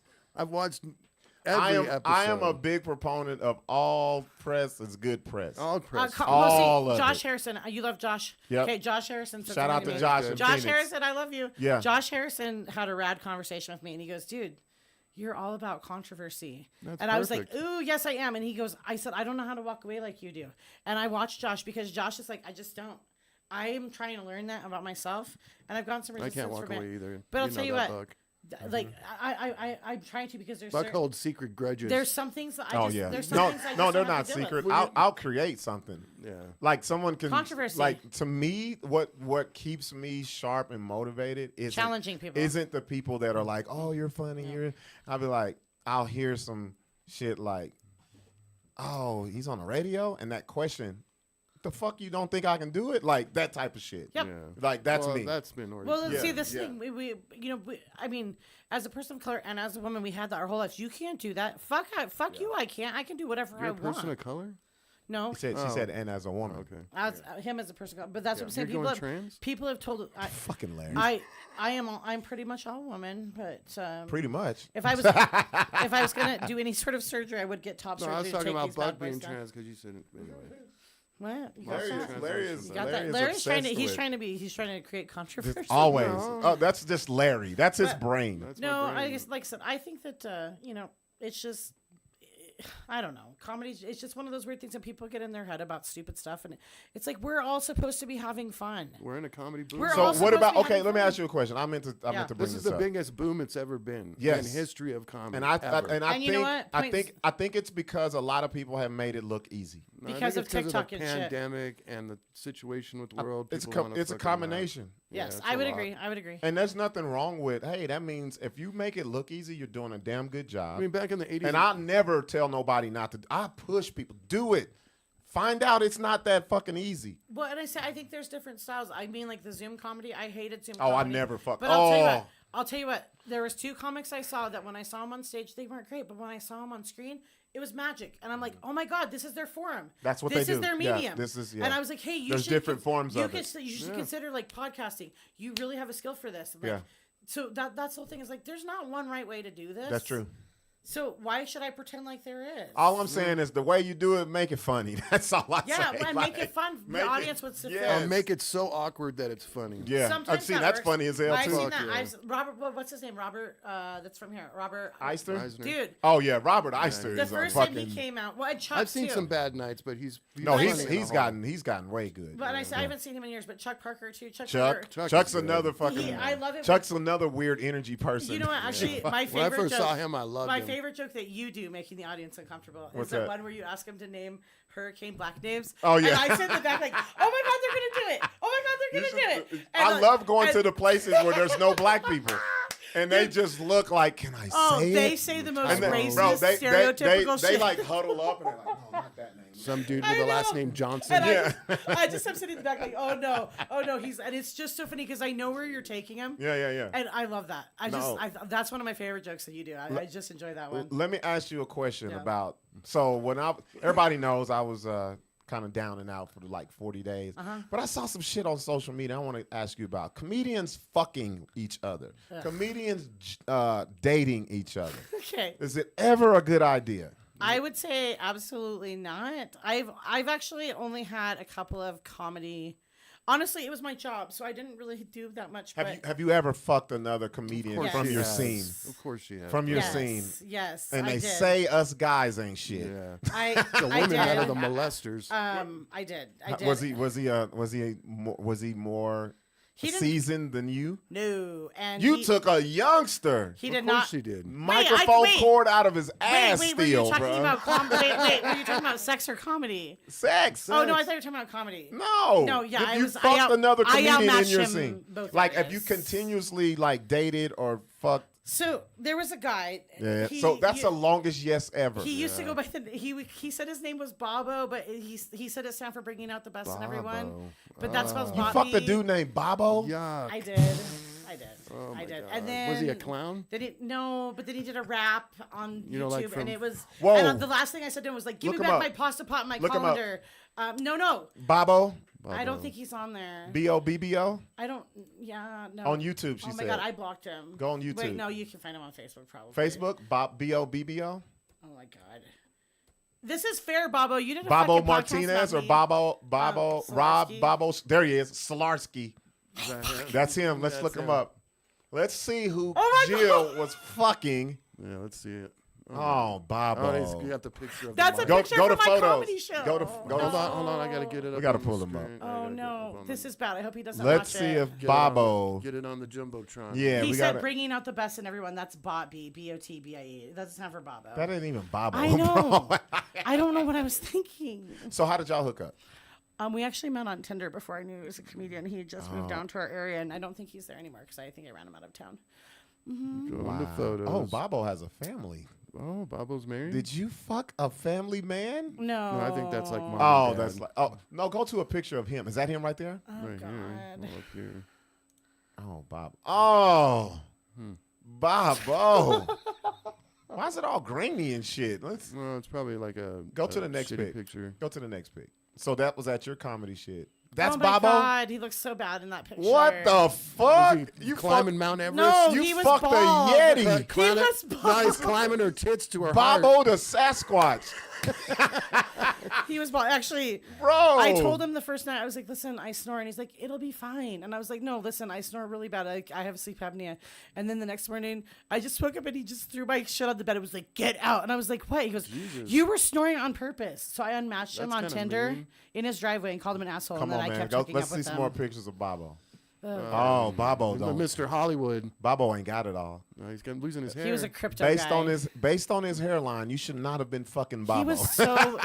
Every I am a episode. big proponent of all press is good press. All press. All of Josh it. Harrison, you love Josh. Yep. Okay, Josh Harrison. Shout out to Josh in Josh Phoenix. Harrison, I love you. Yeah. Josh Harrison had a rad conversation with me, and he goes, "Dude, you're all about controversy." That's and I was like, perfect. "Ooh, yes, I am." And he goes, "I said I don't know how to walk away like you do." And I watched Josh because Josh is like, "I just don't." I am trying to learn that about myself, and I've gotten some I resistance can't walk from away it. either. But I'll tell you that, what, Buck. like I'm trying to because there's Buck certain, holds secret grudges. there's some things that I Oh just yeah. there's some No, things I just no, they're don't have not to deal secret. with. I'll create something. Yeah. Like someone can Controversy. Like to me, what keeps me sharp and motivated is Challenging people. Isn't the people that are like, oh, you're funny. I'll be like, I'll hear some shit like, oh, he's on the radio, and that question, the fuck you don't think I can do it? Like that type of shit. Yep. Yeah. Like that's well, me. That's been already. Well, Yeah, see, this yeah. thing, I mean, as a person of color and as a woman, we had that our whole lives. You can't do that. Fuck you, I can't. I can do whatever You're I a person want. of color? No, She said, and as a woman. Okay. as him as a person, of color. But that's what I'm saying. You're People going have, trans? people have told Fucking Larry. I'm pretty much all woman, but Pretty much. if I was gonna do any sort of surgery, I would get top No, surgery. I was to talking take about these bad Buck boys being down. trans because you said it anyway. What? You got Larry that? is, Larry is, You got Larry that? is Larry's trying to. obsessed He's with- trying to be. He's trying to create controversy. Always. No. Oh, that's just Larry. That's his brain. That's No, my brain. I guess like I said, I think that it's just I don't know. Comedy, it's just one of those weird things that people get in their head about stupid stuff, and it's like we're all supposed to be having fun. We're in a comedy boom. We're So all what supposed about? to be Okay, having let me fun. ask you a question. I meant to bring This this is the up. biggest boom it's ever been Yes. in history of comedy. And I ever. And you know what? I think it's because a lot of people have made it look easy. No, I because think of it's TikTok the and shit. pandemic and the situation with the world. It's people wanna it's a fucking laugh. combination. Yes, it's I a would lot. agree. I would agree. And there's nothing wrong with, hey, that means if you make it look easy, you're doing a damn good job. I mean, back in the 80s. And I never tell nobody not to. I push people. Do it. Find out it's not that fucking easy. Well, and I think there's different styles. I mean, like the Zoom comedy. I hated Zoom. Oh, I comedy. never fuck- But I'll tell you Oh. what. I'll tell you what. There was 2 comics I saw that when I saw them on stage, they weren't great. But when I saw them on screen, it was magic. And I'm like, oh my god, this is their forum. That's what this they is do. their Yeah, medium. this is- yeah. And I was like, hey, you There's should different forms you of could, it. You should consider like podcasting. You really have a skill for this. Like, Yeah. So that's the whole thing. Is like, there's not one right way to do this. That's true. So why should I pretend like there is? All I'm saying is the way you do it, make it funny. That's all I Yeah, say. and make it fun. make The it- audience would sit yes. there. Or make it so awkward that it's funny. Yeah. Sometimes See, that that's works. funny as hell, I've too. seen that. Fuck yeah. Robert, what's his name? Robert, that's from here. Robert Eister? Eisner. Dude, Oh, yeah. Robert Eister the is first a time fucking... he came out, well, and Chuck I've seen too. some bad nights, but he's No, funny he's in a he's gotten way good. But I haven't seen him in years. But Chuck Parker too. Chuck. Chuck's is good. another fucking... I love him. Chuck's another weird energy person. You know what? Actually, my favorite When I first joke, saw him, I loved my him. favorite joke that you do, making the audience uncomfortable, What's is that that? one where you ask him to name Hurricane Black names. Oh, yeah. And I sit in the back like, oh my god, they're gonna do it. Oh my god, they're gonna do it. And I love going and- to the places where there's no black people. And they just look like, can I Oh, say they it? say the most And then, racist, bro, stereotypical they shit. like huddle up and they're like, no, not that name. Some dude I with the last know. name Johnson. And I just am sitting in the back like, oh no, and it's just so funny because I know where you're taking him. Yeah. And I love that. No. That's one of my favorite jokes that you do. I just enjoy that one. Let me ask you a question Yeah. about, so when everybody knows I was kind of down and out for like 40 days, but I saw some shit on social media I want to ask you about. Comedians fucking each other. Comedians dating each other. Okay. Is it ever a good idea? I would say absolutely not. I've actually only had a couple of comedy. Honestly, it was my job, so I didn't really do that much. Have you ever fucked another comedian course from she your has. scene? Of course she has. From your yes, scene. yes, And I they did. say us guys ain't shit. Yeah. I The women did. that are the molesters. I did. Was he more He didn't- seasoned than you? No, and You he, took a youngster. He Of did course not. she did. Microphone wait. cord out of his ass Wait, were you still, talking bro. about wait, were you talking about sex or comedy? Sex. Oh no, I thought you were talking about comedy. No. No, yeah, If I you was- I fucked out- another I comedian in outmatched your him scene. both Like, if areas. you continuously, like, dated or fucked. So there was a guy. Yeah. So that's the longest yes ever. He used to go by the he said his name was Bobo, but he said it stand for bringing out the best in everyone. Bobo. But that spells You Bobby. fucked a dude named Bobo? Yuck. I did. Oh I my did. God. And then Was he a clown? Then but then he did a rap on You know, YouTube, like from- and it was. Whoa. And the last thing I said to him was like, "Give Look me him back up. my pasta pot and my Look him up. colander." No. Bobo? I don't think he's on there. B-O-B-B-O? I don't. Yeah, no. On YouTube, she Oh my said. god, I blocked him. Go on YouTube. Wait, no, you can find him on Facebook probably. Facebook? B-O-B-B-O? Oh my God. This is fair, Bobo. You did a Babo fucking podcast Martinez or about me. Babo Rob Solarsky. Babo. There he is, Solarsky. That's him. Let's That's look him him. up. Let's see who Oh my Jill was fucking. Yeah, let's see it. Oh, Babo. You got the picture of That's the a mic. picture go to from my photos. comedy show. Go to Hold on, I gotta get it up. We gotta on the pull him up. screen. I Oh gotta get it no, up on this the- is bad. I hope he doesn't Let's watch see it. if Get it on the- Babo. Get it on the jumbotron. Yeah, He we said got it. bringing out the best in everyone. That's Bobby, B-O-T-B-I-E. It doesn't stand for Bobo. That ain't even Babo. I know. bro. I don't know what I was thinking. So how did y'all hook up? We actually met on Tinder before I knew he was a comedian. He had just moved down to our area, and I don't think he's there anymore because I think I ran him out of town. Go on the photos. Oh, Babo has a family. Oh, Babo's married. Did you fuck a family man? No. No, I think that's like mom. Oh, and that's dad. like. Oh no, go to a picture of him. Is that him right there? Oh, right God. here. Oh, up here. Oh, Bob. Oh, Bobo. Why is it all grainy and shit? Let's Well, it's probably like a go to a the next shitty pic. picture. Go to the next pic. So that was at your comedy shit. That's oh my Bobo. God, he looks so bad in that picture. What the fuck? Is he You climbing fuck- Mount Everest? No, You he was fucked bald. a Yeti. He Climbing- was No, he's bald. climbing her tits to her heart. Bobo the Sasquatch. He was bald. Actually, Bro. I told him the first night, I was like, listen, I snore. And he's like, it'll be fine. And I was like, no, listen, I snore really bad. I have sleep apnea. And then the next morning, I just woke up and he just threw my shit on the bed. It was like, get out. And I was like, what? He goes, you were snoring on purpose. So I unmatched him That's on kinda Tinder mean. in his driveway and called him an asshole. Come and then on, I man. kept Go, hooking let's up see with some him. more pictures of Bobo. Oh, Bobo don't. Mr. Hollywood. Bobo ain't got it all. No, he's losing his hair. He was a crypto Based guy. on his hairline, you should not have been fucking Bobo.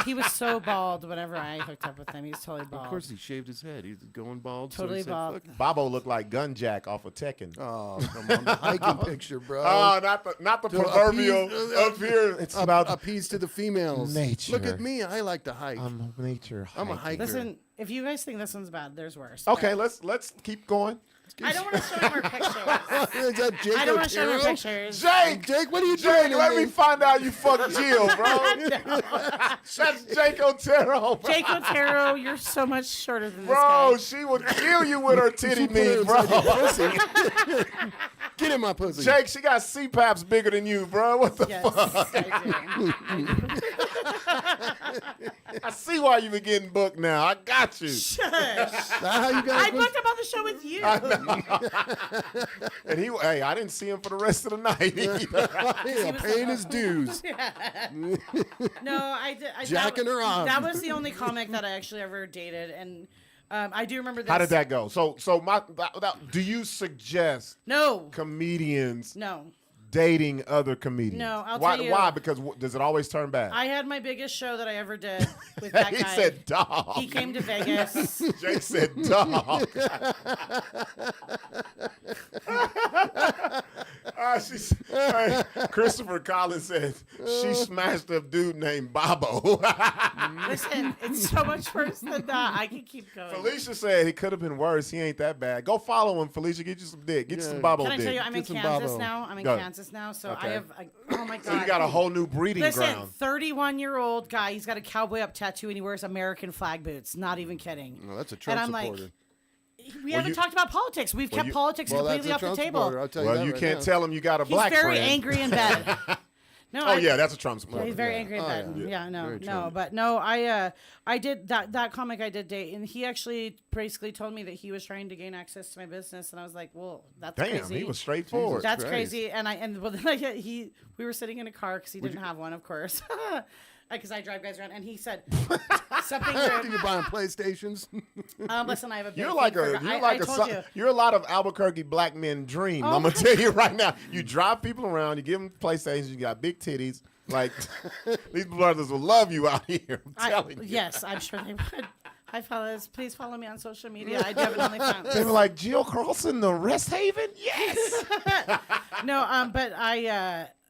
He was so bald whenever I hooked up with him. He was totally bald. Of course, he shaved his head. He's going bald. Totally so he said, bald. "Fuck it." Bobo looked like Gunjack off of Tekken. Oh, come on, the hiking picture, bro. Oh, not the To proverbial appease- up here. It's about appease to the females. nature. Look at me. I like to hike. I'm nature. I'm a hiker. Listen, if you guys think this one's bad, there's worse. Okay, let's keep going. I don't want to show more pictures. Is that Jake I don't want to show more Otero? pictures. Jake, what are you Jake, doing? let me in find out you fucked Jill, bro. That's Jake Otero, bro. Jake Otero, you're so much shorter than this Bro, guy. she would kill you with her titty Put her meat, bro. inside your pussy. Get in my pussy. Jake, she got CPAPs bigger than you, bro. What the Yes, fuck? I do. I see why you been getting booked now. I got you. Shush. That's how you got I booked him on the show with you. And hey, I didn't see him for the rest of the night either. paying his dues. No, I did. Jacking her off. That was the only comic that I actually ever dated, and I do remember this. How did that go? So do you suggest No. comedians No. dating other comedians? No, I'll why, tell you. Why? Because does it always turn bad? I had my biggest show that I ever did with that He guy. said dog. He came to Vegas. Jake said dog. Christopher Collins said she smashed a dude named Bobo. Listen, it's so much worse than that. I can keep going. Felicia said he could have been worse. He ain't that bad. Go follow him, Felicia. Get you some dick. Get you some Bobo Can I dick. tell you, I'm in Get some Kansas Bobo. now. I'm in Go ahead. Kansas now, so Okay. I have. Oh my god! So you got a whole new breeding Listen, ground. 31-year-old guy. He's got a cowboy up tattoo and he wears American flag boots. Not even kidding. No, that's a Trump and I'm supporter. like, we haven't talked about politics. We've kept politics Well, completely that's off a the Trump table. supporter. I'll tell you Well, that you right can't now. tell him you got a He's black very friend. angry in bed. No, Oh yeah, that's a Trump supporter. he's very angry in Oh, bed. yeah. Yeah, no, Very no, Trump. but no, I did that comic I did date, and he actually basically told me that he was trying to gain access to my business, and I was like, well, that's Damn, crazy. he was straightforward. That's Christ. crazy, and well, then we were sitting in a car because he didn't have one, of course, because I drive guys around, and he said something. You're buying PlayStations. Listen, I have a. big You're like thing a for- you're I like told a you. you're a lot of Albuquerque black men dream. Oh I'm gonna my tell you right now. You drive people around. You give them PlayStations. You got big titties. Like these brothers will love you out here. I'm telling you. Yes, I'm sure they would. Hi, fellas. Please follow me on social media. I definitely found. They were like Jill Carlson, the Rest Haven. Yes. No, but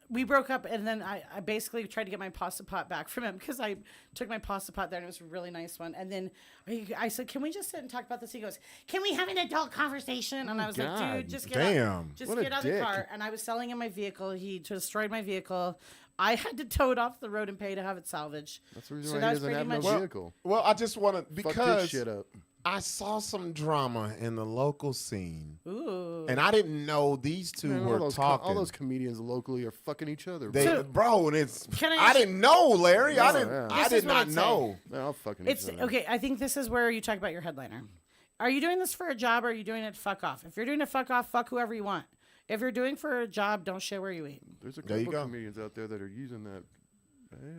we broke up, and then I basically tried to get my pasta pot back from him because I took my pasta pot there, and it was a really nice one. And then I said, "Can we just sit and talk about this?" He goes, "Can we have an adult conversation?" And I was like, God, "Dude, just get damn. out, just What a get out of the dick. car." And I was selling him my vehicle. He destroyed my vehicle. I had to tow it off the road and pay to have it salvaged. That's the reason So why that he was doesn't have pretty no much- vehicle. Well, I just want to Fuck because this shit up. I saw some drama in the local scene. Ooh. And I didn't know these two Man, were talking. all those comedians locally are fucking each other. Bro, and it's. Can I didn't know, Larry. No, I didn't. yeah. I This did is what not I'd say. know. They're all fucking It's each other. okay. I think this is where you talk about your headliner. Are you doing this for a job or are you doing it to fuck off? If you're doing it to fuck off, fuck whoever you want. If you're doing for a job, don't shit where you eat. There's a There you couple go. comedians out there that are using that.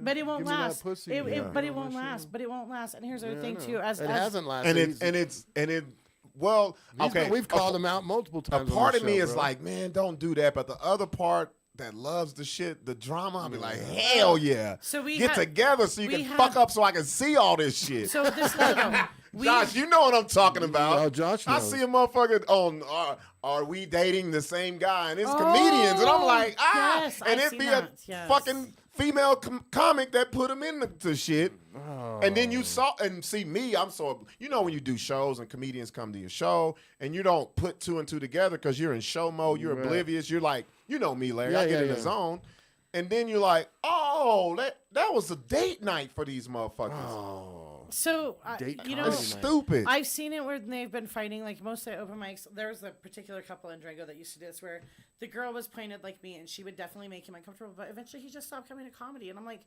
But it won't give me that last. pussy. But it on won't my last. show. But it won't last. And here's the other Yeah, I thing know. too. As it hasn't lasted. And it. Well, okay. We've called him out multiple A times. part on of the me show, is bro. like, man, don't do that. But the other part that loves the shit, the drama, I'll be like, hell yeah. So we get have- together so you we can have- fuck up so I can see all this shit. So this though, Josh, you know what I'm talking about. Oh, Josh I knows. see a motherfucker on Are We Dating the Same Guy? And it's comedians. And I'm like, yes, and I've it'd seen be that, a yes. fucking female comic that put him into shit. And then you saw, and see me, I'm so, you know when you do shows and comedians come to your show and you don't put two and two together because you're in show mode, you're oblivious, you're like, you know me, Larry, I get in the zone. And then you're like, oh, that was a date night for these motherfuckers. So, you know, That's stupid. I've seen it where they've been fighting, like most of the open mics. There was a particular couple in Durango that used to do this where the girl was pointed like me and she would definitely make him uncomfortable, but eventually he just stopped coming to comedy. And I'm like,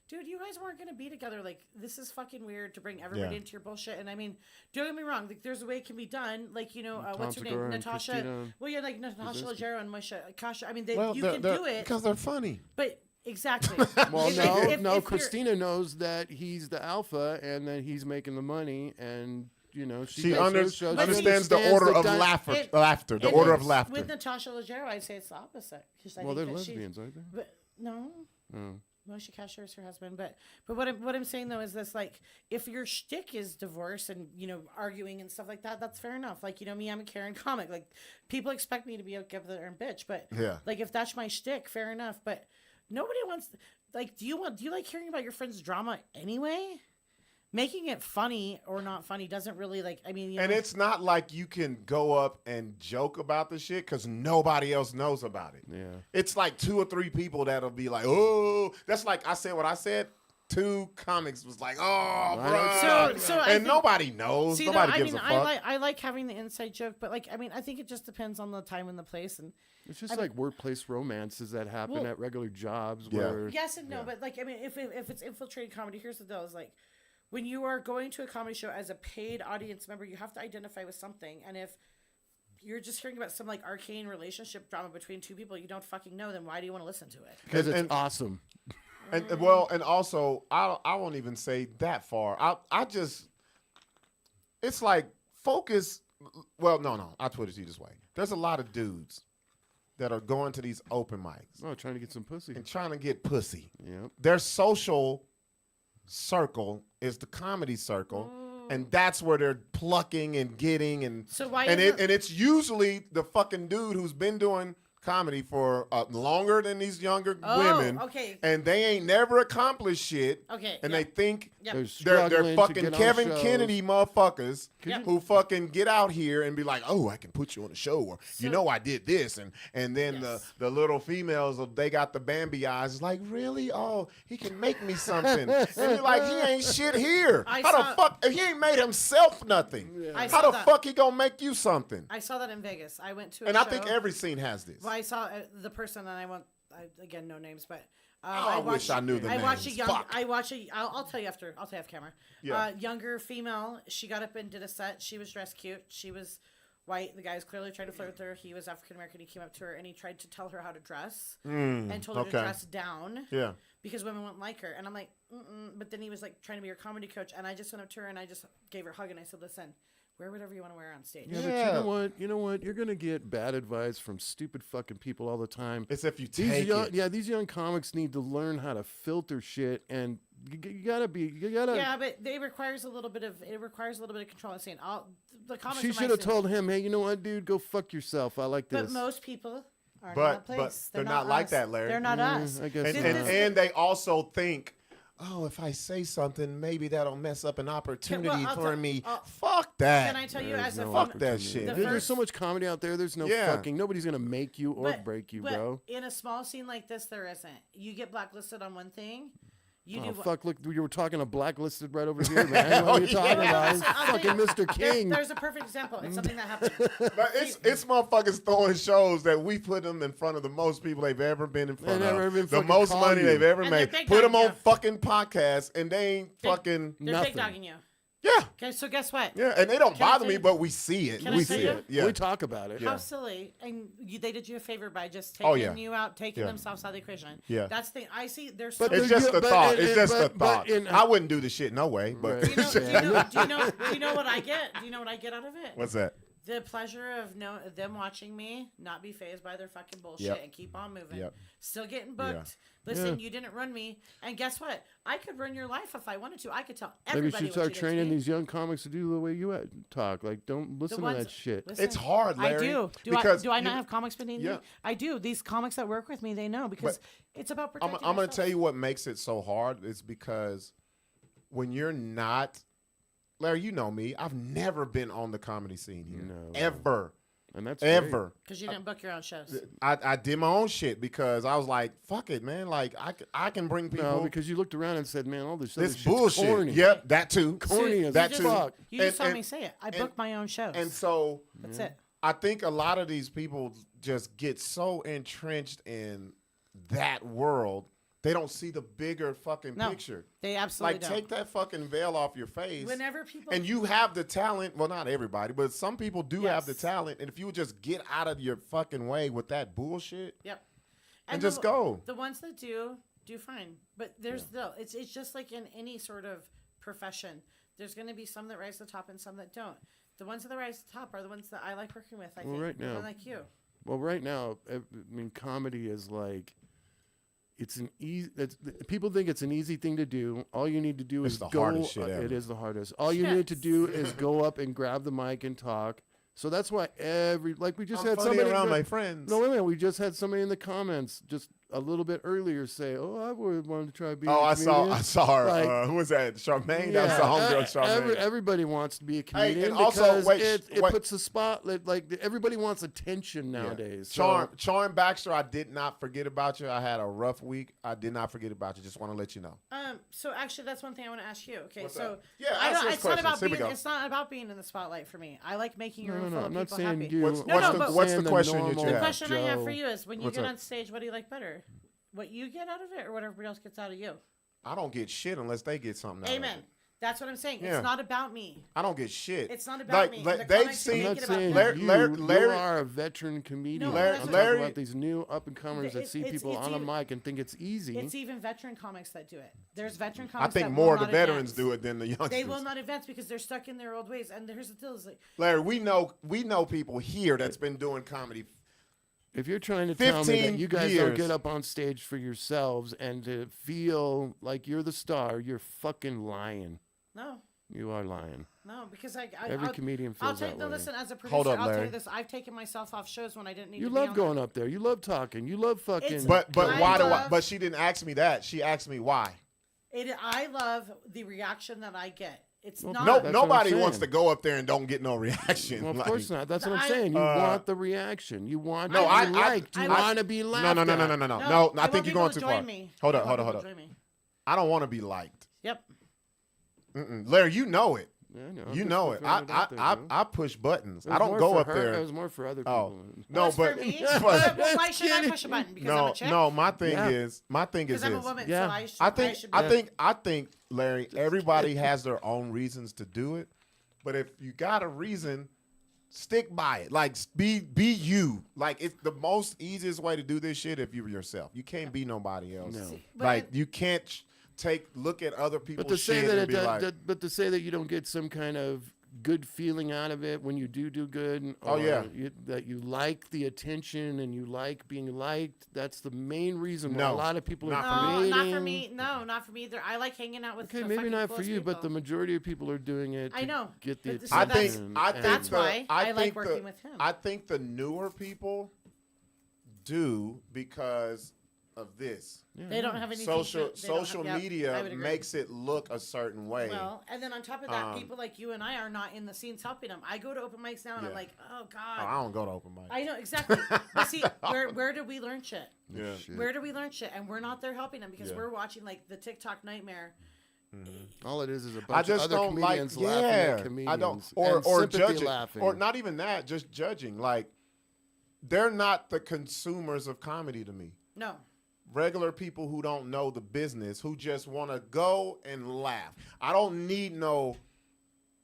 dude, you guys weren't going to be together. Like, this is fucking weird to bring everybody into your bullshit. And I mean, don't get me wrong. Like, there's a way it can be done. Like, you know, what's her name? Segura and Natasha. Christina Well, yeah, like Natasha Leggero and Moshe Kasha. I mean, you they're- can do it. because they're funny. But exactly. Well, If you're- Christina knows that he's the alpha and that he's making the money, and you know she She does her shows. She understands the understands order of dy- laughter. The order of laughter. With Natasha Leggero, I'd say it's the opposite. Well, they're lesbians, aren't they? But no. Oh. Moshe Kasher is her husband, but what I'm saying though is this: like, if your shtick is divorce and you know arguing and stuff like that, that's fair enough. Like, you know me, I'm a Karen comic. Like, people expect me to be a give and bitch, but like if that's my shtick, fair enough. But nobody wants. Like, do you like hearing about your friend's drama anyway? Making it funny or not funny doesn't really like. I mean, you and know, it's not like you can go up and joke about the shit because nobody else knows about it. Yeah. It's like 2 or 3 people that'll be like, oh, that's like I said what I said. 2 comics was like, oh, bro. So I and think, nobody knows. See, Nobody I gives mean, a fuck. I like having the inside joke, but like, I mean, I think it just depends on the time and the place. And It's just like workplace romances that happen at regular jobs. Yeah. Where yes and no, but like, I mean, if it's infiltrated comedy, here's the deal: is like when you are going to a comedy show as a paid audience member, you have to identify with something, and if you're just hearing about some like arcane relationship drama between 2 people you don't fucking know, then why do you want to listen to it? because it's awesome. And well, and also, I won't even say that far. I just, it's like focus. Well, no, I'll put it to you this way. There's a lot of dudes that are going to these open mics Oh, trying to get some pussy. and trying to get pussy. Yep. Their social circle is the comedy circle, and that's where they're plucking and getting and So why and isn't- it's usually the fucking dude who's been doing comedy for longer than these younger women. Okay. And they ain't never accomplished shit. Okay, And yeah. they think Yep. They're they're struggling to fucking get on Kevin shows. Kennedy motherfuckers Yep. who fucking get out here and be like, oh, I can put you on a show, or you know I did this, and then Yes. the little females, they got the Bambi eyes. It's like, really? Oh, he can make me something. And you're like, he ain't shit here. I How saw- the fuck? He ain't made himself nothing. I How saw the that. fuck he gonna make you something? I saw that in Vegas. I went to a And show. I think every scene has this. Well, I saw the person, and again, no names, but I wish I knew the I watched a names. young. Fuck. I watched a. I'll tell you after. I'll tell you off camera. Yeah. Younger female. She got up and did a set. She was dressed cute. She was white. The guy was clearly trying to flirt with her. He was African American. He came up to her and he tried to tell her how to dress and told her to okay. dress down. Yeah. Because women wouldn't like her. And I'm like, but then he was like trying to be her comedy coach, and I just went up to her and I just gave her a hug and I said, listen, wear whatever you want to wear on stage. Yeah, but you know what? You're gonna get bad advice from stupid fucking people all the time. It's if you These take young, it. yeah, these young comics need to learn how to filter shit, and you gotta. Yeah, but it requires a little bit of control. I'm saying the comics. She in my should have scene- told him, hey, you know what, dude, go fuck yourself. I like this. But most people are in But- that place. but they're not like us. that, Larry. They're not us. I guess And, so. and they also think, oh, if I say something, maybe that'll mess up an opportunity I'll for tell- me. I'll- Fuck that. Can I tell you, There's as a no female, Fuck that opportunity. shit. The There's so much comedy out there. There's no Yeah. fucking. Nobody's gonna make you or break you, but bro. in a small scene like this, there isn't. You get blacklisted on one thing, You Oh, do fuck, look, you were talking to Blacklisted right over here, man. What are you talking about? It's fucking Mr. King. There's a perfect example. It's something that happened. But it's motherfuckers throwing shows that we put them in front of the most people they've ever been in front never even of. The fucking most call money you. they've ever And made. they're big Put them dogging on you. fucking podcasts and they ain't fucking They're nothing. big dogging you. yeah. Okay, so guess what? Yeah, and they don't Can I bother tell me, you- but we see it. Can I We tell see you? it. Yeah. We talk about it. How silly. And they did you a favor by just taking Oh, yeah. you out, taking Yeah. themselves out of the equation. Yeah. That's the thing. I see there's so But It's much. just a but- thought. and- It's just a but thought. in- I wouldn't do the shit no way, but Right. Do you know what I get? Do you know what I get out of it? what's that? The pleasure of them watching me not be phased by their fucking bullshit Yep. and keep on moving. Yep. Still getting booked. Listen, you didn't run me. And guess what? I could run your life if I wanted to. I could tell Maybe everybody you should what start you did to training me. these young comics to do the way you talk. Like, don't listen to ones- that shit. listen, It's hard, Larry. I do. because Do I not you- have comics beneath Yeah. me? I do. These comics that work with me, they know because it's about I'm protecting going to yourself. tell you what makes it so hard is because when you're not, Larry, you know me. I've never been on the comedy scene here. No. Ever. And that's Ever. Because you didn't book your own shows. I did my own shit because I was like, fuck it, man. Like, I can bring people. No, because you looked around and said, man, all this other this shit's bullshit. corny. Yep, that too. Corny as that you too. just, fuck. You just saw And- me say it. I and- book my own shows. And so That's it. I think a lot of these people just get so entrenched in that world, they don't see the bigger fucking No, picture. they absolutely Like, don't. take that fucking veil off your face. Whenever people And you have the talent. Well, not everybody, but some people do have the Yes. talent. And if you would just get out of your fucking way with that bullshit, Yep. and just go. The ones that do fine. But there's still it's just like in any sort of profession. There's going to be some that rise to the top and some that don't. The ones that rise to the top are the ones that I like working with. I think right more now- than like you. Well, right now, I mean, comedy is like, it's an easy. People think it's an easy thing to do. All you need to do It's is the go. hardest shit ever. It is the hardest. All you need to do is go up and grab the mic and talk. So that's why we just I'm had funny somebody around my friends. No, wait a minute. We just had somebody in the comments just a little bit earlier say, "Oh, I would want to try being." Oh, a I comedian." saw her. Like, who was that? Charmaine. That was the homegirl, Charmaine. Everybody wants to be a comedian and also, because wait, it wait. puts the spotlight. Like everybody wants attention nowadays. Charm Baxter, I did not forget about you. I had a rough week. I did not forget about you. Just want to let you know. So actually, that's one thing I want to ask you. Okay, What's so that? Yeah, I ask don't, those it's not about questions. Here we being. go. It's not about being in the spotlight for me. I like making your No, room no, full I'm of not people saying happy. you. What's No, the but- what's saying the question that you The have? question I have Joe. for you is: when you What's get up? on stage, what do you like better? What you get out of it, or what everybody else gets out of you? I don't get shit unless they get something out of Amen. it. That's what I'm saying. Yeah. it's not about me. I don't get shit. It's not about me. The They've comics seen. make I'm it not about saying them. you Larry- are a veteran comedian. No, I'm that's talking Larry- about these new up and comers that see It's- people it's on a even- mic and think it's easy. It's even veteran comics that do it. There's veteran I comics. think that more will of the not veterans advance. do it than the youngsters. They will not advance because they're stuck in their old ways. And here's the deal: is like Larry, we know people here that's been doing comedy. If you're trying to tell me that 15 you guys years. don't get up on stage for yourselves and to feel like you're the star, you're fucking lying. no. You are lying. No, because Every comedian feels I'll take that no. way. Listen, as a producer, Hold up, I'll tell Larry. you this: I've taken myself off shows when I didn't need You to love be on going them. up there. You love talking. You love fucking. It's- But I why do I? love- But she didn't ask me that. She asked me why. I love the reaction that I get. It's Well, not. No, That's what I'm nobody wants saying. to go up there and don't get no reaction. Well, of Like, course not. That's what I'm I- saying. You want the reaction. You want No, to I- be liked. You I- want to be No, laughed no, no, no, at. no, no, no, No, no. I I want think you're people going to too join far. me. Hold I up, want hold up, people hold to up. join me. I don't want to be liked. Yep. Larry, you know it. Yeah, I know. I'm You just know it. throwing it out there, Joe. I push buttons. It I was don't more go for up her. there. It was more for other Oh people. no, What's but for me? but- Well, why should I push a button? Because I'm no, a chick. no. My thing Yeah. is Because I'm a this. woman. Yeah. So I should. I think should I be- think I think Larry. Everybody has their own reasons to do it, but if you got a reason, stick by it. Like be you. Like it's the most easiest way to do this shit if you're yourself. You can't be nobody else. No. But Like you can't look at other people's But to say shit that, and be like, but to say that you don't get some kind of good feeling out of it when you do good, Oh, yeah. that you like the attention and you like being liked. That's the main reason why No, a lot of people not are for No, creating. not for me. No, not for me either. I like hanging out with. Okay, the maybe fucking not for coolest you, but the people. majority of people are doing it. I to know, Get the but so I attention. think that's- I and- think That's why I like think working with him. I think the newer people do because of this. They don't have any Social media makes it look a certain way. Well, and then on top of that, people like you and I are not in the scenes helping them. I go to open mics now and I'm like, oh God. Oh, I don't go to open mics. I know, exactly. But see, where do we learn shit? Yeah. Where do we learn shit? And we're not there helping them because we're watching like the TikTok nightmare. All it is a bunch of other comedians laughing at comedians. I don't, or judging, laughing. or not even that, just judging. Like, they're not the consumers of comedy to me. No. Regular people who don't know the business, who just want to go and laugh. I don't need no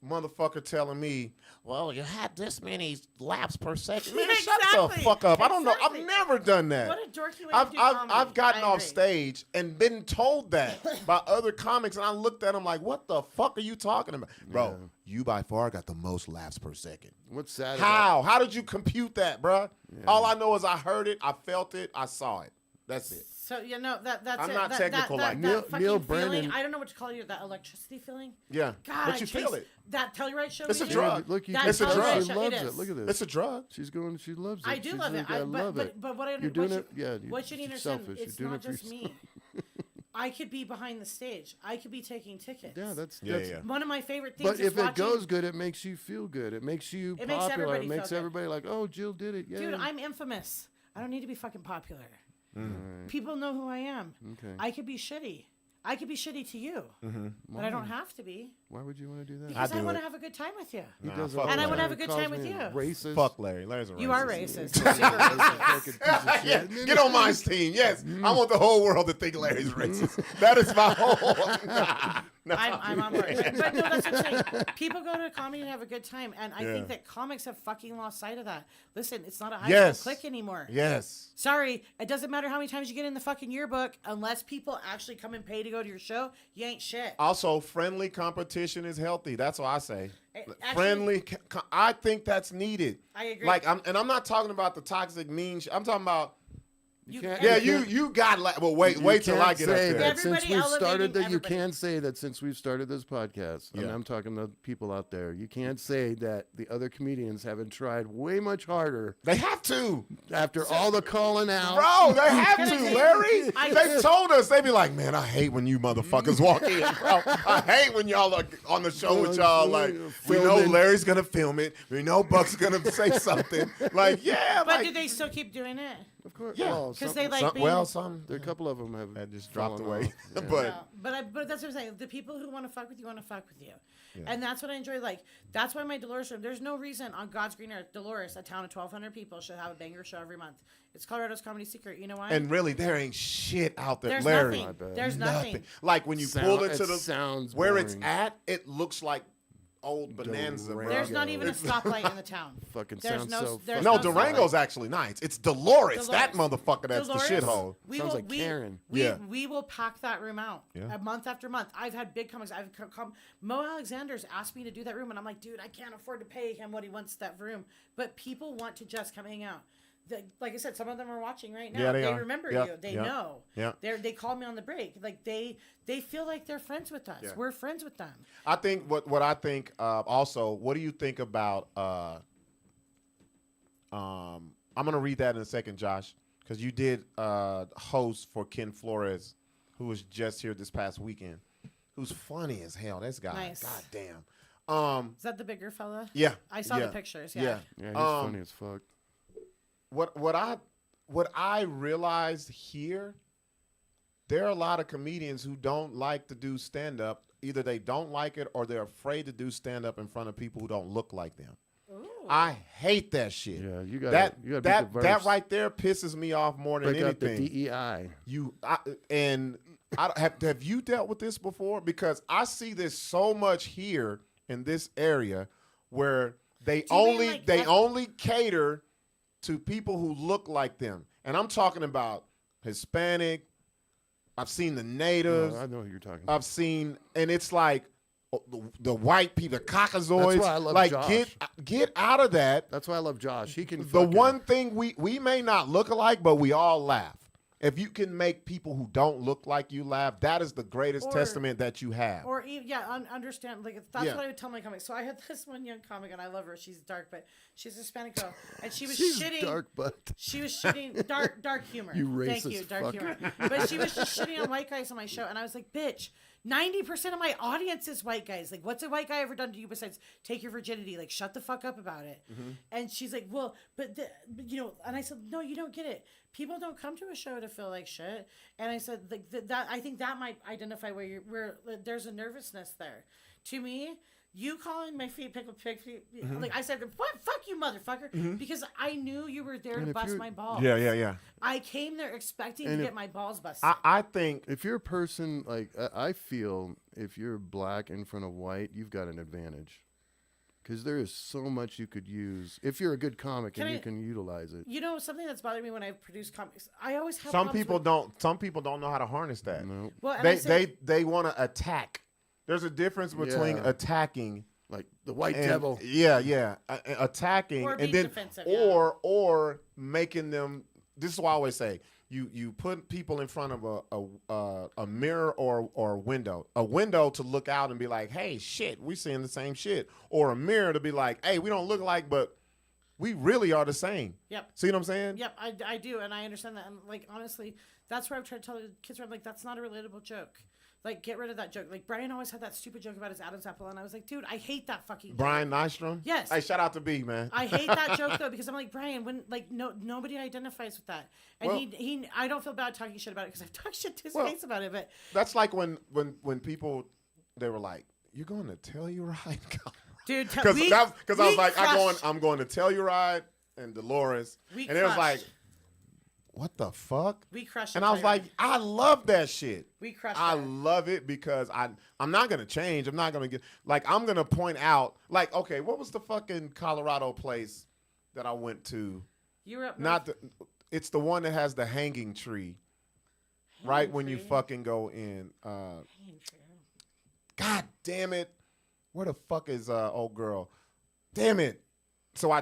motherfucker telling me, Well, you had this many laps per second. man, shut the fuck up. I don't know. I've never done that. What a dorky way to do comedy. I've gotten I off agree. stage and been told that by other comics, and I looked at them like, what the fuck are you talking about? Bro, you by far got the most laughs per second. What's sad? How? How did you compute that, bro? Yeah. All I know is I heard it, I felt it, I saw it. That's it. So that's I'm it. not technical like that. that. Neil feeling, Brennan. I don't know what to call it. That electricity feeling. Yeah. God, But you feel it. That Telluride show. It's we a did, drug. Look, you That It's a can tell drug. she It loves is. it. Look at this. It's a drug. She loves it. I do She's love it. like, I love it. But what I You're doing it. understand. Yeah. What you need to you're understand, selfish. it's You're doing not it for just me. I could be behind the stage. I could be taking tickets. Yeah, that's Yeah. One of my favorite things. But is if it watching, goes good, it makes you feel good. It makes you It makes popular. everybody It feel makes good. everybody like, oh, Jill did it. Yeah. Dude, I'm infamous. I don't need to be fucking popular. People know who I am. Okay. I could be shitty. I could be shitty to you, but I don't have to be Why would you want to do that? because I do want it. to have a good time with you. He Nah, does it fuck all And I the wanna time. have a good He calls time with me you. Racist. Fuck Larry. Larry's a racist. You are racist. You're super racist. Fucking piece of Yeah, shit. get on my team. Yes, I want the whole world to think Larry's racist. That is my whole. I'm on board. But no, that's what I'm saying. People go to comedy and have a good time, and I think that comics have fucking lost sight of that. Listen, it's not a high school clique anymore. Yes. Sorry, it doesn't matter how many times you get in the fucking yearbook. Unless people actually come and pay to go to your show, you ain't shit. Also, friendly competition is healthy. That's what I say. Actually- Friendly. I think that's needed. I agree. Like, I'm not talking about the toxic mean shit. I'm talking about. can't- Yeah, you can't- you got. Well, wait till I can't get up say there. that since Everybody we've started elevating that. You everybody. can say that since we've started this podcast. I mean, Yeah. I'm talking to people out there. You can't say that the other comedians haven't tried way much harder They have to. after all the calling out. Bro, they have Can I to, tell you- Larry. I- They told us. They be like, man, I hate when you motherfuckers walk in, bro. I hate when y'all are on the show with y'all. Like, we know Filming. Larry's going to film it. We know Buck's going to say something. Like, yeah. But like, do they still keep doing it? Of course. Yeah. Well, Because some- they like some, being. well, some there are a couple of them have that just dropped fallen away. off. Yeah. But that's what I'm saying. The people who want to fuck with you want to fuck with you. And that's what I enjoy. Like, that's why my Dolores room, there's no reason on God's green earth, Dolores, a town of 1,200 people, should have a banger show every month. It's Colorado's comedy secret. You know why? And really, there ain't shit out there, There's Larry. nothing. I bet. There's nothing. Like when you pull into it the sounds where it's boring. at, it looks like old Bonanza, bro. There's not even a stoplight in the town. Fucking There's sounds no. so There's No, no Durango's actually nice. It's Dolores, that Dolores. motherfucker. That's Dolores, the shithole. We Sounds will, like Karen. We will pack that room out Yeah. month after month. I've had big comics. I've come. Mo Alexander's asked me to do that room, and I'm like, dude, I can't afford to pay him what he wants that room. But people want to just come hang out. Like I said, some of them are watching right now. Yeah, they are. remember Yeah, you. They yeah, know. yeah. They call me on the break. Like they feel like they're friends with us. Yeah. We're friends with them. I think what I think also. What do you think about? I'm gonna read that in a second, Josh, because you did host for Ken Flores, who was just here this past weekend. Who's funny as hell. This guy. Nice. God damn. Is that the bigger fella? Yeah. I saw yeah, the pictures. Yeah. Yeah, he's funny as fuck. What I realized here, there are a lot of comedians who don't like to do stand up. Either they don't like it or they're afraid to do stand up in front of people who don't look like them. Ooh. I hate that shit. Yeah, you got that you that beat the that verse. right there pisses me off more than Break out the anything. DEI. Have you dealt with this before? Because I see this so much here in this area where they Do you mean like only cater to people who look like them. And I'm talking about Hispanic. I've seen the natives. I know who you're talking about. I've seen, and it's like the white people, the caucasoids. That's why I love like Josh. get out of that. That's why I love Josh. He can. The fucking- one thing we may not look alike, but we all laugh. If you can make people who don't look like you laugh, that is the greatest testament that you have. Or understand, like that's Yeah. what I would tell my comics. So I had this one young comic, and I love her. She's dark, but she's a Hispanic girl, and she was shitting. Dark, but she was shitting dark humor. You racist Thank you, dark fuck. humor. But she was just shitting on white guys on my show, and I was like, bitch. 90% of my audience is white guys. Like, what's a white guy ever done to you besides take your virginity? Like, shut the fuck up about it. And she's like, well, but and I said, no, you don't get it. People don't come to a show to feel like shit. And I said, like, that I think that might identify where there's a nervousness there. To me, you calling my feet pickled pig feet, like I said, what? Fuck you, motherfucker, because I knew you were there to bust my balls. Yeah. I came there expecting to get my balls busted. I think if you're a person like I feel if you're black in front of white, you've got an advantage. Because there is so much you could use if you're a good comic you can utilize it. You know, something that's bothered me when I produce comics, I always have some people don't know how to harness that. No. Well, they want to attack. There's a difference between attacking, like the white devil. Yeah, attacking, or and then defensive, or making them. This is why I always say you put people in front of a mirror or window. A window to look out and be like, hey, shit, we seeing the same shit. Or a mirror to be like, hey, we don't look alike, but we really are the same. Yep. See what I'm saying? Yep, I do, and I understand that. And like honestly, that's where I've tried to tell the kids, I'm like, that's not a relatable joke. Like, get rid of that joke. Like, Brian always had that stupid joke about his Adam's apple, and I was like, dude, I hate that fucking joke. Brian Nystrom? Yes. Hey, shout out to B, man. I hate that joke, though, because I'm like, Brian, when, like, nobody identifies with that. And I don't feel bad talking shit about it, because I've talked shit to his face about it, but... That's like when people, they were like, you're going to Telluride? Dude, because I was like, I'm going to Telluride and Dolores. And it was like, what the fuck? We crushed. And I was like, I love that shit. We crushed. I love it because I'm not gonna change. I'm not gonna get I'm gonna point out okay, what was the fucking Colorado place that I went to? You were up. It's the one that has the hanging tree. Right when you fucking go in. God damn it! Where the fuck is old girl? Damn it! So I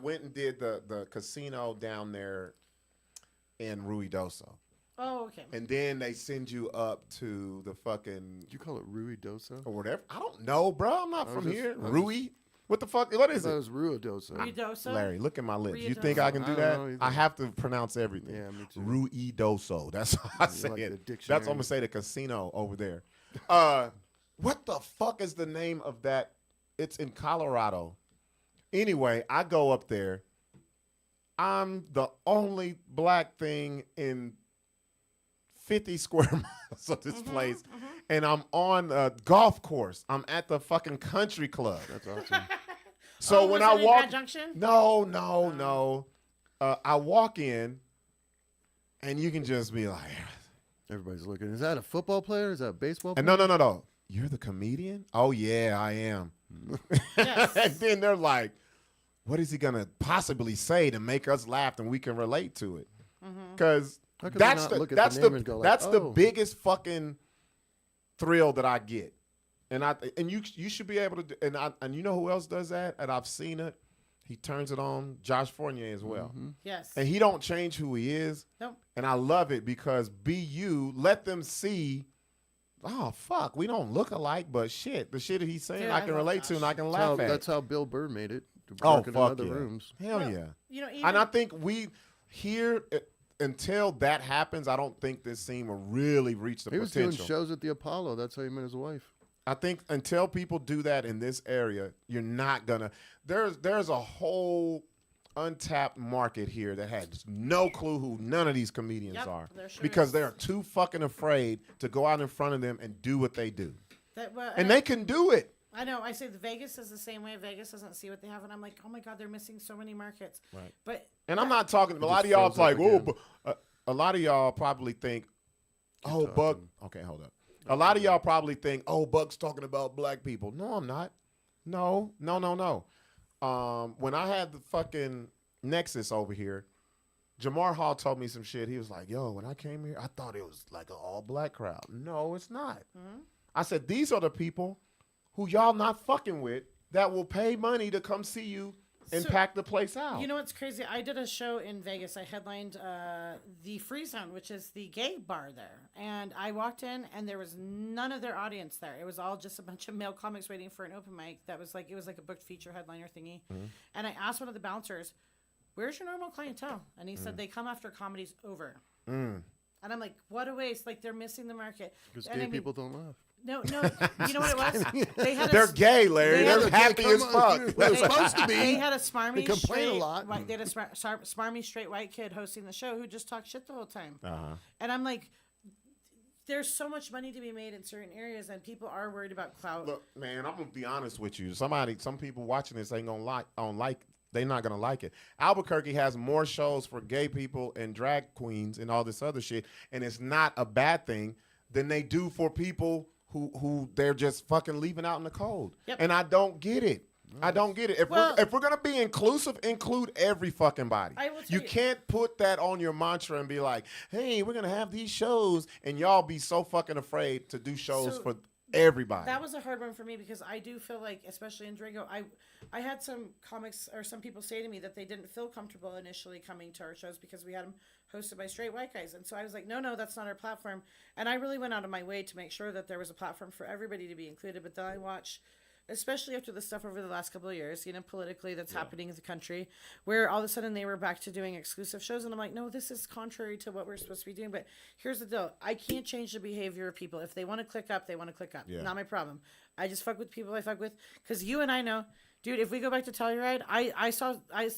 went and did the casino down there in Ruidoso. Oh, okay. And then they send you up to the fucking... Did you call it Ruidoso? Or whatever. I don't know, bro. I'm not from here. Rui? What the fuck? What is it? It was Ruidoso. Ruidoso? Larry, look at my lips. You Ruidoso. think I can do that? know either. I have to pronounce everything. Yeah, me too. Ruidoso. That's how I say like it. the That's dictionary. what I'm going to say, the casino over there. What the fuck is the name of that? It's in Colorado. Anyway, I go up there. I'm the only black thing in 50 square miles of this place. And I'm on a golf course. I'm at the fucking country club. That's awesome. So when I was it in walk... Grand Junction? No. I walk in, and you can just be like... Everybody's looking. Is that a football player? Is that a baseball player? And no. You're the comedian? Oh, yeah, I am. Yes. And then they're like, what is he going to possibly say to make us laugh and we can relate to it? Because that's the biggest fucking thrill that I get. And you should be able to do, and you know who else does that? And I've seen it. He turns it on. Josh Fournier as well. Yes. And he don't change who he is. Nope. And I love it because let them see, oh, fuck, we don't look alike, but shit, the shit that he's saying Dude, I can relate to and I can laugh at. That's how Bill Burr made it. Oh, Fuck fuck in yeah. other rooms. Hell yeah. You know, And I think we here, until that happens, I don't think this scene will really reach the He was potential. doing shows at the Apollo. That's how he met his wife. I think until people do that in this area, you're not gonna. There's a whole untapped market here that has no clue who none of these comedians are because they're too fucking afraid to go out in front of them and do what they do. And they can do it. I know. I say the Vegas is the same way. Vegas doesn't see what they have, and I'm like, oh my god, they're missing so many markets. Right. And I'm not talking. A lot of y'all like, a lot of y'all probably think, oh, Buck. Okay, hold up. A lot of y'all probably think, oh, Buck's talking about black people. No, I'm not. No. When I had the fucking Nexus over here, Jamar Hall told me some shit. He was like, yo, when I came here, I thought it was like an all-black crowd. No, it's not. I said, these are the people who y'all not fucking with that will pay money to come see you and pack the place out. You know what's crazy? I did a show in Vegas. I headlined the Free Zone, which is the gay bar there. And I walked in, and there was none of their audience there. It was all just a bunch of male comics waiting for an open mic. It was like a booked feature headliner thingy. And I asked one of the bouncers, "Where's your normal clientele?" And he said, "They come after comedy's over." And I'm like, what a waste. Like, they're missing the market. Because gay people don't laugh. No. You know what it was? They're gay, Larry. They're happy as fuck. They're supposed to be. They had a smarmy, They complain straight a lot. White, they had a smarmy, straight white kid hosting the show who just talked shit the whole time. Uh-huh. And I'm like, there's so much money to be made in certain areas, and people are worried about clout. Look, man, I'm gonna be honest with you. Some people watching this ain't gonna they're not gonna like it. Albuquerque has more shows for gay people and drag queens and all this other shit, and it's not a bad thing, than they do for people who they're just fucking leaving out in the cold. Yep. And I don't get it. I don't get it. If we're gonna be inclusive, include every fucking body. You can't put that on your mantra and be like, "Hey, we're gonna have these shows," and y'all be so fucking afraid to do shows for everybody. That was a hard one for me because I do feel like, especially in Durango, I had some comics or some people say to me that they didn't feel comfortable initially coming to our shows because we had them hosted by straight white guys. And so I was like, no, that's not our platform. And I really went out of my way to make sure that there was a platform for everybody to be included. But then I watch, especially after the stuff over the last couple of years, politically that's happening in the country, where all of a sudden they were back to doing exclusive shows. And I'm like, no, this is contrary to what we're supposed to be doing. But here's the deal. I can't change the behavior of people. If they want to click up, they want to click up. Yeah. Not my problem. I just fuck with people I fuck with. Because you and I know, dude, if we go back to Telluride, I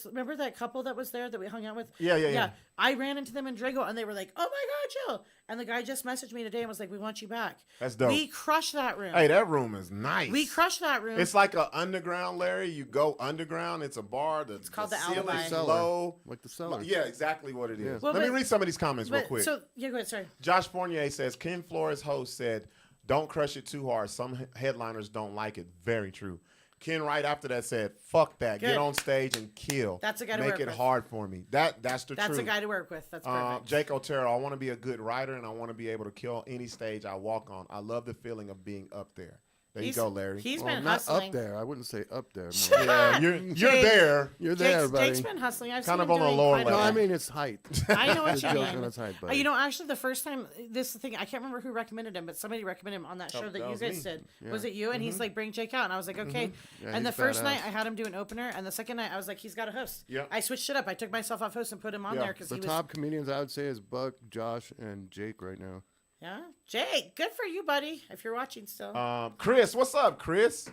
remember that couple that was there that we hung out with? Yeah. I ran into them in Durango, and they were like, "Oh my God, Jill!" And the guy just messaged me today and was like, "We want you back." That's dope. We crushed that room. Hey, that room is nice. We crushed that room. It's like an underground, Larry. You go underground. It's a bar. It's called the ceiling's Alibi. low. Like the cellar. Yeah, exactly what it is. Yeah. Well, Let me read some of these comments real quick. So, go ahead, sorry. Josh Fournier says, Ken Flores' host said, "Don't crush it too hard. Some headliners don't like it." Very true. Ken right after that said, "Fuck that. Good. Get on stage and kill. That's a guy to Make work it with. hard for me." That's the truth. That's a guy to work with. That's perfect. Jake Otero, "I want to be a good writer and I want to be able to kill any stage I walk on. I love the feeling of being up there." There you go, Larry. He's Well, been not hustling. up there. I wouldn't say up there. Yeah, you're there. You're there, buddy. Jake's been hustling. I've Kind seen of him on a doing lower quite a level. No, I bit. mean it's height. I know what The you joke mean. on its height, buddy. Actually, the first time, this is the thing, I can't remember who recommended him, but somebody recommended him on that show that that you was guys me. did. Was it you? And he's like, "Bring Jake out." And I was like, okay. Yeah, And the he's first badass. night, I had him do an opener. And the second night, I was like, he's got a host. Yeah. I switched it up. I took myself off host and put him on Yeah. there because The he was. top comedians I would say is Buck, Josh, and Jake right now. Yeah. Jake, good for you, buddy, if you're watching still. Chris, what's up, Chris?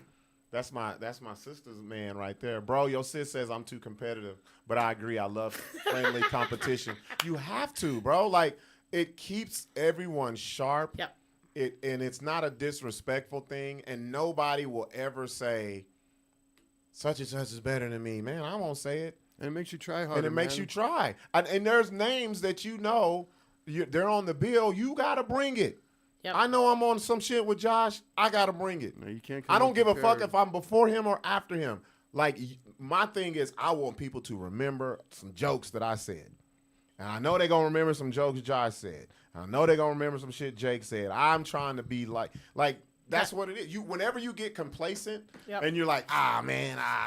That's my sister's man right there. Bro, your sis says I'm too competitive, but I agree. I love friendly competition. You have to, bro. Like, it keeps everyone sharp. Yep. And it's not a disrespectful thing, and nobody will ever say such and such is better than me. Man, I won't say it. And it makes you try harder. And it makes man. you try. And there's names that they're on the bill. You got to bring it. Yep. I know I'm on some shit with Josh. I got to bring it. No, you can't come I don't give a prepared. fuck if I'm before him or after him. Like, my thing is I want people to remember some jokes that I said. And I know they're going to remember some jokes Josh said. I know they're going to remember some shit Jake said. I'm trying to be like that's what it is. Whenever you get complacent and you're like,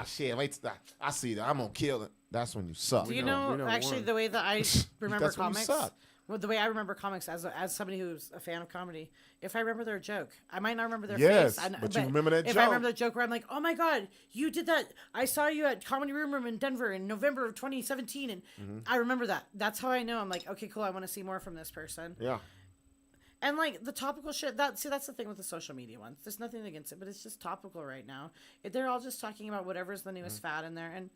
shit, wait, I see that. I'm going to kill it. That's when you suck. Do you we know know actually one. the way that I remember That's when you comics? suck. Well, the way I remember comics as somebody who's a fan of comedy, if I remember their joke, I might not remember their Yes, face. but you remember that if joke. I remember the joke where I'm like, "Oh my God, you did that! I saw you at Comedy Room in Denver in November of 2017," and I remember that. That's how I know. I'm like, okay, cool. I want to see more from this person. Yeah. And like the topical shit, that's the thing with the social media ones. There's nothing against it, but it's just topical right now. They're all just talking about whatever's the newest fad in there, and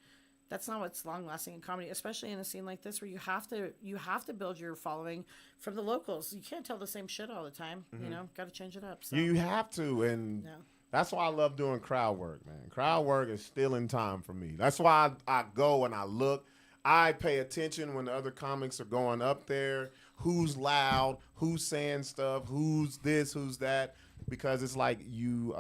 that's not what's long lasting in comedy, especially in a scene like this where you have to build your following from the locals. You can't tell the same shit all the time. You know, got to change it up. So. You have to, and that's why I love doing crowd work, man. Crowd work is stealing time for me. That's why I go and I look. I pay attention when the other comics are going up there. Who's loud? Who's saying stuff? Who's this? Who's that? Because it's like you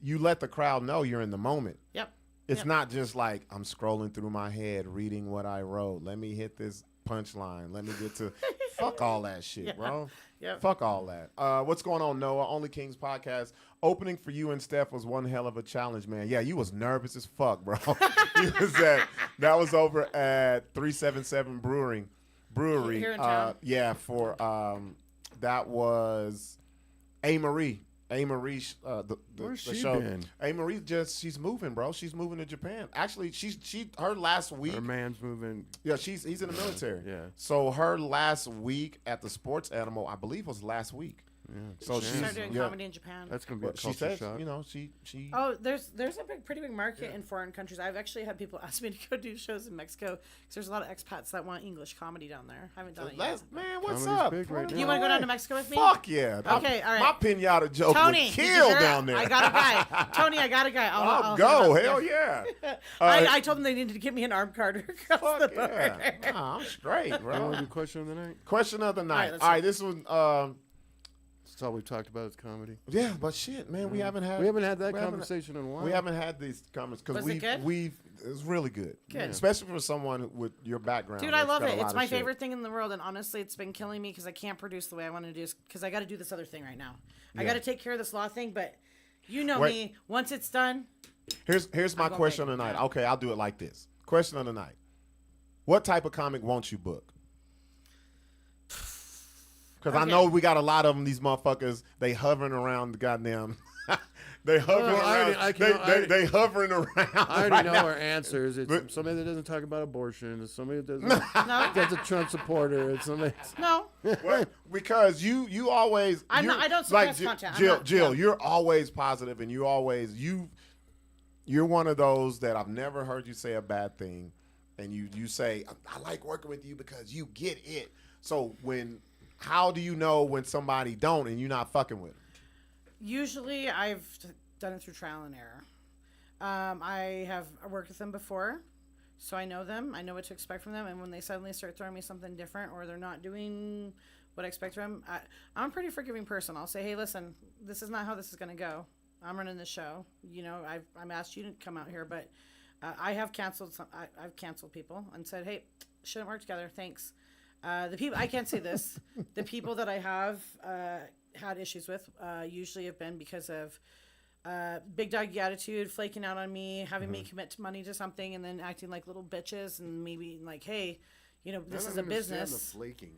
let the crowd know you're in the moment. Yep. It's not just like I'm scrolling through my head, reading what I wrote. Let me hit this punchline. Let me get to Fuck all that shit, bro. Yep. Fuck all that. What's going on, Noah? Only Kings podcast. Opening for you and Steph was one hell of a challenge, man. Yeah, you was nervous as fuck, bro. That was over at 377 Brewery. Here in town? Yeah, for that was A. Marie. A. Marie, Where's the she show. been? A. Marie she's moving, bro. She's moving to Japan. Actually, her last week. Her man's moving. Yeah, he's in the military. Yeah. So her last week at the Sports Animal, I believe, was last week. Yeah. So She she's started doing comedy in Japan. That's gonna be a She culture says, shock. you know, she. Oh, there's a pretty big market in foreign countries. I've actually had people ask me to go do shows in Mexico because there's a lot of expats that want English comedy down there. I haven't done it yet. Man, what's Comedy's up? big right You want to go down to Mexico with me? Fuck yeah. Okay, all right. My pinata joke Tony, would kill did you hear it? down there. I got a guy. Tony, I got a guy. I'll hit go. him up. Hell yeah. I told them they needed to give me an armed car to cross the Fuck border. yeah. Nah, I'm straight, You bro. want to do question of the night? Question of the night. let's All right, see. this one. That's all we've talked about is comedy. Yeah, but shit, man, we haven't had that we haven't- conversation in a while. We haven't had these comments because Was it good? it's really good. Good. Especially for someone with your background. Dude, I that's love got a it. lot It's of my shit. favorite thing in the world, and honestly, it's been killing me because I can't produce the way I want to do because I got to do this other thing right now. I Yeah. got to take care of this law thing, but you know Wait. me. Once it's done, Here's my I'm going question of big. the night. Yeah. Okay, I'll do it like this. Question of the night. What type of comic won't you book? Because I Okay. know we got a lot of them. These motherfuckers, they hovering around the goddamn. They hovering Well, I around. already- I can- I they hovering around. I already right know now. our answers. It's But- somebody that doesn't talk about abortion. It's somebody that doesn't, no, that's a Trump supporter. It's somebody. no. Well, because you always. I'm not- you're- I don't like suppress content. I'm Jill, not- Jill, yeah. you're always positive, and you're one of those that I've never heard you say a bad thing, and you say I like working with you because you get it. So how do you know when somebody don't and you're not fucking with them? Usually, I've done it through trial and error. I have worked with them before, so I know them. I know what to expect from them. And when they suddenly start throwing me something different or they're not doing what I expect from them, I'm a pretty forgiving person. I'll say, hey, listen, this is not how this is going to go. I'm running the show. You know, I'm asked you to come out here, but I have canceled I've canceled people and said, hey, shouldn't work together. Thanks. The people, I can't say this. The people that I have had issues with usually have been because of big doggy attitude, flaking out on me, having me commit to money to something, and then acting like little bitches, and maybe like, hey, you know, this is a business. The flaking.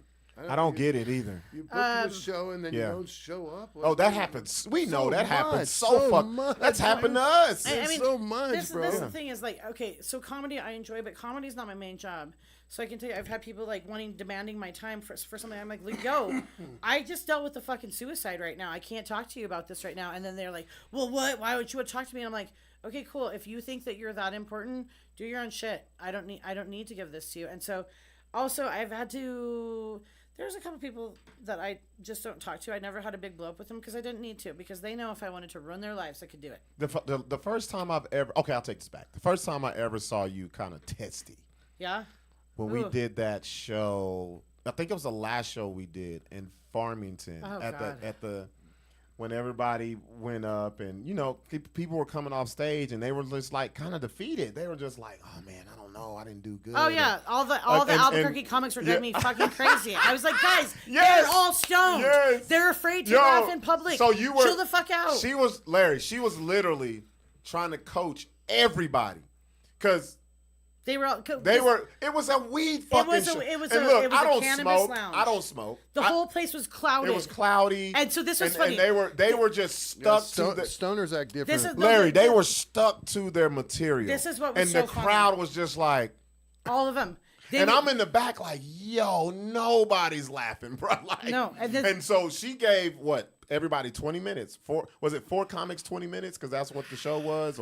I don't get it either. You book the show and then yeah. you don't show up. Oh, that happens. We know that happens much, so fuck. much. That's happened to us. I mean, so much, this bro. is the thing is like, okay, so comedy I enjoy, but comedy is not my main job. So I can tell you, I've had people like demanding my time for something. I'm like, yo, I just dealt with the fucking suicide right now. I can't talk to you about this right now. And then they're like, well, what? Why would you want to talk to me? And I'm like, okay, cool. If you think that you're that important, do your own shit. I don't need to give this to you. And so, also, I've had to. There's a couple people that I just don't talk to. I never had a big blow up with them because I didn't need to, because they know if I wanted to ruin their lives, I could do it. The first time I've ever I'll take this back. The first time I ever saw you kind of testy Yeah. when we Ooh. did that show. I think it was the last show we did in Farmington Oh, at God. the when everybody went up and people were coming off stage and they were just like kind of defeated. They were just like, oh man, I don't know, I didn't do good. Oh yeah, all the Albuquerque comics were driving me fucking crazy. I was like, guys, Yes. they're all stoned. Yes. They're afraid to Yo, laugh in public. so you were- chill the fuck out. She was literally trying to coach everybody because They were. it was a weed fucking show. It was And a- look, it was I a don't cannabis smoke. lounge. I don't smoke. The whole place was clouded. It was cloudy. And so this was and, funny. And they were just stuck to the stoners act different. This is- no, Larry, but they this- were stuck to their material. This is what was and so the funny. crowd was just like, all of them. and I'm in the back like, yo, nobody's laughing, bro. Like, No, and and so she gave everybody 20 minutes. Was it 4 comics 20 minutes? Because that's what the show was,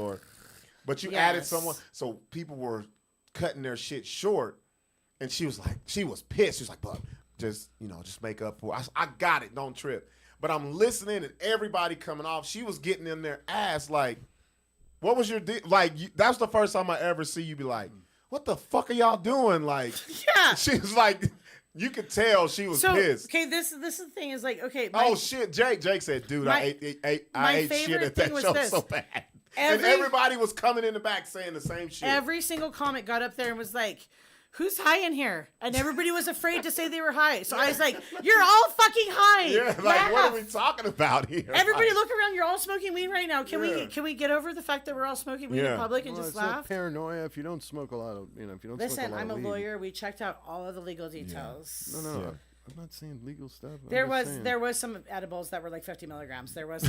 but you added Yes. someone, so people were cutting their shit short, and she was pissed. She was like, but just make up for it. I got it, don't trip. But I'm listening and everybody coming off. She was getting in their ass like, what was your deal? Like, that's the first time I ever see you be like, what the fuck are y'all doing? Like, Yeah. she was like, you could tell she was So pissed. okay, this is the thing is like, okay. Oh shit, Jake said, dude, I ate shit favorite at that thing was show this. so bad. And everybody was coming in the back saying the same shit. Every single comic got up there and was like, who's high in here? And everybody was afraid to say they were high. So I was like, you're all fucking high. Yeah, like Laugh. what are we talking about here? Everybody Like, look around. You're all smoking weed right now. Can we get over the fact that we're all smoking weed in public and Well, just it's that laugh? paranoia. If you don't smoke a lot of, if you don't smoke Listen, a lot I'm a of weed. lawyer. We checked out all of the legal details. No. Yeah. I'm not saying legal stuff. There was some edibles that were like 50 milligrams. There was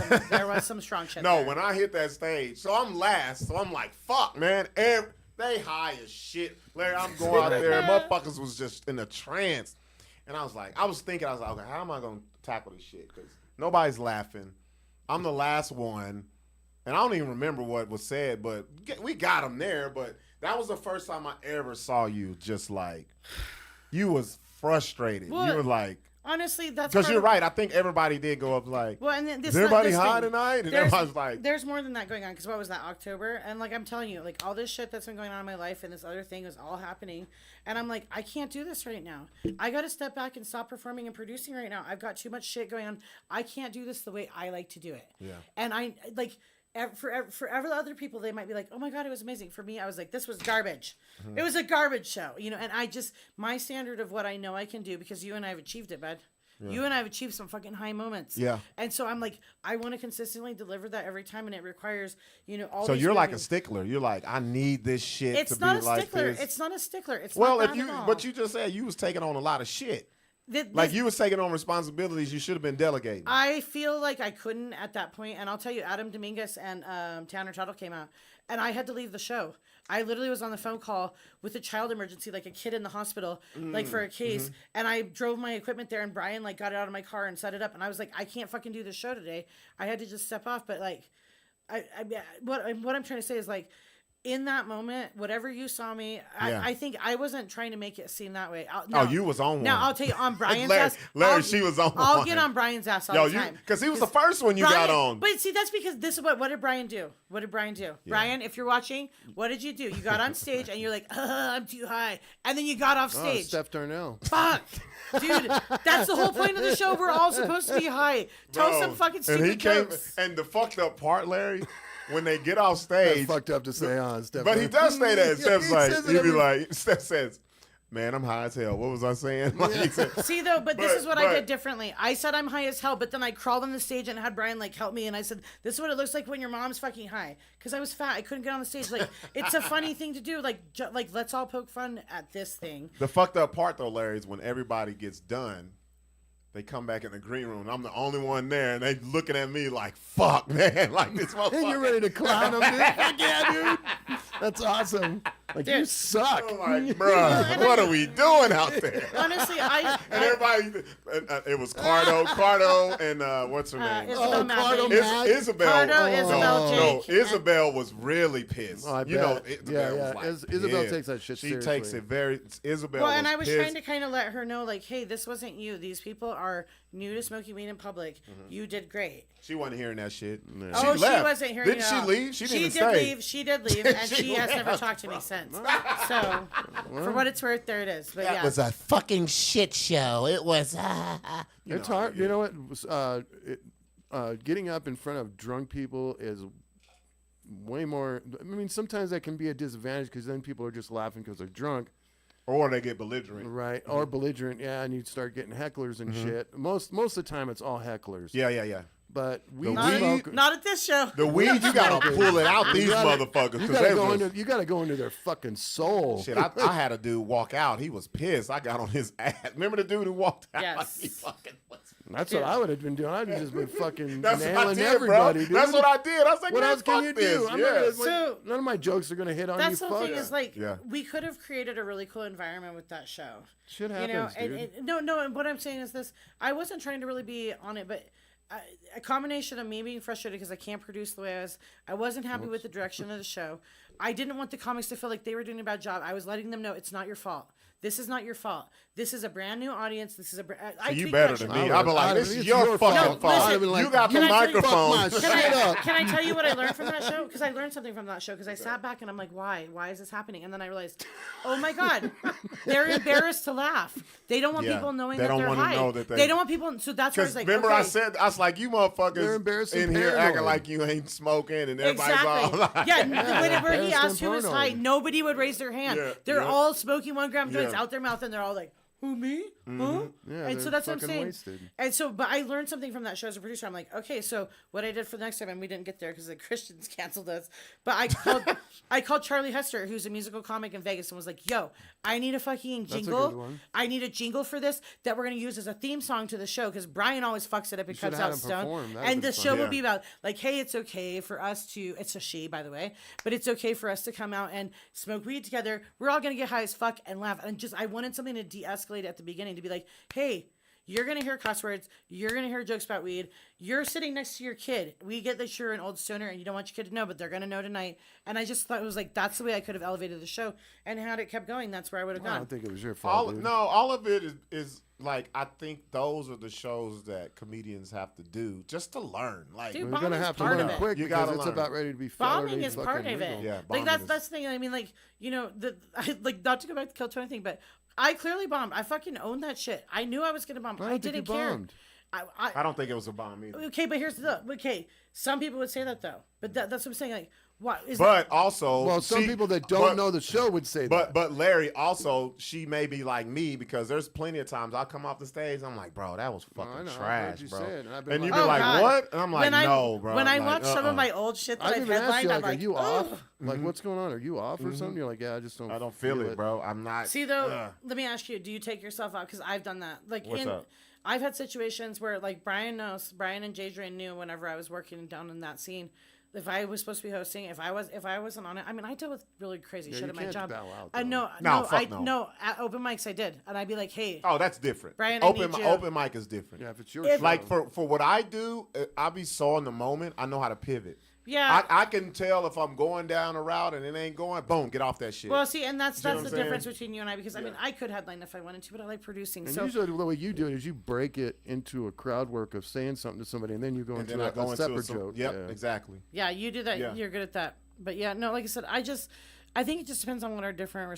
some strong shit. No, there. when I hit that stage, so I'm last, so I'm like, fuck, man. They high as shit. Larry, I'm going out there. Motherfuckers was just in a trance. And I was like, okay, how am I going to tackle this shit? Because nobody's laughing. I'm the last one. And I don't even remember what was said, but we got him there. But that was the first time I ever saw you just like, you was frustrated. Well, you were like, honestly, that's because part you're of- right. I think everybody did go up like, Well, and then this is everybody this high thing, tonight? And there's- everybody's like, there's more than that going on. Because what was that, October? And like I'm telling you, like all this shit that's been going on in my life and this other thing is all happening. And I'm like, I can't do this right now. I got to step back and stop performing and producing right now. I've got too much shit going on. I can't do this the way I like to do it. Yeah. And I like. For other people, they might be like, "Oh my god, it was amazing." For me, I was like, "This was garbage. It was a garbage show," And I just my standard of what I know I can do, because you and I have achieved it, bud. Yeah. You and I have achieved some fucking high moments. Yeah. And so I'm like, I want to consistently deliver that every time, and it requires, all. so these you're like a movies. stickler. You're like, I need this shit It's to not be a like stickler. this. It's not a stickler. It's Well, not if that you, at all. but you just said you was taking on a lot of shit. This- Like you was taking on responsibilities you should have been delegating. I feel like I couldn't at that point, and I'll tell you, Adam Dominguez and Tanner Tuttle came out, and I had to leave the show. I literally was on the phone call with a child emergency, like a kid in the hospital, like for a case, and I drove my equipment there, and Brian like got it out of my car and set it up, and I was like, I can't fucking do this show today. I had to just step off, but like, what I'm trying to say is like, in that moment, whatever you saw me, I think I wasn't trying to make it seem that way. You was on one. Now I'll tell you on Brian's Larry, ass. Larry, she was on I'll one. get on Brian's ass all the time. Because he was the first one you got on. But see, that's because this is what did Brian do? What did Brian do? Yeah. Brian, if you're watching, what did you do? You got on stage and you're like, I'm too high. And then you got off stage. Steph Darnell. Fuck. Dude, that's the whole point of the show. We're all supposed to be high. Tell Bro, some fucking stupid and he jokes. And the fucked up part, Larry, when they get off stage. That's fucked up to say on Steph. But he does say that. Steph's he like, says it he'd be every- like, Steph says, man, I'm high as hell. What was I saying? Like, he said, See though, but this But- is what I but- did differently. I said I'm high as hell, but then I crawled on the stage and had Brian like help me, and I said, "This is what it looks like when your mom's fucking high." Because I was fat, I couldn't get on the stage. Like it's a funny thing to do. Like like let's all poke fun at this thing. the fucked up part though, Larry, is when everybody gets done, they come back in the green room. And I'm the only one there, and they looking at me like, "Fuck, man!" Like this motherfucker. And you're ready to clown him, dude. Fuck yeah, dude. That's awesome. Like, you Dude. suck. I'm like, bruh, what are we doing out there? Honestly, And everybody, it was Cardo, and what's her name? Isabel Cardo Madley. Mad. Isabel. Cardo, Isabel, no, Jake. Isabel was really pissed. Oh, I you know, bet. Isabel Yeah, was yeah. like, Isabel pissed. takes that shit She seriously. takes it very. Isabel. Well, and I was pissed. trying to kind of let her know, like, hey, this wasn't you. These people are new to smoking weed in public. You did great. She wasn't hearing that shit. Oh, she left. wasn't hearing Didn't it she at all. leave? She didn't did stay. leave. She did leave, and She she has never left, talked to me since. So, for what it's worth, there it is. But That yeah, was a fucking shit show. It was. It's hard. You know what? Getting up in front of drunk people is way more. I mean, sometimes that can be a disadvantage because then people are just laughing because they're drunk. Or they get belligerent. Right. Or belligerent. Yeah. And you start getting hecklers and shit. Most of the time it's all hecklers. Yeah. But we not at this show. The weed, you gotta pull it out these motherfuckers. You 'cause gotta they go was- into. You gotta go into their fucking soul. Shit, I had a dude walk out. He was pissed. I got on his ass. Remember the dude who walked out? Yes. He fucking was. That's what I would have been doing. I'd have just been fucking That's what I nailing did, everybody, bro. dude. That's what I did. I was like, What man, else can fuck you this. do? I'm Yeah. not, So- none of my jokes are gonna hit on you. That's the Fuck thing it. is like Yeah. we could have created a really cool environment with that show. Shit You know, happens, dude. and no. And what I'm saying is this: I wasn't trying to really be on it, but a combination of me being frustrated because I can't produce the way I wasn't happy with the direction of the show. I didn't want the comics to feel like they were doing a bad job. I was letting them know it's not your fault. This is not your fault. This is a brand new audience. This is You better than me. I'll be like, this is your fucking No, fault. listen, You got the can I tell you- microphone. Can I tell you what I learned from that show? Because I learned something from that show. Because I sat back and I'm like, why? Why is this happening? And then I realized, oh my God, they're embarrassed to laugh. They don't want Yeah, people knowing they that don't they're wanna high. know that They don't want people. So that's where I was Because like, remember okay. I was like, you motherfuckers They're embarrassing in here paranoid. acting like you ain't smoking and everybody's Exactly. all like, Yeah, where he asked who was high, nobody would raise their hand. Yeah, They're yeah. all smoking 1 gram joints Yeah. out their mouth, and they're all like, "Who, me? Huh?" Yeah, And so they're that's what I'm fucking saying. wasted. And so, but I learned something from that show as a producer. I'm like, okay, so what I did for the next time, and we didn't get there because the Christians canceled us. But I called Charlie Hester, who's a musical comic in Vegas, and was like, "Yo, I need a fucking That's a jingle. good one. I need a jingle for this that we're gonna use as a theme song to the show because Brian always fucks it up and You should've comes out had him stoned. perform. That'd And been the fun. show Yeah. will be about like, hey, it's okay for us to. It's a she, by the way, but it's okay for us to come out and smoke weed together. We're all gonna get high as fuck and laugh. And just I wanted something to de-escalate at the beginning to be like, hey. You're going to hear cuss words. You're going to hear jokes about weed. You're sitting next to your kid. We get that you're an old stoner and you don't want your kid to know, but they're going to know tonight. And I just thought it was like, that's the way I could have elevated the show. And had it kept going, that's where I would have I gone. don't think it was your fault. Dude. All of it is like, I think those are the shows that comedians have to do just to learn. Like, Dude, We're gonna bombing's have to part learn of it. quick You because gotta it's learn. about ready to be Bombing federally is part fucking of it. legal. Yeah, like bombing that's is- the thing. I mean, like, you know, like not to go back to Kill Tony thing, but I clearly bombed. I fucking owned that shit. I knew I was gonna bomb. I I don't think didn't you care. bombed. I don't think it was a bomb either. Okay, but here's the okay. Some people would say that though, but that's what I'm saying. Like, what is But also, Well, some people that don't know the show would say that. But Larry, also, she may be like me because there's plenty of times I come off the stage, I'm like, bro, that was I fucking know, I've trash, heard you bro. say it, and I've been And you like, be like, God. what? And I'm like, no, bro. When I Like, watch some of my old shit that I've I've even asked headlined, you, I'm like, like, are you "Ugh." off? Like, what's going on? Are you off or something? You're like, yeah, I just don't. I don't feel it, bro. I'm not. See though, ugh. let me ask you: do you take yourself out? Because I've done that. Like, What's up? I've had situations where, like, Brian knows. Brian and Jay Dre knew whenever I was working down in that scene. If I was supposed to be hosting, if I wasn't on it, I mean, I deal with really crazy Yeah, shit you at my can't job. bow out, I though. know, No, no, fuck no. no. At open mics, I did, and I'd be like, hey, Oh, that's different. Brian, I open need you. open mic is different. Yeah, if it's your If- show. Like for what I do, I'll be so in the moment. I know how to pivot. yeah. I can tell if I'm going down a route and it ain't going. Boom, get off that shit. Well, see, and that's know the what I'm difference saying? between you and I because I mean, I could headline if I wanted to, but I like producing. And So usually the way you do it is you break it into a crowd work of saying something to somebody, and then you go and into then I go a into separate some- joke. Yep, yeah. exactly. yeah, you do that. Yeah. You're good at that. But yeah, no, like I said, I think it just depends on what our different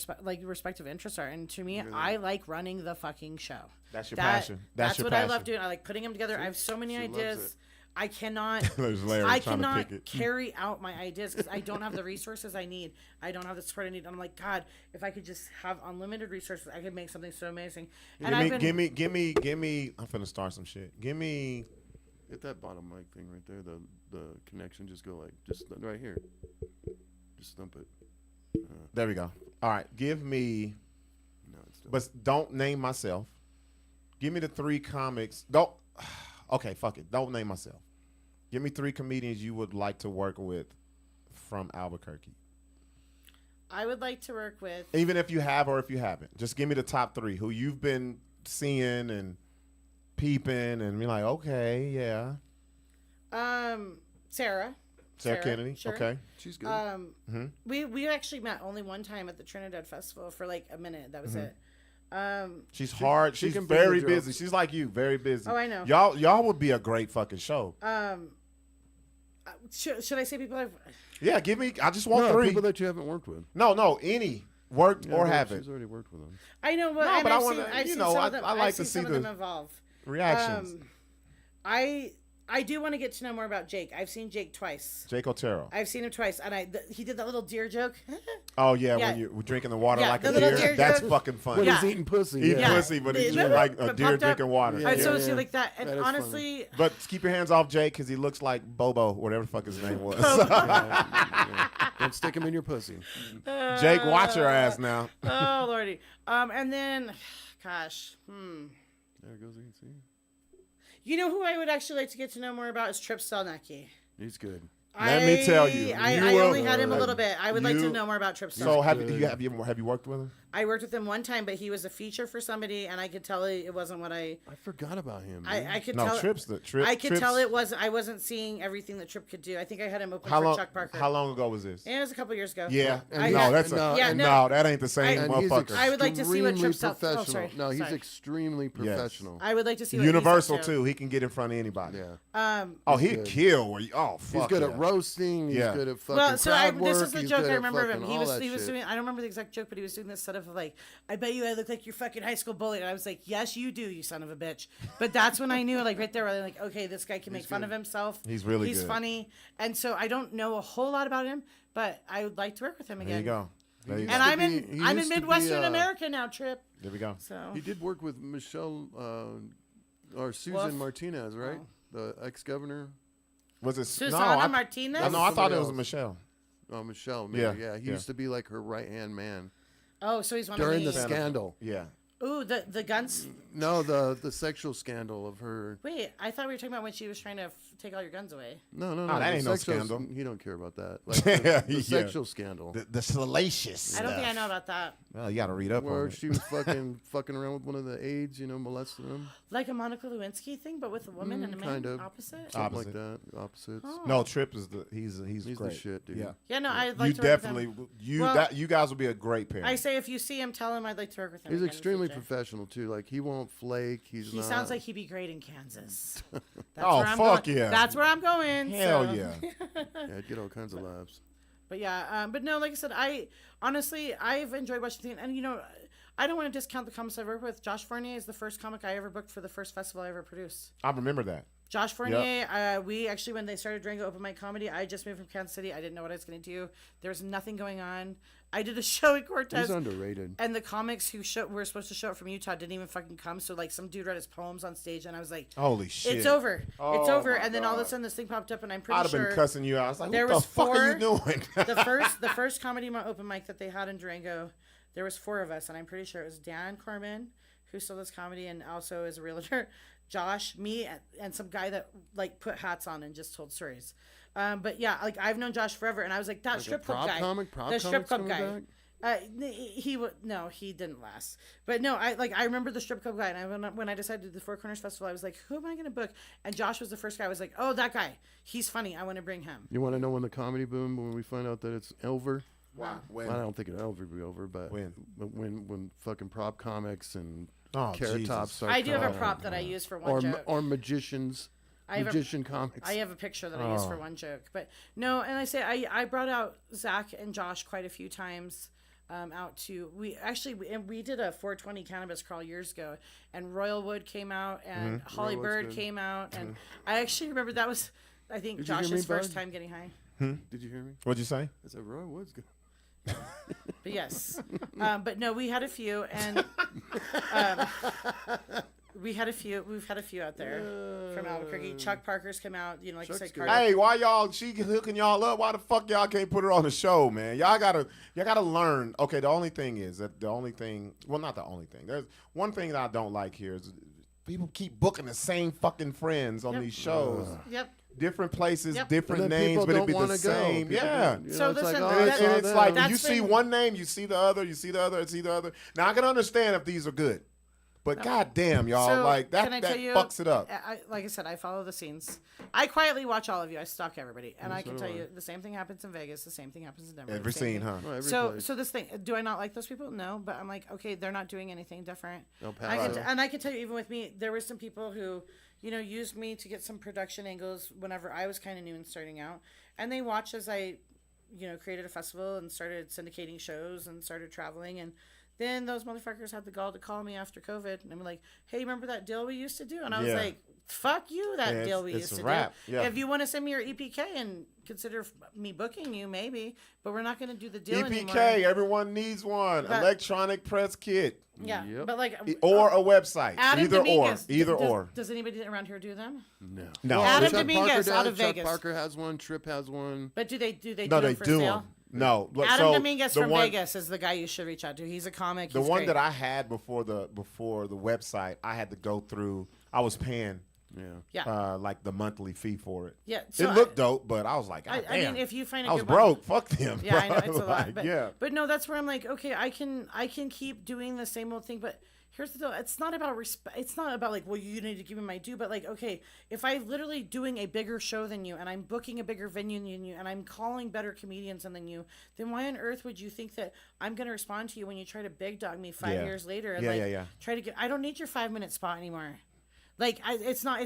respective interests are. And to me, I like running the fucking show. That's your passion. That's your what I passion. love doing. I like putting them together. I have so many she loves ideas. it. I cannot. There's Larry I trying to cannot pick it. carry out my ideas because I don't have the resources I need. I don't have the support I need. I'm like, God, if I could just have unlimited resources, I could make something so amazing. And Give me. I'm finna start some shit. Give me. Hit that bottom mic thing right there. The connection. Just go like just right here. Just thump it. There we go. All right. Give me. No, it's still. But don't name myself. Give me the 3 comics. Don't. Okay, fuck it. Don't name myself. Give me 3 comedians you would like to work with from Albuquerque. I would like to work with. Even if you have or if you haven't. Just give me the top 3 who you've been seeing and peeping and be like, okay, yeah. Sarah. Sarah Kennedy. Sure. Okay. She's good. We actually met only one time at the Trinidad Festival for like a minute. That was it. She's hard. she She's can bring very the busy. jokes. She's like you, very busy. Oh, I know. Y'all would be a great fucking show. Should I say people I've? Yeah, give me. I just want no, 3. people that you haven't worked with. No, any worked Yeah, or but haven't. She's already worked with them. I know, but, No, and but I I've wanna- seen, I've you seen know, some I- of them. I like I've to seen see some of the them evolve. Reactions. I do want to get to know more about Jake. I've seen Jake twice. Jake Otero. I've seen him twice, and he did that little deer joke. Oh yeah, Yeah. when you were drinking the water Yeah, like the a little deer. deer That's joke. fucking funny. When Yeah. he's eating pussy. Eating yeah. pussy, but he's Yeah. like a But deer popped up. drinking water. I so yeah. see like that, and That is honestly, But keep your hands off Jake because he looks like Bobo, whatever the fuck his name was. Don't stick him in your pussy. Jake, watch your ass now. oh lordy, and then, gosh, There goes the see. you know who I would actually like to get to know more about is Trip Stelnacki. He's good. Let me tell you, I you will- only had him a little bit. I would like to you- know more about Trip Stelnacki. So have good. you worked with him? I worked with him one time, but he was a feature for somebody, and I could tell it wasn't what I forgot about him. I could No, tell. Trip's the Trip. I could Trip's- tell it was. I wasn't seeing everything that Trip could do. I think I had him open How for long? Chuck Parker. How long ago was this? And it was a couple years ago. Yeah. I- No, that's no, yeah, no, that ain't the same And he's motherfucker. I would like to see what extremely Trip Stel- oh, professional. sorry. No, he's Sorry. extremely professional. I would like to see what he's up Universal to. too. He can get in front of anybody. Yeah. Oh, he'd good. kill. Oh, fuck. He's good yeah. at roasting. He's Yeah. good at fucking Well, so crowd this work. is the he's joke good I at remember of him. fucking He all was that he was shit. doing. I don't remember the exact joke, but he was doing this setup of like, I bet you I look like your fucking high school bully. And I was like, yes, you do, you son of a bitch. But that's when I knew, like right there, like, okay, this guy can make fun of himself. He's really He's good. funny. And so I don't know a whole lot about him, but I would like to work with him again. There you go. There you go. And I'm in He I'm in used to be, Midwestern America now, Trip. There we go. So He did work with Michelle or Susan Wolf? Martinez, right? The ex-governor. Was it Susana Martinez? No, I thought Somebody it was else. Michelle. Oh, Michelle. Maybe. Yeah, Yeah. He yeah. used to be like her right-hand man Oh, so he's one during the of the scandal. Yeah. Ooh, the guns. No, the sexual scandal of her. Wait, I thought we were talking about when she was trying to take all your guns away. No, that the ain't no sexual- scandal. He don't care about that. Like the Yeah. sexual scandal. The salacious. I don't think I know about that. Well, you got to read up Where on it. she was fucking around with one of the aides, molesting him. Like a Monica Lewinsky thing, but with a woman and a man kind of. opposite. Something Opposite. like that. Opposites. No, Trip is he's He's great. the shit, dude. Yeah. Yeah, no, I'd You like to work definitely with him. you Well, that you guys would be a great pair. I say if you see him, tell him I'd like to work with him. He's again in the extremely future. professional too. Like he won't flake. He Sounds like he'd be great in Kansas. That's Oh, where I'm fuck going. yeah. That's where I'm going. Hell so. yeah. yeah, I'd get all kinds of laughs. But yeah, but no, like I said, I've enjoyed watching the, and I don't want to discount the comics I've worked with. Josh Fournier is the first comic I ever booked for the first festival I ever produced. I remember that. Josh Fournier, we actually, when they started doing open mic comedy, I just moved from Kansas City. I didn't know what I was going to do. There was nothing going on. I did a show in Cortez. He's underrated. And the comics who were supposed to show up from Utah didn't even fucking come. So like some dude read his poems on stage, and I was like, Holy shit. it's over. It's Oh, over. my And then all of a God. sudden this thing popped up, and I'm pretty I'd have sure been cussing you out. I was like, there what the was fuck are you doing? the first comedy open mic that they had in Durango, there was 4 of us, and I'm pretty sure it was Dan Corman, who still does comedy and also is a realtor, Josh, me, and some guy that like put hats on and just told stories. But yeah, like I've known Josh forever, and I was like that strip club guy, the strip club guy. He didn't last. But no, I remember the strip club guy, and when I decided to do the Four Corners Festival, I was like, who am I going to book? And Josh was the first guy. I was like, oh, that guy, he's funny. I want to bring him. You want to know when the comedy boom? When we find out that it's over? Wow. Well, I don't think it'll ever be over, but when fucking prop comics and Carrot Jesus. Tops start I do have a coming, prop that I use for one joke. or magicians. Magician comics. I have a picture that I use for one joke. But no, and I say I brought out Zach and Josh quite a few times out to we did a 420 cannabis crawl years ago, and Royal Wood came out and Holly Royal Wood's Bird good. came out, and I actually remember that was I think Did you hear Josh's me, first Bud? time getting high. Did you hear me? What'd you say? I said Roy Wood's good. But yes, but no, we had a few, and we've had a few out there from Albuquerque. Chuck Parker's come out, like Chuck's you said, good. Carter. Hey, why she hooking y'all up? Why the fuck y'all can't put her on the show, man? Y'all gotta learn. Okay, the only thing is that not the only thing. There's one thing that I don't like here is people keep booking the same fucking friends on Yep. these shows. Yep. Different places, Yep. different And then names, people but it'd don't be the wanna go. same. People Yeah. don't- So it's like, listen, oh, And I it's, saw and it's them. like when That's you see been- one name, you see the other, you see the other, and see the other. Now I can understand if these are good, but goddamn, y'all, So, like can I that tell you, fucks it up. like I said, I follow the scenes. I quietly watch all of you. I stalk everybody, and I can do tell I. you the same thing happens in Vegas. The same thing happens in Denver. Every the same scene, thing. huh? Oh, every So, place. so this thing, do I not like those people? No, but I'm like, okay, they're not doing anything different. El I can Paso. and I can tell you, even with me, there were some people who, used me to get some production angles whenever I was kind of new and starting out, and they watched as I, created a festival and started syndicating shows and started traveling, and then those motherfuckers had the gall to call me after COVID, and I'm like, hey, remember that deal we used to do? And I was Yeah. like, fuck you, that Yeah, deal we it's used a to wrap. do. Yeah. If you want to send me your EPK and consider me booking you, maybe, but we're not going to do the deal anymore. EPK, everyone needs one. But- Electronic press kit. Yeah, Yep. but like Or a website. Adam Either Dominguez, or. Does anybody around here do them? No. No. Adam Chuck Dominguez Parker out does. of Chuck Vegas. Parker has one. Trip has one. But do they No, do they them for do sale? them. No. Look, Adam so Dominguez the from one- Vegas is the guy you should reach out to. He's a comic. The He's one great. that I had before the website, I had to go through. I was paying Yeah. like the monthly fee for it. Yeah, it so looked dope, but I was like, I damn. mean, if you find a I was good one- broke. Fuck them. Yeah, I know bro. it's a lot. Like, But, yeah. but no, that's where I'm like, okay, I can keep doing the same old thing, but here's the deal. It's not about respect. It's not about like, well, you need to give me my due, but like, okay, if I'm literally doing a bigger show than you, and I'm booking a bigger venue than you, and I'm calling better comedians than you, then why on earth would you think that I'm going to respond to you when you try to big dog me 5 Yeah. years later and Yeah. try to get? I don't need your 5-minute spot anymore. Like it's not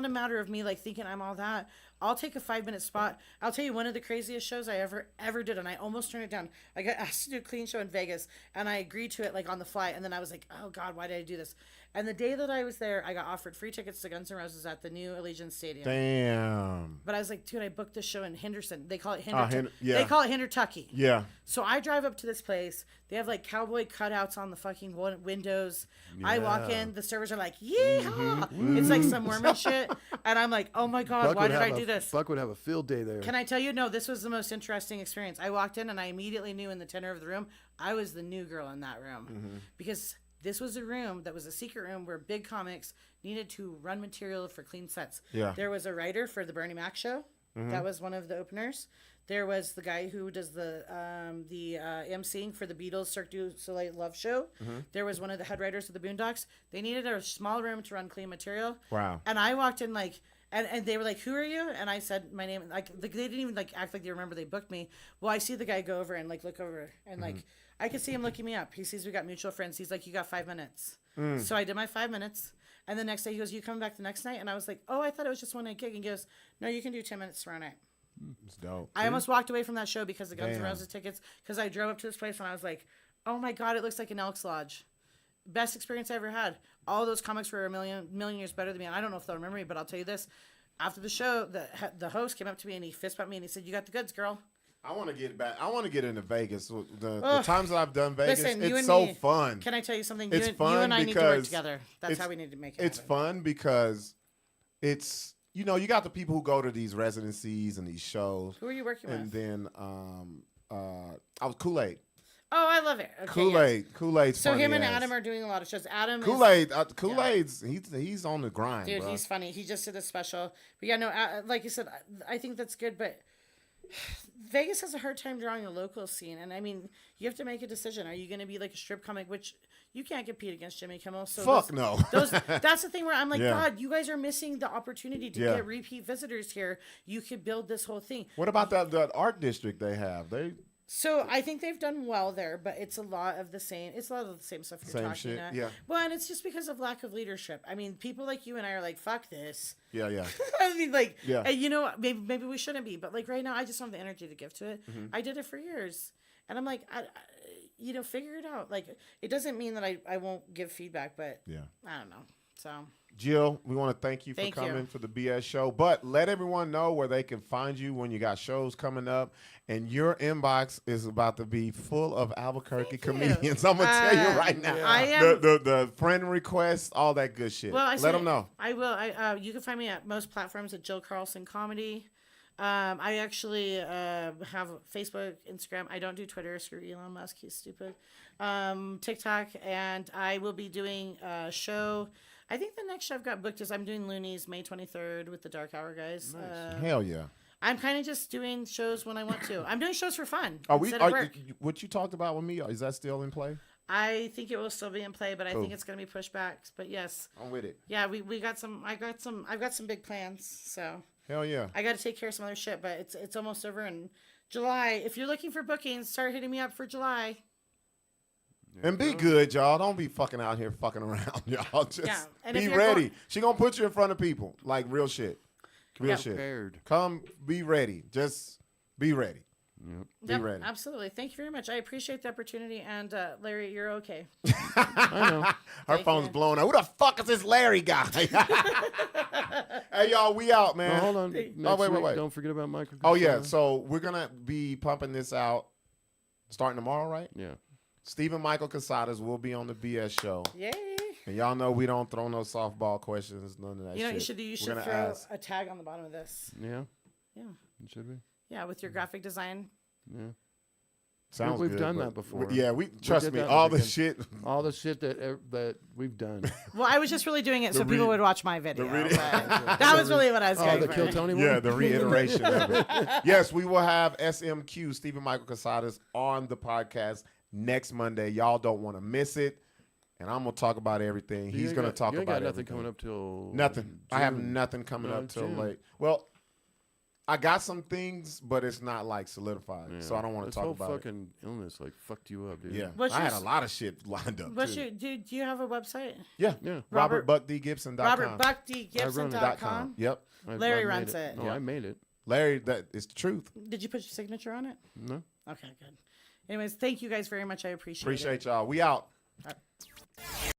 a matter of me like thinking I'm all that. I'll take a 5-minute spot. I'll tell you one of the craziest shows I ever did, and I almost turned it down. I got asked to do a clean show in Vegas, and I agreed to it like on the fly, and then I was like, oh God, why did I do this? And the day that I was there, I got offered free tickets to Guns N' Roses at the new Allegiant Stadium. Damn. But I was like, dude, I booked this show in Henderson. They call it They call it Hendertucky. Yeah. So I drive up to this place. They have like cowboy cutouts on the fucking windows. Yeah. I walk in. The servers are like, yeehaw. It's like some Mormon shit. And I'm like, oh my God, why did I do this? Buck would have a field day there. Can I tell you? No, this was the most interesting experience. I walked in and I immediately knew in the tenor of the room, I was the new girl in that room. Because this was a room that was a secret room where big comics needed to run material for clean sets. Yeah. There was a writer for the Bernie Mac show. That was one of the openers. There was the guy who does the emceeing for the Beatles Cirque du Soleil Love Show. There was one of the head writers of the Boondocks. They needed a small room to run clean material. Wow. And I walked in like, and they were like, who are you? And I said my name. Like they didn't even like act like they remember they booked me. Well, I see the guy go over and like look over and like I could see him looking me up. He sees we got mutual friends. He's like, you got 5 minutes. So I did my 5 minutes. And the next day he goes, you coming back the next night? And I was like, oh, I thought it was just one night gig. And he goes, no, you can do 10 minutes tomorrow night. It's dope. I almost walked away from that show because of Guns N' Roses tickets, because I drove up to this place and I was like, oh my God, it looks like an Elks Lodge. Best experience I ever had. All those comics were a million years better than me. And I don't know if they'll remember me, but I'll tell you this. After the show, the host came up to me and he fist bumped me and he said, you got the goods, girl. I want to get back. I want to get into Vegas. The times that I've done Vegas, listen, it's so fun. Can I tell you something? It's fun you and I need to work because together. That's how we need to make it It's happen. fun because it's, you know, you got the people who go to these residencies and these shows. Who are you working with? And then I was Kool-Aid. Oh, I love it. Okay, Kool-Aid. yes. Kool-Aid's So funny him and ass. Adam are doing a lot of shows. Adam Kool-Aid's he's on the grind, dude, bro. he's funny. He just did a special. But yeah, no, like you said, I think that's good. But Vegas has a hard time drawing a local scene, and I mean, you have to make a decision. Are you going to be like a strip comic, which you can't compete against Jimmy Kimmel? So no. That's the thing where I'm like, God, you guys are missing the opportunity to get repeat visitors here. You could build this whole thing. What about that art district they have? So I think they've done well there, but it's a lot of the same. It's a lot of the same stuff you're talking shit, about. yeah. Well, and it's just because of lack of leadership. I mean, people like you and I are like, fuck this. Yeah. I mean, like, yeah. You know, maybe we shouldn't be, but like right now, I just don't have the energy to give to it. I did it for years, and I'm like, you know, figure it out. Like, it doesn't mean that I won't give feedback, but I don't know. So. Jill, we want to thank you for coming for the BS show, but let everyone know where they can find you when you got shows coming up, and your inbox is about to be full of Albuquerque comedians. I'm going to tell you right now. I am, the friend requests, all that good shit. Well, let them know. I will. You can find me at most platforms at Jill Carlson Comedy. I actually have Facebook, Instagram. I don't do Twitter. Screw Elon Musk. He's stupid. TikTok, and I will be doing a show. I think the next show I've got booked is I'm doing Looney's May 23rd with the Dark Hour guys. Nice. Hell yeah. I'm kind of just doing shows when I want to. I'm doing shows for fun. What you talked about with me, is that still in play? I think it will still be in play, but I think it's going to be pushed back. But yes. I'm with it. Yeah, we got some. I've got some big plans. So. Hell yeah. I got to take care of some other shit, but it's almost over in July. If you're looking for bookings, start hitting me up for July. And be good, y'all. Don't be fucking out here fucking around, y'all. Just be ready. She gonna put you in front of people. Like real shit. Real shit. Prepared. Come be ready. Just be ready. Be ready. Absolutely. Thank you very much. I appreciate the opportunity. And Larry, you're okay. I know. Her phone's blowing up. Who the fuck is this Larry guy? Hey, y'all, we out, man. Hold on. Wait. Don't forget about Michael. Oh, yeah. So we're going to be pumping this out starting tomorrow, right? Yeah. Stephen Michael Casadas will be on the BS show. Yay. And y'all know we don't throw no softball questions, none of that shit. You know what you should throw a tag on the bottom of this. Yeah? Yeah. It should be. Yeah, with your graphic design. Yeah. Sounds we've good, done that before. Trust me, all the shit that we've done. Well, I was just really doing it so people would watch my video. That was really what I was going for. The Kill Tony one? Yeah, the reiteration of it. Yes, we will have SMQ, Stephen Michael Casadas, on the podcast next Monday. Y'all don't want to miss it. And I'm going to talk about everything. He's going to talk about nothing everything. coming up till nothing. June. I have nothing coming up till late. Well, I got some things, but it's not like solidified, so I don't want to talk about it. Fucking illness like fucked you up, dude. Yeah, What's I had your- a lot of shit lined up. What's too. your do you have a website? Yeah. Robert- RobertBuckDGipson.com. RobertBuckDGipson.com. Yep. Larry runs it. No, I made it. Larry, that is the truth. Did you put your signature on it? No. Okay, good. Anyways, thank you guys very much. I appreciate it. Appreciate y'all. We out. All right.